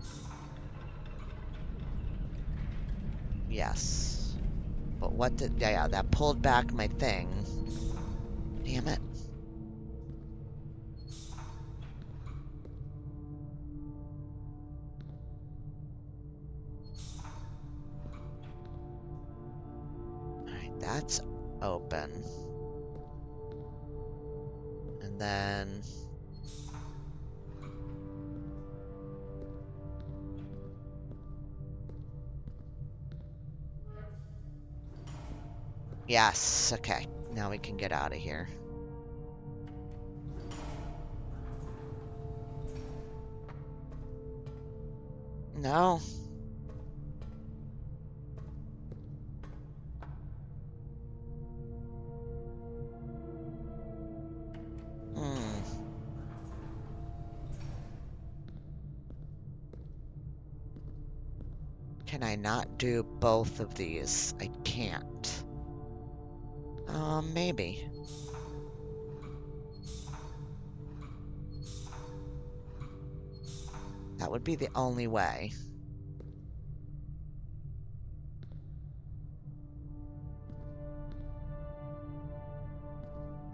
S1: Yes. But what did... Yeah, that pulled back my thing. Damn it. Alright, that's open. And then... Yes, okay. Now we can get out of here. No. Can I not do both of these? I can't. Maybe. That would be the only way.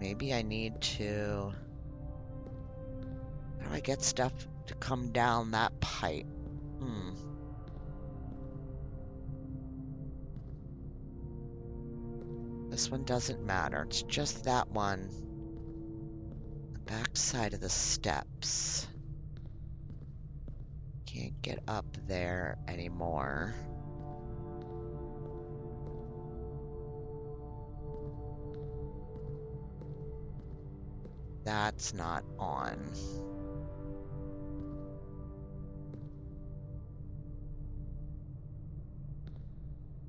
S1: Maybe I need to... How do I get stuff to come down that pipe? This one doesn't matter. It's just that one. The back side of the steps. Can't get up there anymore. That's not on.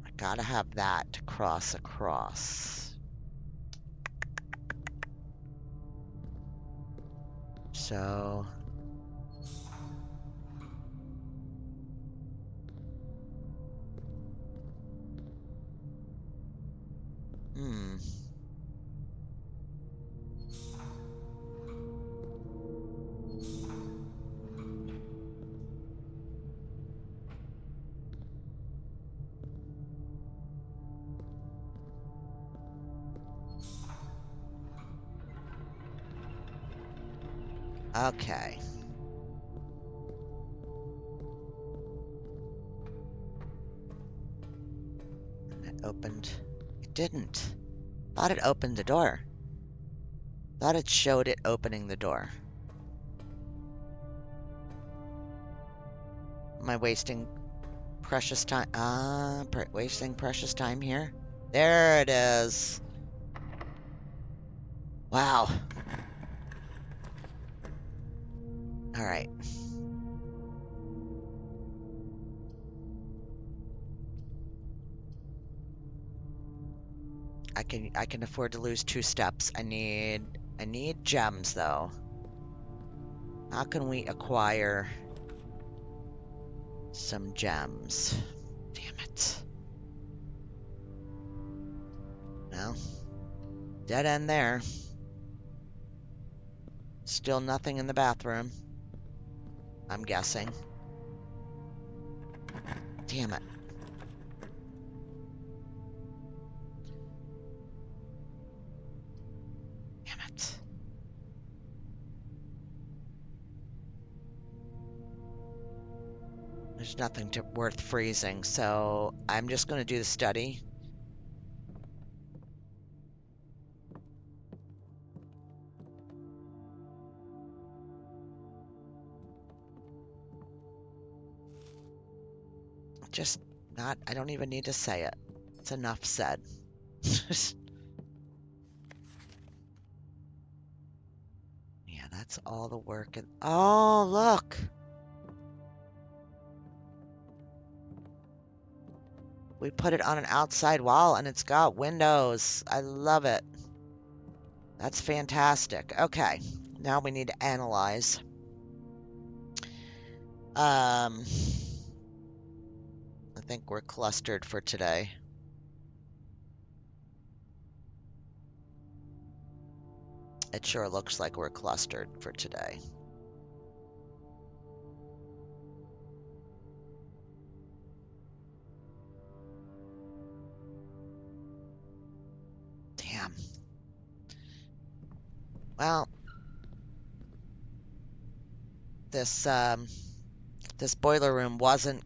S1: I gotta have that to cross across. So... Okay. It opened. It didn't. Thought it opened the door. Thought it showed it opening the door. Am I wasting precious time? Wasting precious time here? There it is. Wow. All right. I can afford to lose 2 steps. I need gems though. How can we acquire some gems? Damn it. No. Dead end there. Still nothing in the bathroom. I'm guessing. Damn it. Damn it. There's nothing worth freezing, so I'm just going to do the study. Just not, I don't even need to say it. It's enough said. Yeah, that's all the work. Oh, look. We put it on an outside wall and it's got windows. I love it. That's fantastic. Okay, now we need to analyze. I think we're clustered for today. It sure looks like we're clustered for today. Damn. Well, this boiler room wasn't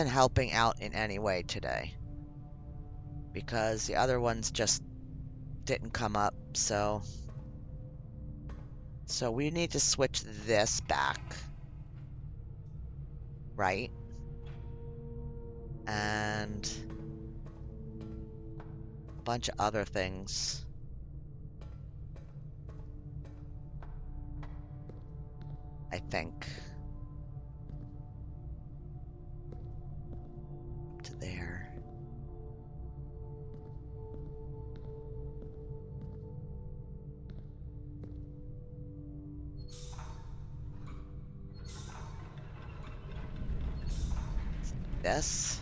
S1: helping out in any way today, because the other ones just didn't come up, so we need to switch this back, right? And a bunch of other things. I think. Up to there. This.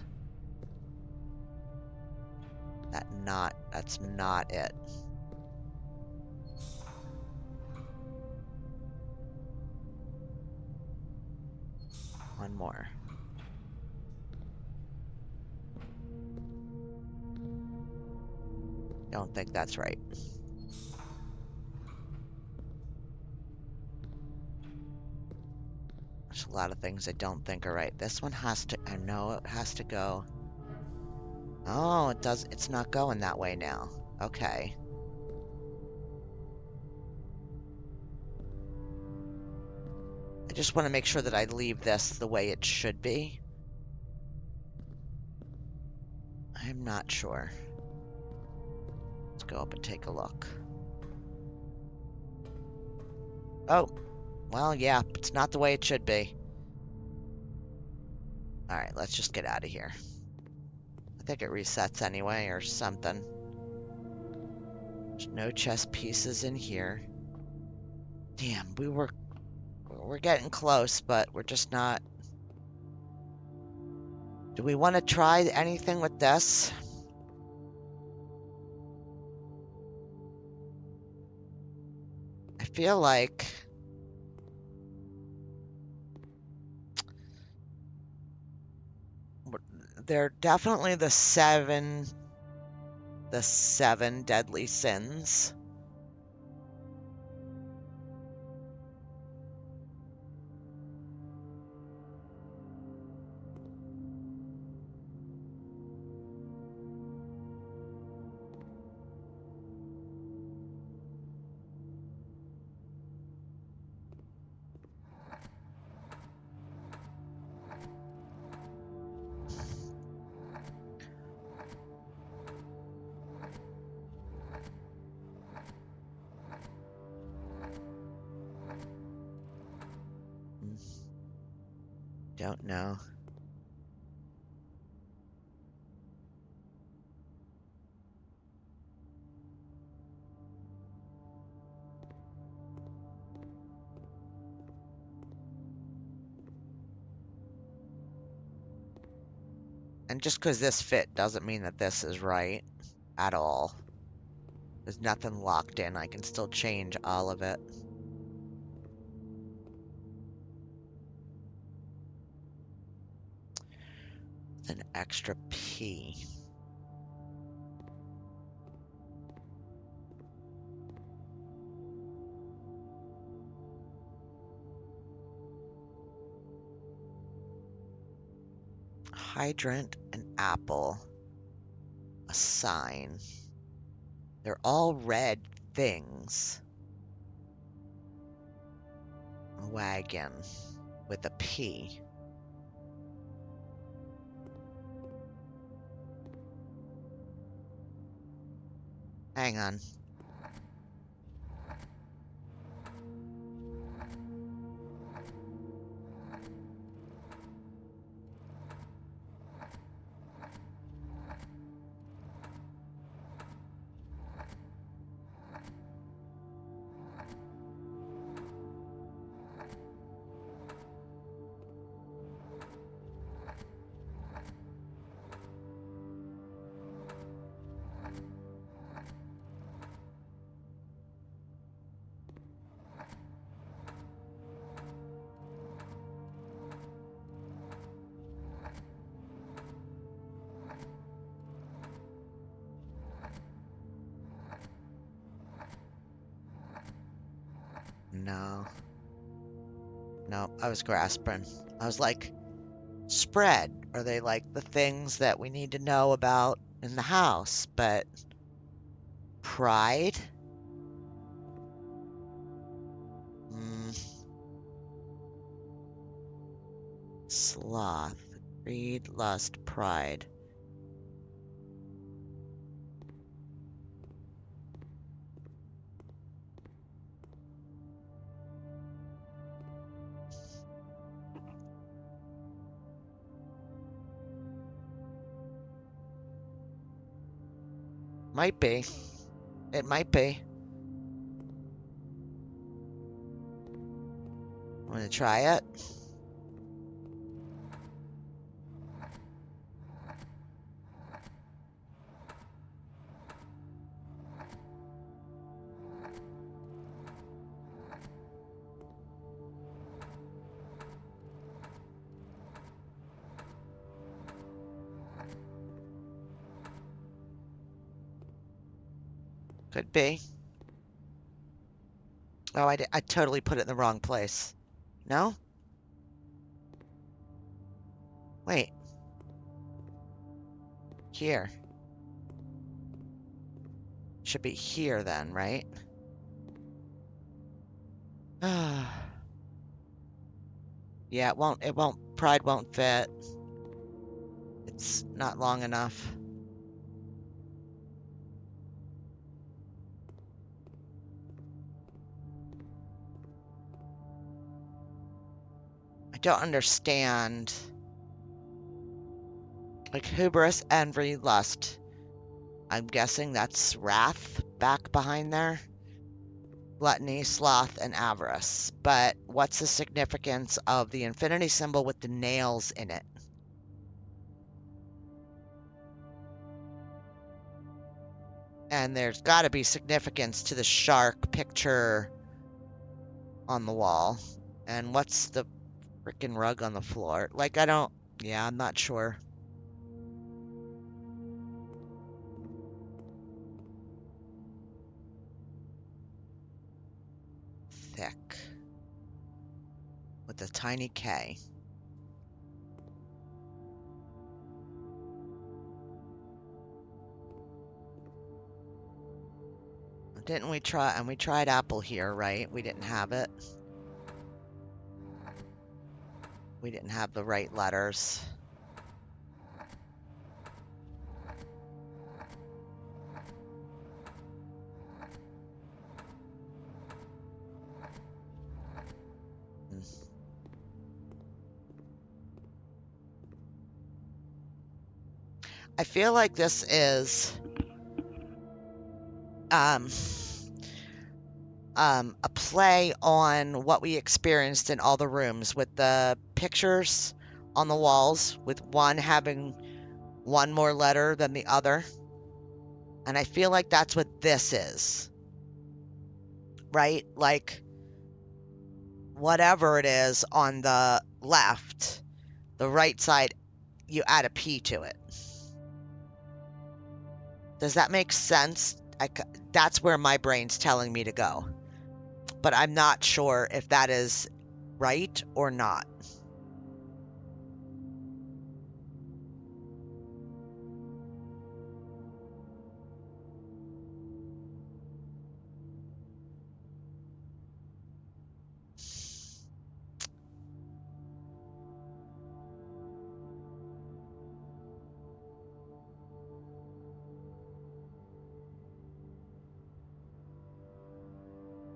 S1: That's not it. One more. Don't think that's right. There's a lot of things I don't think are right. This one has to, I know it has to go. Oh, it does, it's not going that way now. Okay. I just want to make sure that I leave this the way it should be. I'm not sure. Let's go up and take a look. Oh, well, yeah, it's not the way it should be. All right, let's just get out of here. I think it resets anyway or something. There's no chess pieces in here. Damn, we're getting close, but we're just not. Do we want to try anything with this? I feel like they're definitely the seven deadly sins. don't know. And just because this fit doesn't mean that this is right at all. There's nothing locked in. I can still change all of it. With an extra P. Hydrant, an apple, a sign. They're all red things. A wagon with a P. Hang on. No. No, I was grasping. I was like, spread. Are they like the things that we need to know about in the house? But pride? Sloth, greed, lust, pride. Might be. It might be. Want to try it? Could be. Oh, I totally put it in the wrong place. No? Wait. Here. Should be here then, right? Yeah, it won't, pride won't fit. It's not long enough. I don't understand. Like hubris, envy, lust. I'm guessing that's wrath back behind there. Gluttony, sloth, and avarice. But what's the significance of the infinity symbol with the nails in it? And there's got to be significance to the shark picture on the wall. And what's the freaking rug on the floor? Like, yeah, I'm not sure. Thick. With a tiny K. Didn't we try, and we tried apple here, right? We didn't have it. We didn't have the right letters. I feel like this is a play on what we experienced in all the rooms with the pictures on the walls, with one having one more letter than the other. And I feel like that's what this is, right? Like, whatever it is on the left, the right side, you add a P to it. Does that make sense? That's where my brain's telling me to go. But I'm not sure if that is right or not.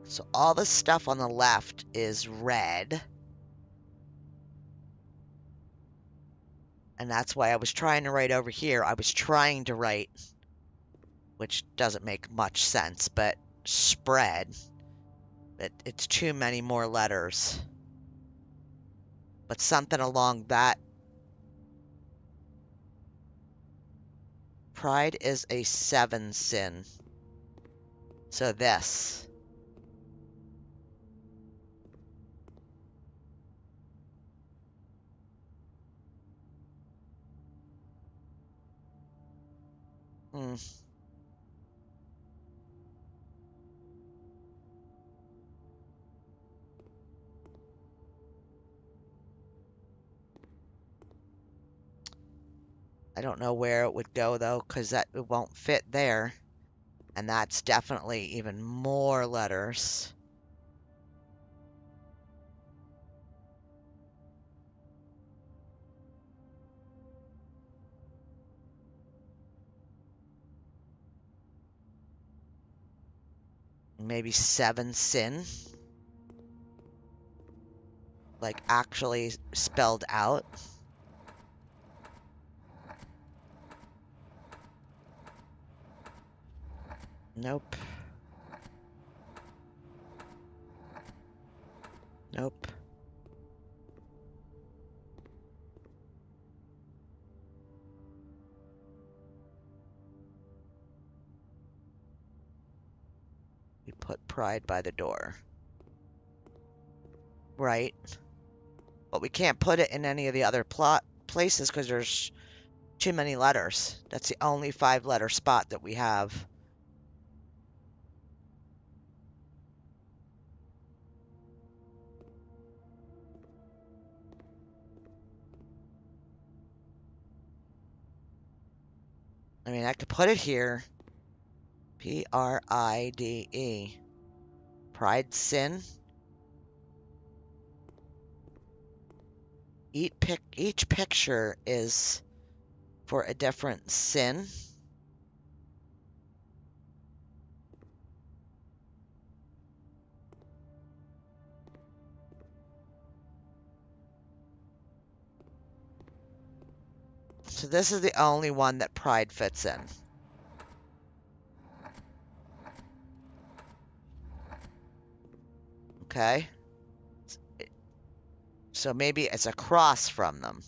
S1: So all the stuff on the left is red. And that's why I was trying to write over here. I was trying to write, which doesn't make much sense, but spread. It's too many more letters. But something along that. Pride is a 7 sin. So this. I don't know where it would go though, because it won't fit there. And that's definitely even more letters. Maybe 7 sin. Like actually spelled out. Nope. Nope. We put pride by the door. Right. But we can't put it in any of the other places because there's too many letters. That's the only 5-letter spot that we have. I mean, I could put it here. Pride. Pride sin. Each picture is for a different sin. So this is the only one that pride fits in. Okay. So maybe it's across from them.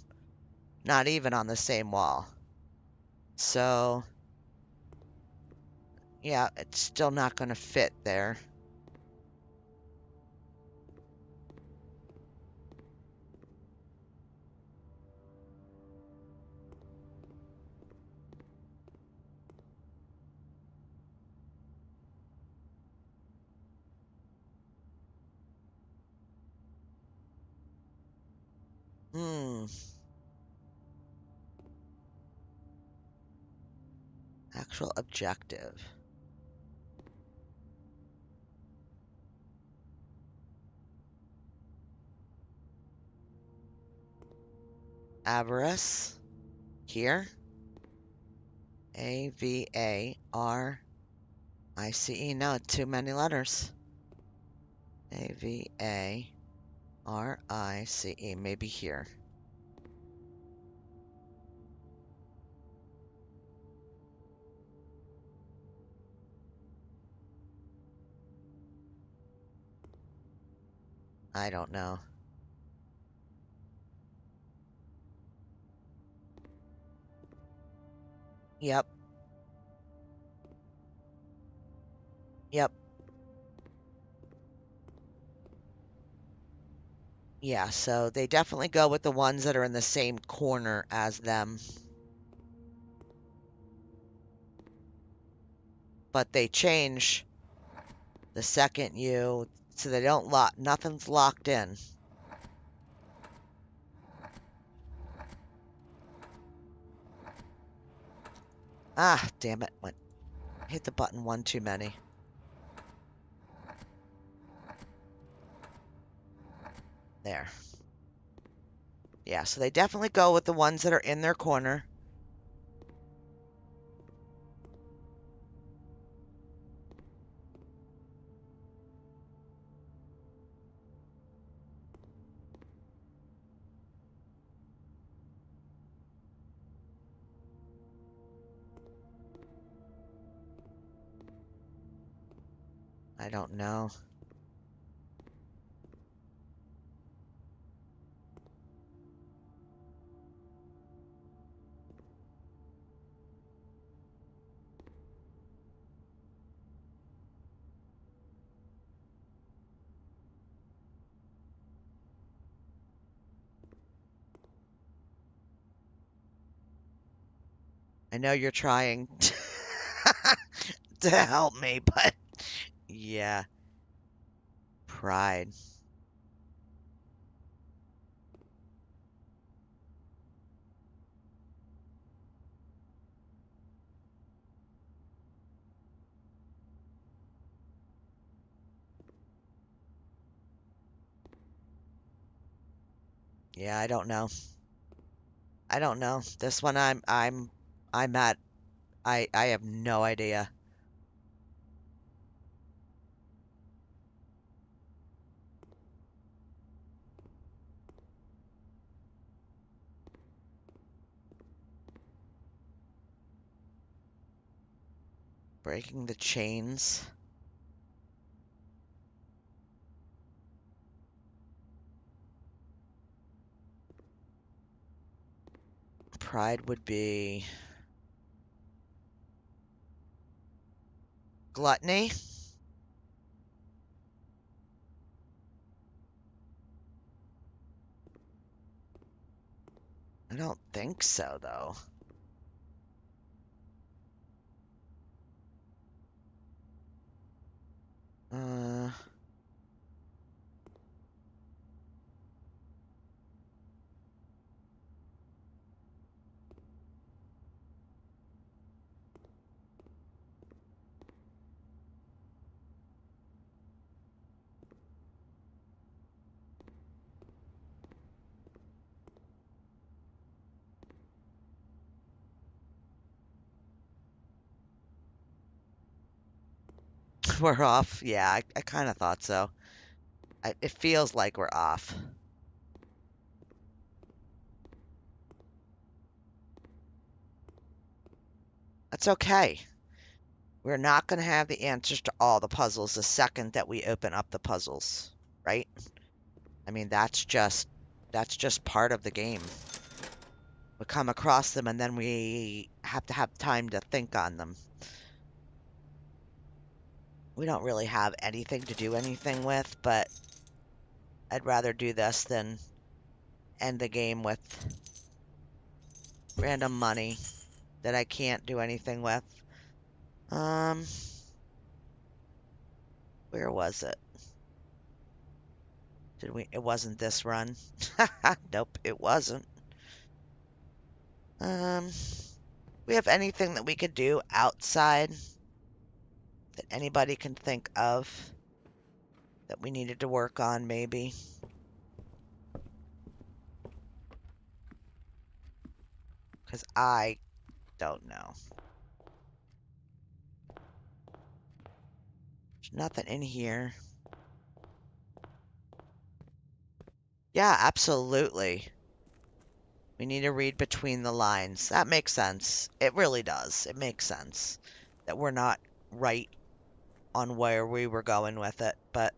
S1: Not even on the same wall. So, yeah, it's still not going to fit there. Actual objective. Avarice. Here. A-V-A-R-I-C-E. No, too many letters. A-V-A-R-I-C-E. Maybe here. I don't know. Yep. Yep. Yeah, so they definitely go with the ones that are in the same corner as them. But they change the second you, so they don't lock, nothing's locked in. Ah, damn it. Hit the button one too many. There. Yeah, so they definitely go with the ones that are in their corner. I don't know. I know you're trying to help me, but yeah. Pride. Yeah, I don't know. I don't know. This one I'm at I have no idea. Breaking the chains. Pride would be gluttony. I don't think so, though. Uh, we're off. Yeah, I kind of thought so. It feels like we're off. That's okay. We're not going to have the answers to all the puzzles the second that we open up the puzzles, right? I mean, that's just part of the game. We come across them and then we have to have time to think on them. We don't really have anything to do anything with, but I'd rather do this than end the game with random money that I can't do anything with. Um, where was it? It wasn't this run. Nope, it wasn't. Um, we have anything that we could do outside that anybody can think of that we needed to work on, maybe? Because I don't know. There's nothing in here. Yeah, absolutely. We need to read between the lines. That makes sense. It really does. It makes sense that we're not right on where we were going with it, but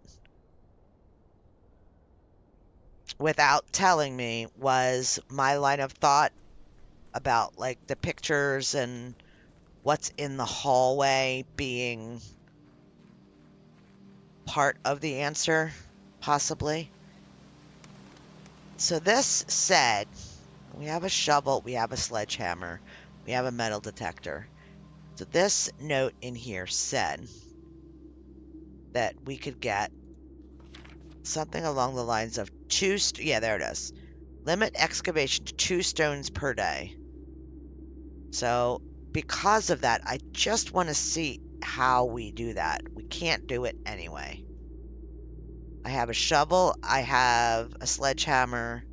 S1: without telling me, was my line of thought about like the pictures and what's in the hallway being part of the answer, possibly. So this said, we have a shovel, we have a sledgehammer, we have a metal detector. So this note in here said that we could get something along the lines of yeah, there it is. Limit excavation to 2 stones per day. So because of that, I just want to see how we do that. We can't do it anyway. I have a shovel, I have a sledgehammer.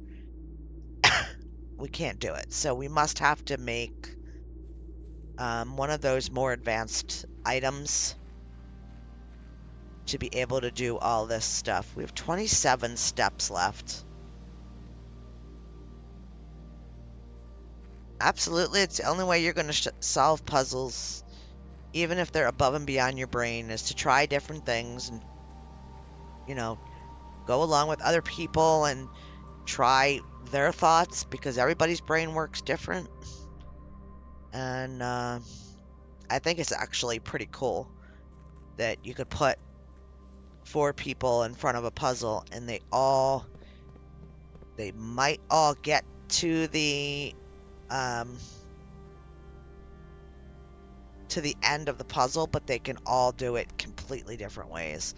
S1: We can't do it. So we must have to make one of those more advanced items to be able to do all this stuff. We have 27 steps left. Absolutely, it's the only way you're going to solve puzzles, even if they're above and beyond your brain, is to try different things and, you know, go along with other people and try their thoughts, because everybody's brain works different. And I think it's actually pretty cool that you could put 4 people in front of a puzzle and they might all get to the end of the puzzle, but they can all do it completely different ways.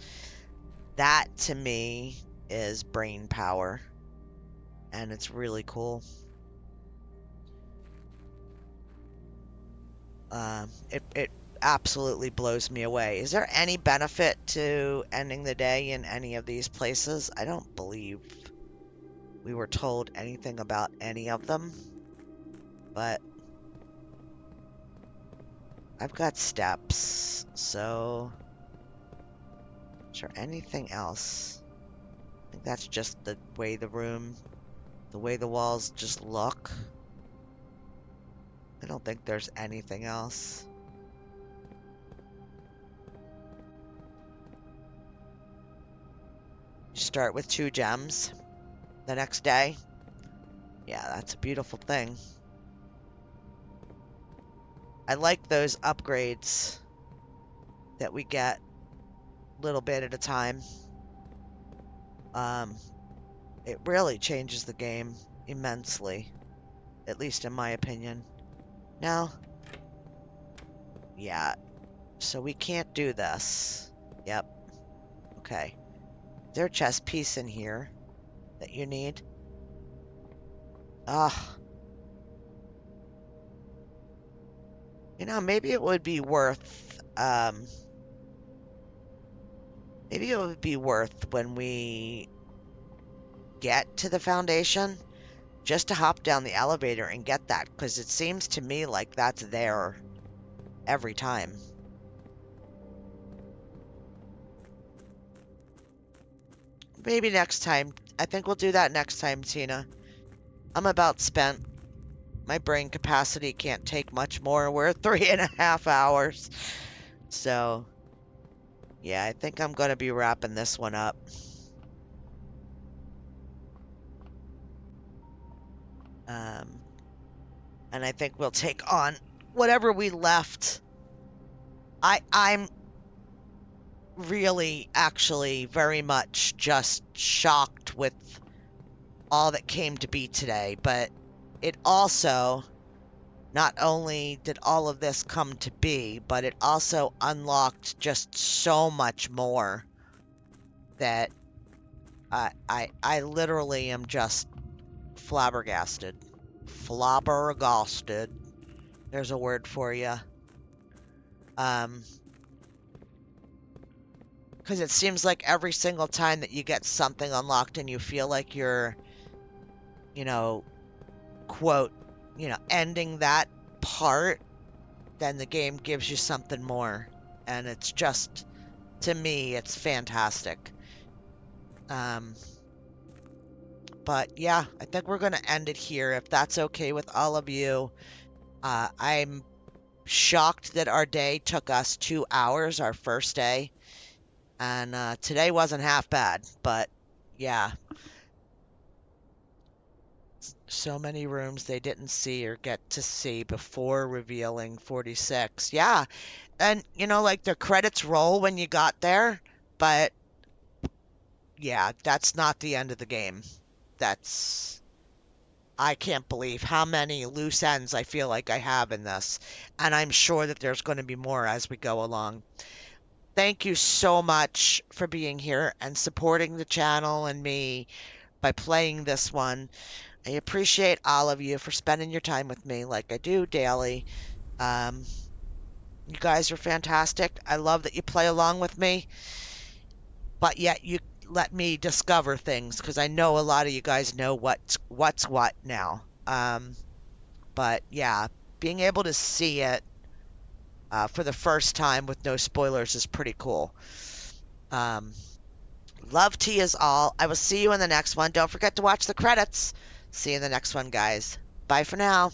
S1: That to me is brain power, and it's really cool. It absolutely blows me away. Is there any benefit to ending the day in any of these places? I don't believe we were told anything about any of them, but I've got steps, so is there anything else? I think that's just the way the walls just look. I don't think there's anything else. You start with 2 gems the next day. Yeah, that's a beautiful thing. I like those upgrades that we get a little bit at a time. It really changes the game immensely, at least in my opinion. Now, yeah, so we can't do this. Yep. Okay. Is there a chest piece in here that you need? Ah. You know, maybe it would be worth, when we get to the foundation, just to hop down the elevator and get that, because it seems to me like that's there every time. Maybe next time. I think we'll do that next time, Tina. I'm about spent. My brain capacity can't take much more. We're at 3.5 hours. So, yeah, I think I'm going to be wrapping this one up. And I think we'll take on whatever we left. I'm really, actually, very much just shocked with all that came to be today. But it also, not only did all of this come to be, but it also unlocked just so much more that I literally am just flabbergasted. Flabbergasted. There's a word for you. Because it seems like every single time that you get something unlocked and you feel like you're, quote, ending that part, then the game gives you something more. And it's just, to me, it's fantastic. But yeah, I think we're going to end it here, if that's okay with all of you. I'm shocked that our day took us 2 hours, our first day. And today wasn't half bad, but yeah. so many rooms they didn't see or get to see before revealing 46. Yeah, and like the credits roll when you got there, but yeah, that's not the end of the game. That's I can't believe how many loose ends I feel like I have in this, and I'm sure that there's going to be more as we go along. Thank you so much for being here and supporting the channel and me by playing this one. I appreciate all of you for spending your time with me like I do daily. Um, you guys are fantastic. I love that you play along with me, but yet you let me discover things because I know a lot of you guys know what's what now. But yeah, being able to see it for the first time with no spoilers is pretty cool. Um, love to you all. I will see you in the next one. Don't forget to watch the credits. See you in the next one, guys. Bye for now.